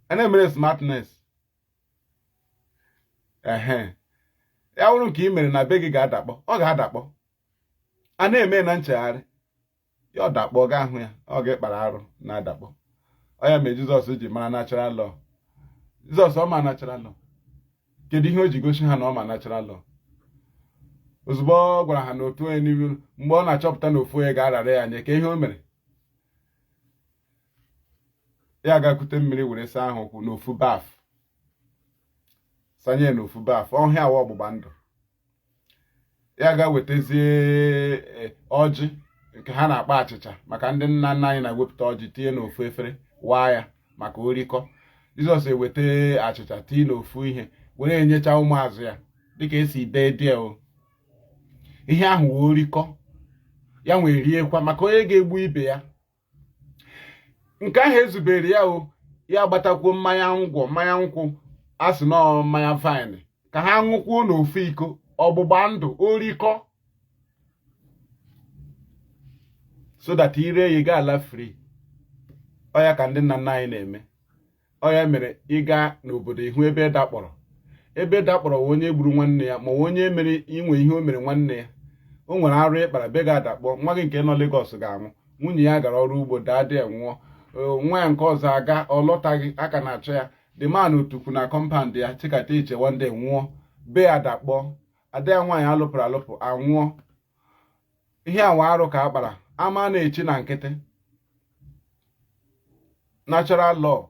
A na-emere smartness. Ya wụrụ nke ị mere na be gị ga-adakpọ, ọ ga-adakpọ. A na-eme na nchegharị, ya ọ dakpọ ga ahụ ya, ọ ga-ekpara arụ na-adakpọ. Ọ ya mere Jizọs ji mara natural law. Jizọs ọ ma natural law. Kedu ihe o ji gosi ha na ọ ma natural law? Ozugbo ọ gwara ha na otu onye n'ihu mgbe ọ na-achọpụta na ofu onye ga-arara ya nye ka ihe o mere. Ya ga-akute mmiri were saa ahụ ụkwụ n'ofu baf. Sanye n'ofu baf, ọhịa awa ọgbụgba ndụ. Ya ga-wetazie ọjị nke ha na-akpa achịcha maka ndị nna nna anyị na-ewepụta ọjị tinye n'ofu efere waa ya maka orikọ. Jizọs eweta achịcha tinye n'ofu ihe were enyecha ụmụazụ ya dịka esi dee o. Ihe ahụ wee orikọ ya nwee riekwa maka onye ga-egbu ibe ya. Nke ahụ ezubere ya o, ya agbatakwuo mmanya nkwụ asị nọ mmanya vine ka ha ṅụkwuo n'ofu iko ọgbụgba ndụ orikọ, so that ire ya ga-ala free. Ọ ya ka ndị nna nna anyị na-eme. Ọ ya mere ịga n'obodo ihu ebe dakpọrọ onye gburu nwanne ya ma onye mere inwe ihe o mere nwanne ya. O nwere arụ ịkpara be ga-adakpọ, nwa gị nke nọ Lagos ga-anwụ, nwunye ya gara ọrụ ugbo daa dị nwụọ, nwa ya nke ọzọ aga ọ lọtaghị aka na-achọ ya the man tukwu na compound ya chịkata iche one day nwụọ be adakpọ ada ya nwaanyị alụpụrụ alụpụ anwụọ ihe awa arụ ka akpara ama na-echi na nkịtị natural law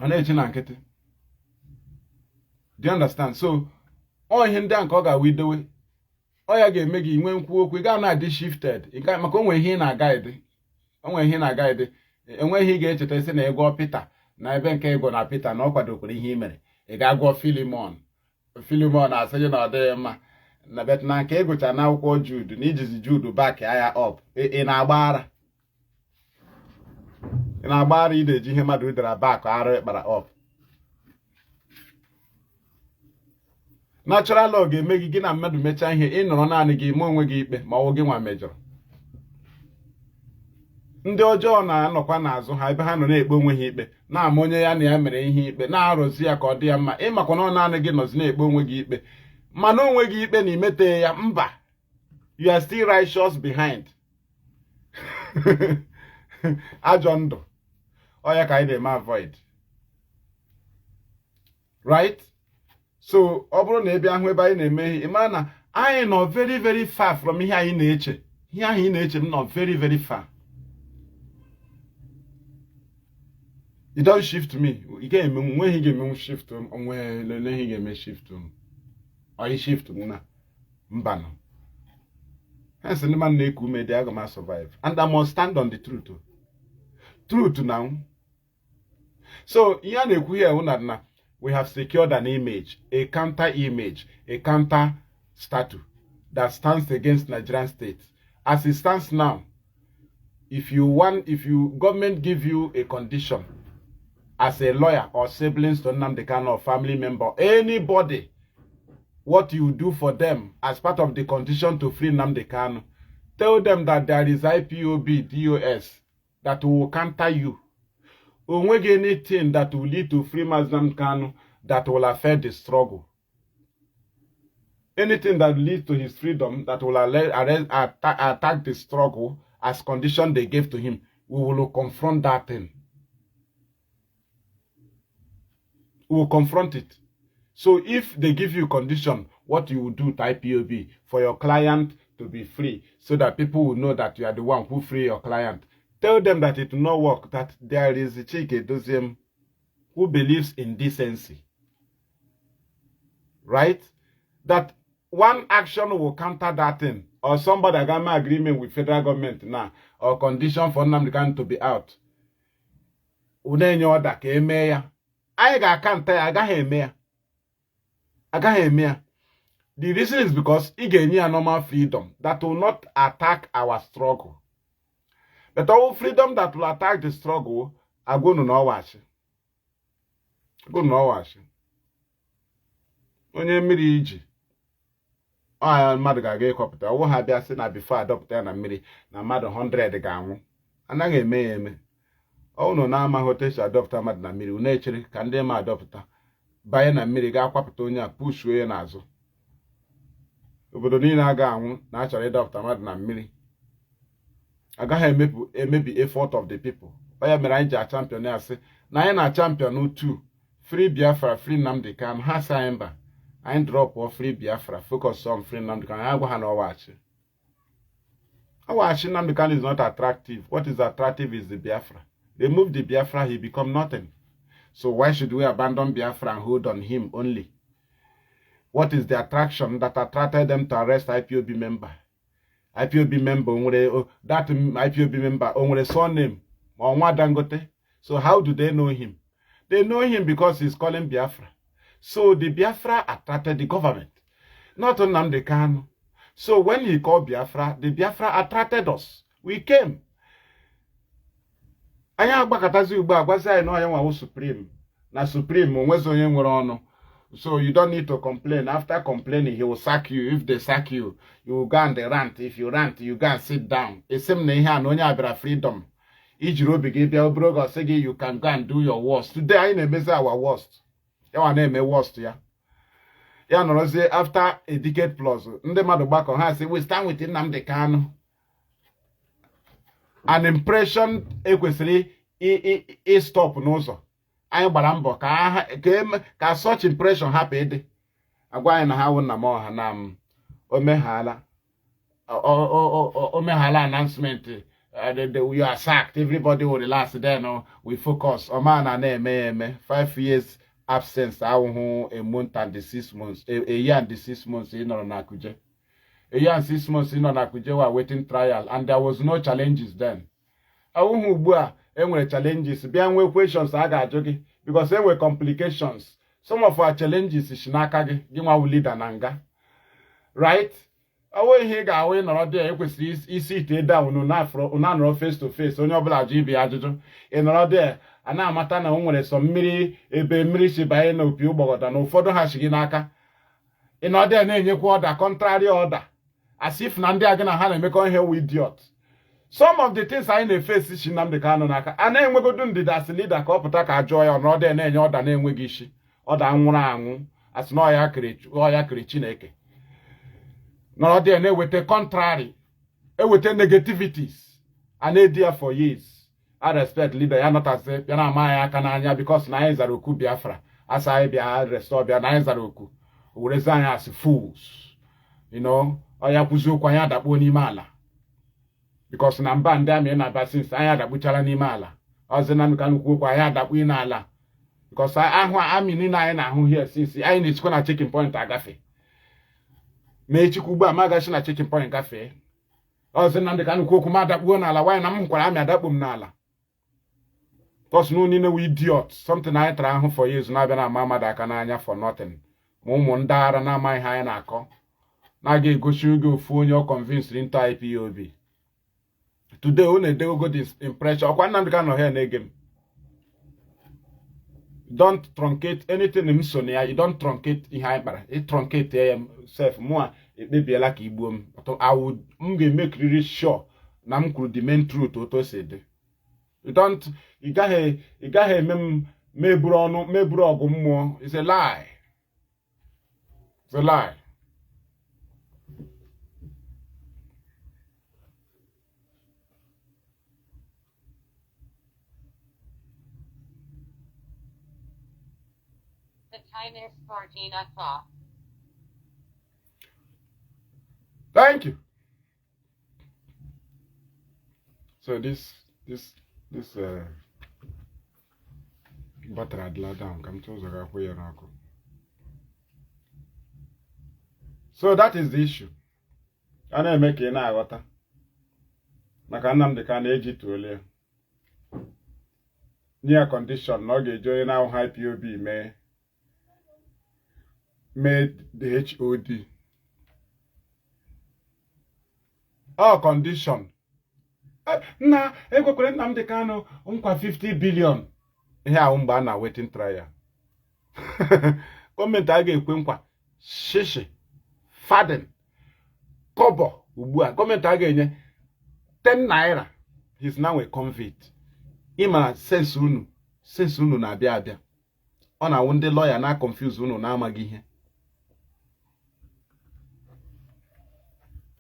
a na-echi na nkịtị. Do you understand? So ihe ndị a nke ọ ga-awa idowe ọ ya ga-eme gị nwee nkwu okwu ị ga na-adị shifted maka onwe ihe ị na-aga ede enweghị ị ga-echeta isi na ịgụọ Pita na ebe nke ịgụ na Pita na ọ kwadokwara ihe ị mere ị ga-agụọ Filimon asị gị na ọ dịghị mma na bet na nke ịgụcha na akwụkwọ Jude na ijizi Jude back ya up ị na-agba ara ị na-eji ihe mmadụ dara back arụ ịkpara up. Natural law ga-eme gị na mmadụ mechaa ihe ị nọrọ naanị gị ma onwe gị ikpe ma ọ gị nwa mejọrọ. Ndị ọjọọ na-anọkwa n'azụ ha ebe ha nọ na-ekpe onwe ha ikpe na-ama onye ya na ya mere ihe ikpe na-arụzi ya ka ọ dị ya mma ịmakwa na ọ naanị gị nọzi na-ekpe onwe gị ikpe mana onwe gị ikpe na imete ya mba you are still righteous behind. Ajọ ndụ ọ ya ka anyị na-eme avoid, right? So ọ bụrụ na ebe ahụ ebe anyị na-eme ihe ị mara na anyị nọ very very far from ihe anyị na-eche. Ihe ahụ ị na-eche m nọ very very far. You don't shift me. You can't even when he give me shift when he give me shift or he shift na mbano. Hence the man na-eku me they are gonna survive. And I must stand on the truth. Truth now. So here na-ekwu here na we have secured an image, a counter image, a counter statue that stands against Nigerian state. As it stands now, if government give you a condition as a lawyer or siblings to Nnamdi Kanu or family member, anybody, what you do for them as part of the condition to free Nnamdi Kanu, tell them that there is IPOB, DOS that will counter you. Onwege anything that will lead to free Nnamdi Kanu that will affect the struggle. Anything that leads to his freedom that will attack the struggle as condition they gave to him, we will confront that thing. We will confront it. So if they give you condition, what you will do to IPOB for your client to be free, so that people will know that you are the one who free your client. Tell them that it will not work, that there is a Chike Doziem who believes in decency. Right? That one action will counter that thing. Or somebody got my agreement with federal government now, or condition for Nnamdi Kanu to be out. Unenye order ka eme ya. I ga-akanta ya, agaghị eme ya. The reason is because ị ga-enye a normal freedom that will not attack our struggle. But all freedom that will attack the struggle are going to know washi. Onye mmiri iji. Mmadụ ga-aga ịkọpụta. Ọwụ ha bịa sị na before adọpụta ya na mmiri na mmadụ 100 ga-anwụ. Anaghị eme ya eme. Unu na-amaghị otu esi adọpụta mmadụ na mmiri, unu echere ka ndị ma adọpụta banye na mmiri ga-akwapụta onye a pushuo ya n'azụ. Obodo niile aga anwụ na achọrọ ịdọpụta mmadụ na mmiri. Agaghị emebi effort of the people. Onye mere anyị ji champion ya sị na anyị na champion 2 free Biafra, free Nnamdi Kanu. Ha sị anyị mba, anyị drop or free Biafra, focus on free Nnamdi Kanu. Anyị agwa ha na ọwachi Nnamdi Kanu is not attractive. What is attractive is the Biafra. Remove the Biafra, he become nothing. So why should we abandon Biafra and hold on him only? What is the attraction that attracted them to arrest IPOB member? IPOB member, that IPOB member, only surname, Onwa Dangote. So how do they know him? They know him because he's calling Biafra. So the Biafra attracted the government, not Nnamdi Kanu. So when he called Biafra, the Biafra attracted us. We came. Anyị agbakọtazi ugbu a gwasị anyị na onye nwawo supreme. Na supreme onwezi onye nwere ọnụ. So you don't need to complain. After complaining, he will sack you. If they sack you, you will go and rant. If you rant, you go and sit down. Esim na ihe a na onye abịara freedom. Ijiri obi gị bịa obere oge ọsị gị, you can go and do your worst. Today anyị na-emezi our worst. Yawa na-eme worst ya. Ya nọrọzie after a decade plus. Ndị mmadụ gbakọ ha sị, we stand with Nnamdi Kanu. An impression ekwesịrị stop n'ụzọ anyị gbara mbọ ka such impression hapụ ịdị agwa anyị na ha wụ nna m ọha na m o meghala announcement you are sacked, everybody will relax, then we focus na-eme 5 years absence ahụhụ a month and the 6 months, a year and the 6 months ị nọrọ na Kuje. A year and 6 months ị nọ na Kuje were waiting trial and there was no challenges then. Ahụhụ ugbu a enwere challenges, bịa nwee questions a ga-ajụ gị because enwere complications. Some of our challenges si n'aka gị nwa wu leader na nga, right? Awo ihe ga-awụ ịnọrọ dị ekwesịrị isi ite down unu anọrọ face to face, onye ọbụla ajụ ibe ajụjụ ịnọrọ dị a na-amata na o nwere sọ mmiri ebe mmiri si banye n'opi ụgbọgọda na ụfọdụ ha si gị n'aka, ịnọrọ dị na-enyekwa order, contrary order, as if na ndị a gị na ha na-emekọ ihe wu idiot. Some of the things anyị na-efesi si Nnamdi Kanu n'aka a na-enwegodu ndịda as leader ka ọ pụta ka ajụọ ya ọnọrọ dị na-enye order na-enweghị isi, order nwụrụ anwụ asị na ọya kere Chineke. Nọrọ dị na-eweta contrary, eweta negativities, and there for years. I respect leader ya nọtasị bịa na ama ya aka n'anya because na anyị zara oku Biafra asa anyị bịa restore bịa na anyị zara oku werezi anyị as fools, you know, ọya kwụzi okwu anyị adakpuo n'ime ala because na mba ndị amị na-aba since anyị adakpuchara n'ime ala, ọzọ na mka nnukwu okwu anyị adakpuo n'ala because ahụ amị niile anyị na-ahụ here since anyị na-echikwa na checking point agafe mee chikwu ugbu a ma agachi na checking point gafee. Ọzọ na ndị ka nnukwu okwu ma adakpuo n'ala wanyị na m hụkwara amị adakpu m n'ala because no niile we idiot, something anyị tara ahụ for years na-abịa na ama mmadụ aka n'anya for nothing, ma ụmụ ndị ara na-amaghị ha anyị na-akọ na-aga egosi oge ofu onye ọ convinced into Ipob. Today ọ na-edegogo the impression ọkwa Nnamdi Kanu here na-ege m. Don't truncate anything m so na ya, you don't truncate ihe anyị kpara, ị truncate ya self mụa ekpebiela ka igbuo m. M ga-make really sure na m kwuru the main truth otu o si dị. ị gaghị eme m meburu ọgụ mmụọ. It's a lie. It's a lie. The time is 14 o'clock. Thank you. So this battery adla down. Come to the. So that is the issue. I don't make it now. What? Maka Nnamdi Kanu eji tuole. Near condition. No get join now. Ipob made the HOD. All condition. Na ekwekwere Nnamdi Kanu nkwa 50 billion. Ihe ahụ mgbe a na waiting trial. Gọọmenti a ga-ekwe nkwa shishi faden kobo ugbu a gọọmenti a ga-enye 10 naira. He's now a convict. Ịma sense unu na-abịa abịa. Ọ na-awụ ndị lawyer na confuse unu na-amaghị ihe.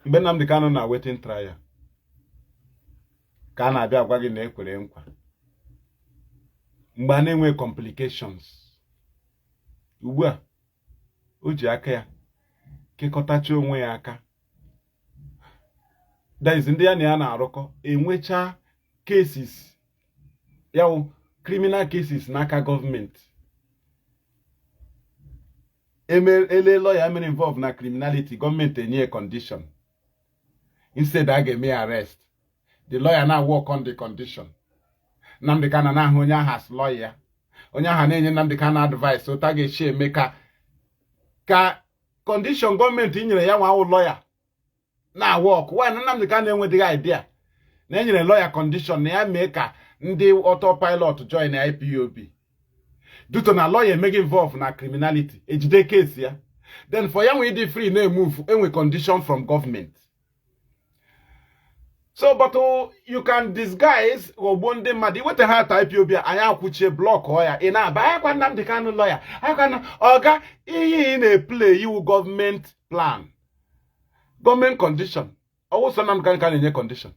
Mgbe Nnamdi Kanu na waiting trial ka a na-abịa agwa gị na ekwere nkwa mgbe a na-enwe complications. Ugbu a o ji aka ya kekọtacha onwe ya aka. That is ndị ya na ya na-arụkọ enwecha cases yaw criminal cases n'aka gọọmenti. Ele lawyer mere involved na criminality, gọọmenti enye condition. Instead a ga-eme arrest, the lawyer now work on the condition. Nnamdi Kanu na-ahụ onye ahụ as lawyer, onye ahụ na-enye Nnamdi Kanu advice otu a ga-esi eme ka condition gọọmenti nyere ya nwa lawyer na work. Why na Nnamdi Kanu enwedịghị idea na enyere lawyer condition na ya mee ka ndị autopilot join Ipob due to na lawyer emeghị involve na criminality ejide case ya, then for ya nwe dị free na move enwe condition from government. So, but you can disguise Ogbonde Madi. What the heart Ipob? I akwuchie block oya. Ina ba I can Nnamdi Kanu lawyer. I can oga in a play you government plan, government condition. Also Nnamdi Kanu enye condition.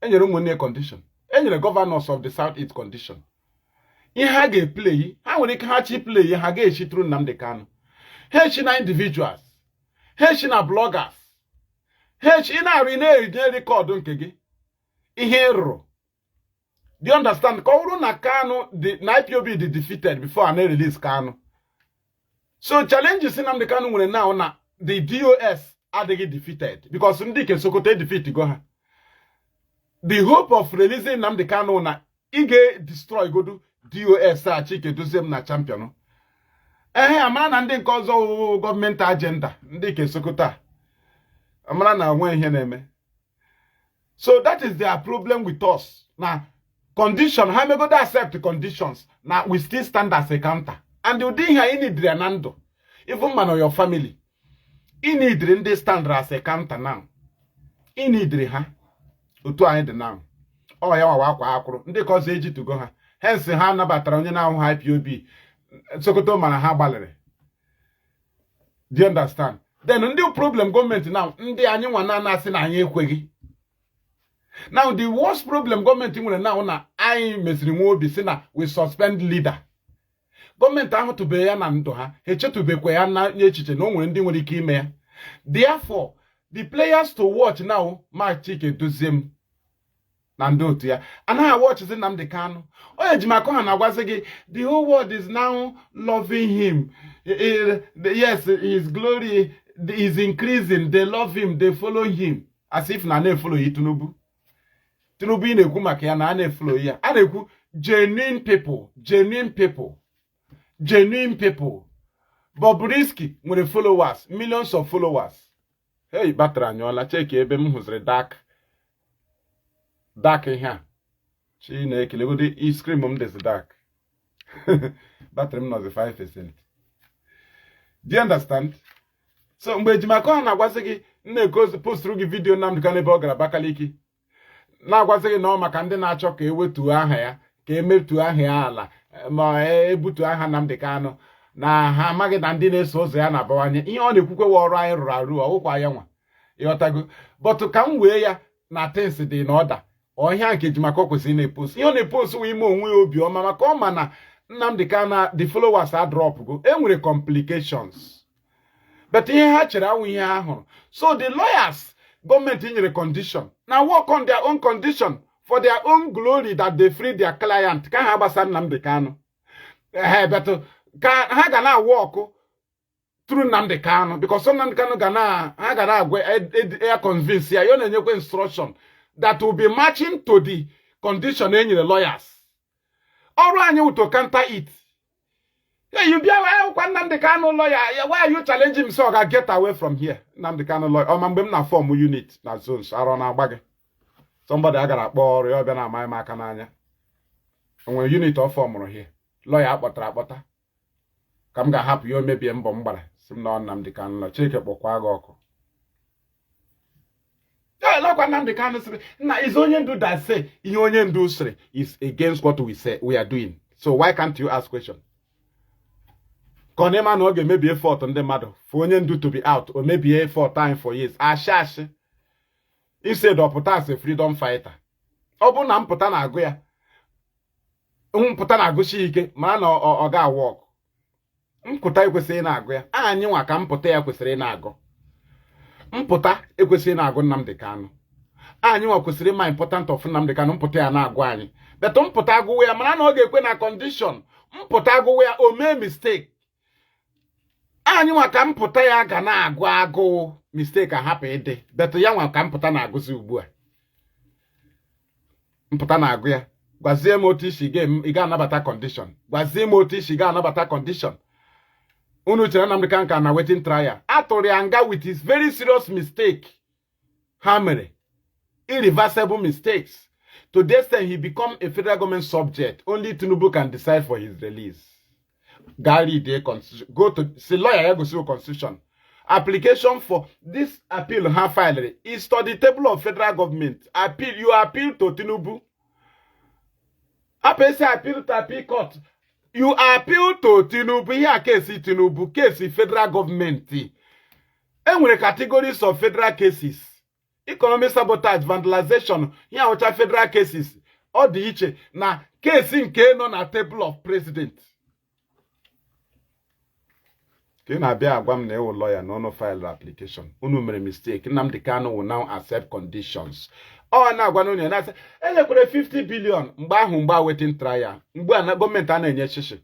Enye rumu enye condition. enyere governors of the Southeast condition. Ihe ha ga-play, ha nwere ike ha chi play, ha ga-echi through Nnamdi Kanu. Ha echi na individuals. Ha echi na bloggers. Ha echi na-arụ na record nke gị. Ihe rụrụ. Do you understand? Ka ọ bụrụ na Kanu, na IPOB dị defeated before I release Kanu. So challenges Nnamdi Kanu nwere now na the DOS adịghị defeated because ndị ke Sokoto defeat go ha. The hope of releasing Nnamdi Kanu na ị ga-destroy godu DOS a Chike Doziem na champion. Amara na ndị nke ọzọ gọọmenti agenda ndị ke Sokoto amara na onwe ihe na-eme. So that is their problem with us. Now, condition, how may God accept the conditions? Now, we still stand as a counter. And you didn't hear any Nando. Even man or your family. You need to stand as a counter now. You need to ha. Utu ahead now. Oh, ya wakwa. They cause age to go ha. Hence, ha na batara onye na hype IPOB. Sokoto mana ha balere. Do you understand? Then, the problem government now. Ndị anyị nwana na-asị na anyị ekweghị. Now, the worst problem government nwere now na anyị mesiri nwe obi si na we suspend leader. Government ahụ tụbe ya na ndụ ha, echetubekwa ya na echiche na o nwere ndị nwere ike ime ya. Therefore, the players to watch now, ma Chike Doziem na ndị otu ya. Anaghị watch Nnamdi Kanu. Onye Jimakọ ha na-agwazi gị, the whole world is now loving him. Yes, his glory is increasing. They love him, they follow him. As if na na-follow Tinubu. Tinubu na-ekwu maka ya na na-follow ya. A na-ekwu genuine people. Bobrisky nwere followers, millions of followers. Hey, batara anyola, cheki ebe m hụziri dark ihe a. Chineke legodi screen m dịzi dark. Battery m nọzi 5%. Do you understand? So mgbe Jimakọ ha na-agwasị gị na-ekozi posturu gị video Nnamdi Kanu ebe ọ gara Abakaliki. Na-agwasị gị na ọ maka ndị na-achọ ka ewetuo aha ya, ka emetuo aha ya ala, ma ebutu aha Nnamdi Kanu na ha amaghị na ndị na-eso ụzọ ya na-abawanye. Ihe ọ na-ekwukwe ọrụ anyị rụrụ arụ ọwụkwa ya nwa. Ịghọtago? But ka m wee ya na things dị n'ọda. Ọhịa nke Jimakọ kwesịrị na-epost. Ihe ọ na-epost wụ ime onwe obi ọma maka ọ ma na Nnamdi Kanu the followers are drop go. Enwere complications. But ihe ha chere awụ ihe ha hụrụ. So the lawyers, government nyere condition. Now work on their own condition for their own glory that they free their client. Ka ha gbasa Nnamdi Kanu. But ka ha ga na work through Nnamdi Kanu because Nnamdi Kanu ha ga na agwa convince ya yo na-enyekwa instruction that will be matching to the condition enyere lawyers. Ọrụ anyị wụ to counter it. Yeah, you be away Nnamdi Kanu lawyer. Why are you challenging me so I get away from here? Nnamdi Kanu lawyer. Oh, mgbe m na form unit na zones. Aro na agba gị. Somebody I got a ball, you been on my makananya. And when unit of form here, lawyer akpọta. Come ga happy you maybe mbombara. Sim no Nnamdi Kanu check up okwago. Yeah, like what Nnamdi Kanu say. Na is only do that say ihe onye ndu sere is against what we say we are doing. So why can't you ask question? Konema no ge maybe effort on the matter for onye ndu to be out or maybe effort time for years. Ashashi. Instead of put as a freedom fighter. Obu na mputa na agụ ya. Mputa na agụshi ike ma na ọ ga work. Mputa ekwesịghị na agụ ya. Anyị nwa ka mputa ya kwesịrị na agụ. Mputa ekwesịghị na agụ Nnamdi Kanu. Anyị nwa kwesịrị ma important of Nnamdi Kanu mputa ya na agụ anyị. But mputa agụ ya mana na ọ ga-ekwe na condition. Mputa agụ ya o mee mistake. Anyị nwa ka mpụta ya ga na-agụ agụ mistake ahapụ ịdị beto ya nwa ka mpụta na-agụzi ugbu a mpụta na-agụ ya gwazie m otu isi ị ga-anabata condition gwazie m otu isi ga-anabata condition unu chere Nnamdi Kanu ka na waiting trial atụrụ ya nga with his very serious mistake ha mere irreversible mistakes to the extent he become a federal government subject. Only Tinubu can decide for his release. Gary the constitution. Go to see lawyer go see constitution. Application for this appeal ha filed is to the table of federal government. Appeal, you appeal to Tinubu. Appeal to appeal court. You appeal to Tinubu. Here case Tinubu, case federal government. And with categories of federal cases. Economic sabotage, vandalization. Here which are federal cases. ọ dị iche na kesi nke nọ na table of president. Ka ị na-abịa agwa m na ewu lawyer na unu file application, unu mere mistake. Nnamdi Kanu will now accept conditions. Ọ na-agwa n'onye na-asị enyekwere 50 billion mgbe ahụ waiting trial. Mgbe a gọọmenti a na-enye shishi,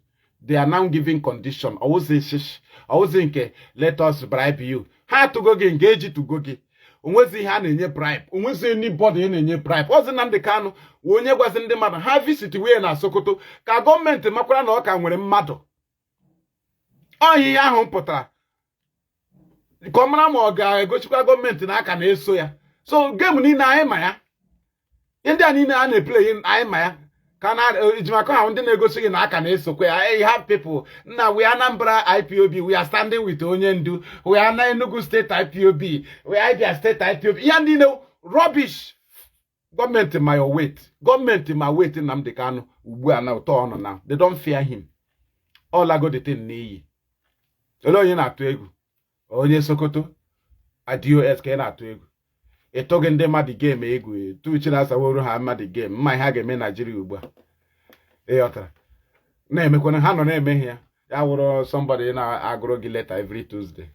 they are now giving condition. Ọwụzi shishi, ọwụzi nke let us bribe you. Ha tụgo gị nga eji tụgo gị. Onwezi ihe a na-enye bribe, onwezi anybody na-enye bribe. Ọzi Nnamdi Kanu wee onye gwazi ndị mmadụ ha visit wee na Sokoto ka gọọmenti makwara na ọ ka nwere mmadụ. Ihe ahụ pụtara ka ọ mara ma ọ ga-egochikwa gọọmenti na aka na-eso ya. So game niile anyị ma ya, ndị a niile a na-eplay anyị ma ya ka na ejimaka ahụ ndị na-egosi gị na aka na-esokwa ya. You have people na we Anambra IPOB, we are standing with onye ndu, we are na Enugu State IPOB, we are Abia State IPOB. Ya ndị rubbish. Gọọmenti ma your weight, gọọmenti ma weight Nnamdi Kanu ugbu a na ụtọ ọnụ na they don't fear him. All ago the thing n'iyi. Ele onye na-atụ egwu onye Sokoto ADOS ka ị na-atụ egwu. Ịtụghị ndị mmadụ game egwu tuchi na-asaworo ha mmadụ game mma ihe ha ga-eme Nigeria ugbu a. Ịghọtara na-emekwana ha nọ na-eme ya ya wụrụ somebody na-agụrụ gị letter every Tuesday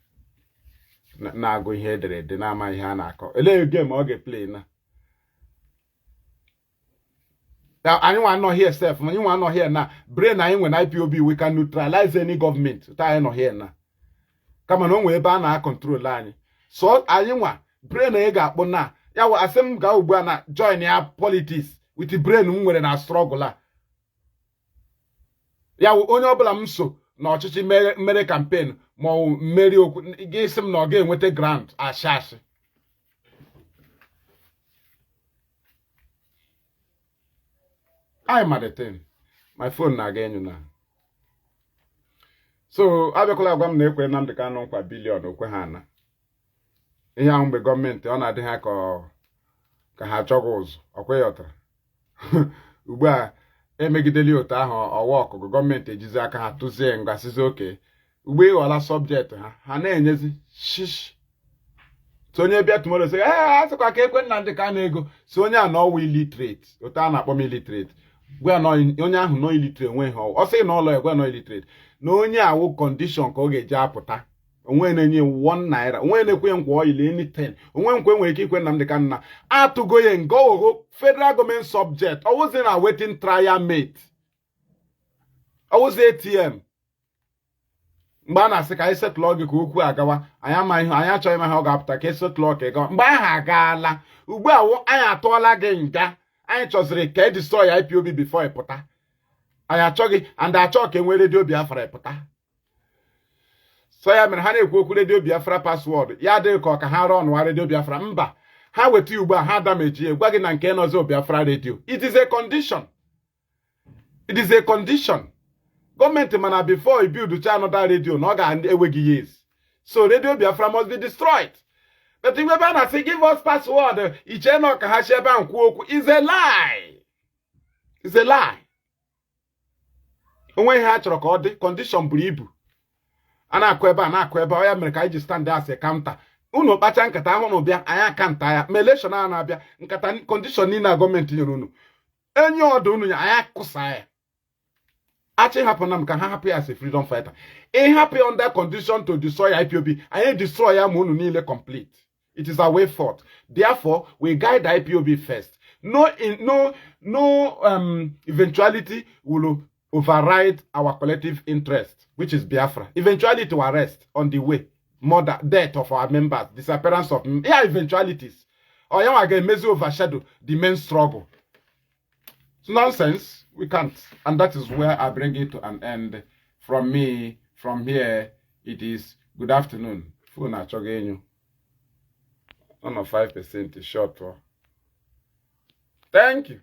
na-agụ ihe ederede na-ama ihe a na-akọ. Ele game ọ ga-play na anyị nwa nọ here self, anyị nwa nọ here na brain anyị nwe na IPOB, we can neutralize any government. Ta anyị nọ here na kama na o nwee ebe a na-control anyị. So anyị nwa brain anyị ga-akpụ na ya wụ asị m gaa ugbu a na join ya politics with the brain m nwere na struggle a. Ya wụ onye ọbụla m so na ọchịchị mere campaign ma ọ mmeri okwu gị sị m na ọ ga-enweta grant ashị. I'm at the thing. My phone again, na. So, abịakwala agwa m na ekwe Nnamdi Kanu nkwa bilion okwe ha na. Ihe ahụ mgbe gọọmenti ọ na-adị ha ka ha chọgụ ụzọ, ọkwe ya ọtara. Ugbu a emegideli otu ahụ ọwa ọkụgụ gọọmenti ejizi aka ha tụzie ngasizi oke. Ugbu ịghọla subject ha na-enyezi shish. So onye bịa tomorrow sị asịkwa ka ekwe Nnamdi Kanu ego si onye a nọwa illiterate, otu a na-akpọ m illiterate. Gwe onye ahụ nọ illiterate nwe ha ọ sị na ụlọ ya gwe nọ illiterate na onye awụ condition ka ọ ga-eji apụta. Onwe na-enye 1 naira, onwe na-ekwe nkwa oil anything, onwe nkwe nwere ike ikwe Nnamdi Kanu na atụgo ya nga oghogho federal government subject. Ọwụzi na waiting trial mate, ọwụzi ATM. Mgbe a na-asị ka anyị setụlọ gị ka okwu agawa, anyị ama ihe anyị achọghị ma ha ọ ga-apụta ka esetụlọ ka ịgawa. Mgbe ahụ agaala, ugbu a anyị atụọla gị nga. Anyị chọziri ka destroy IPOB before ịpụta. Anyị achọghị and achọ ka enwe redio Biafra ịpụta. So ya mere ha na-ekwu okwu redio Biafra password ya adịghị ka ọ ka ha rụọ ọnụwa redio Biafra. Mba, ha weta ugbu a ha dameji gwa gị na nke nọzi Biafra redio. It is a condition. It is a condition. Gọọmenti mana before you build another radio na ọ ga-enweghị years. So radio Biafra must be destroyed. But if Ghana say give us password, iche no ka ha sheba nkwu okwu is a lie. It's a lie. Onwe ha chọrọ ka ọ dị condition buru ibu. Ana akwa ebe ọ ya mere ka anyị stand as a counter. Unu kpacha nkata ahụ no bịa anya kanta ya. Ma election a na-abịa nkata condition ni na gọọmenti nyere unu. Enye ọdụ unu ya anya kụsa ya. Achi happen na ka ha happy as a freedom fighter. E happy under condition to destroy IPOB. I destroy ya ma unu niile complete. It is our way forth. Therefore, we guide IPOB first. No eventuality will override our collective interest, which is Biafra. Eventuality to arrest on the way, murder, death of our members, disappearance of eventualities. Or you again may overshadow the main struggle. It's nonsense. We can't. And that is where I bring it to an end. From me, from here, it is good afternoon. Funa chogenyu. On a 5% is short. Thank you.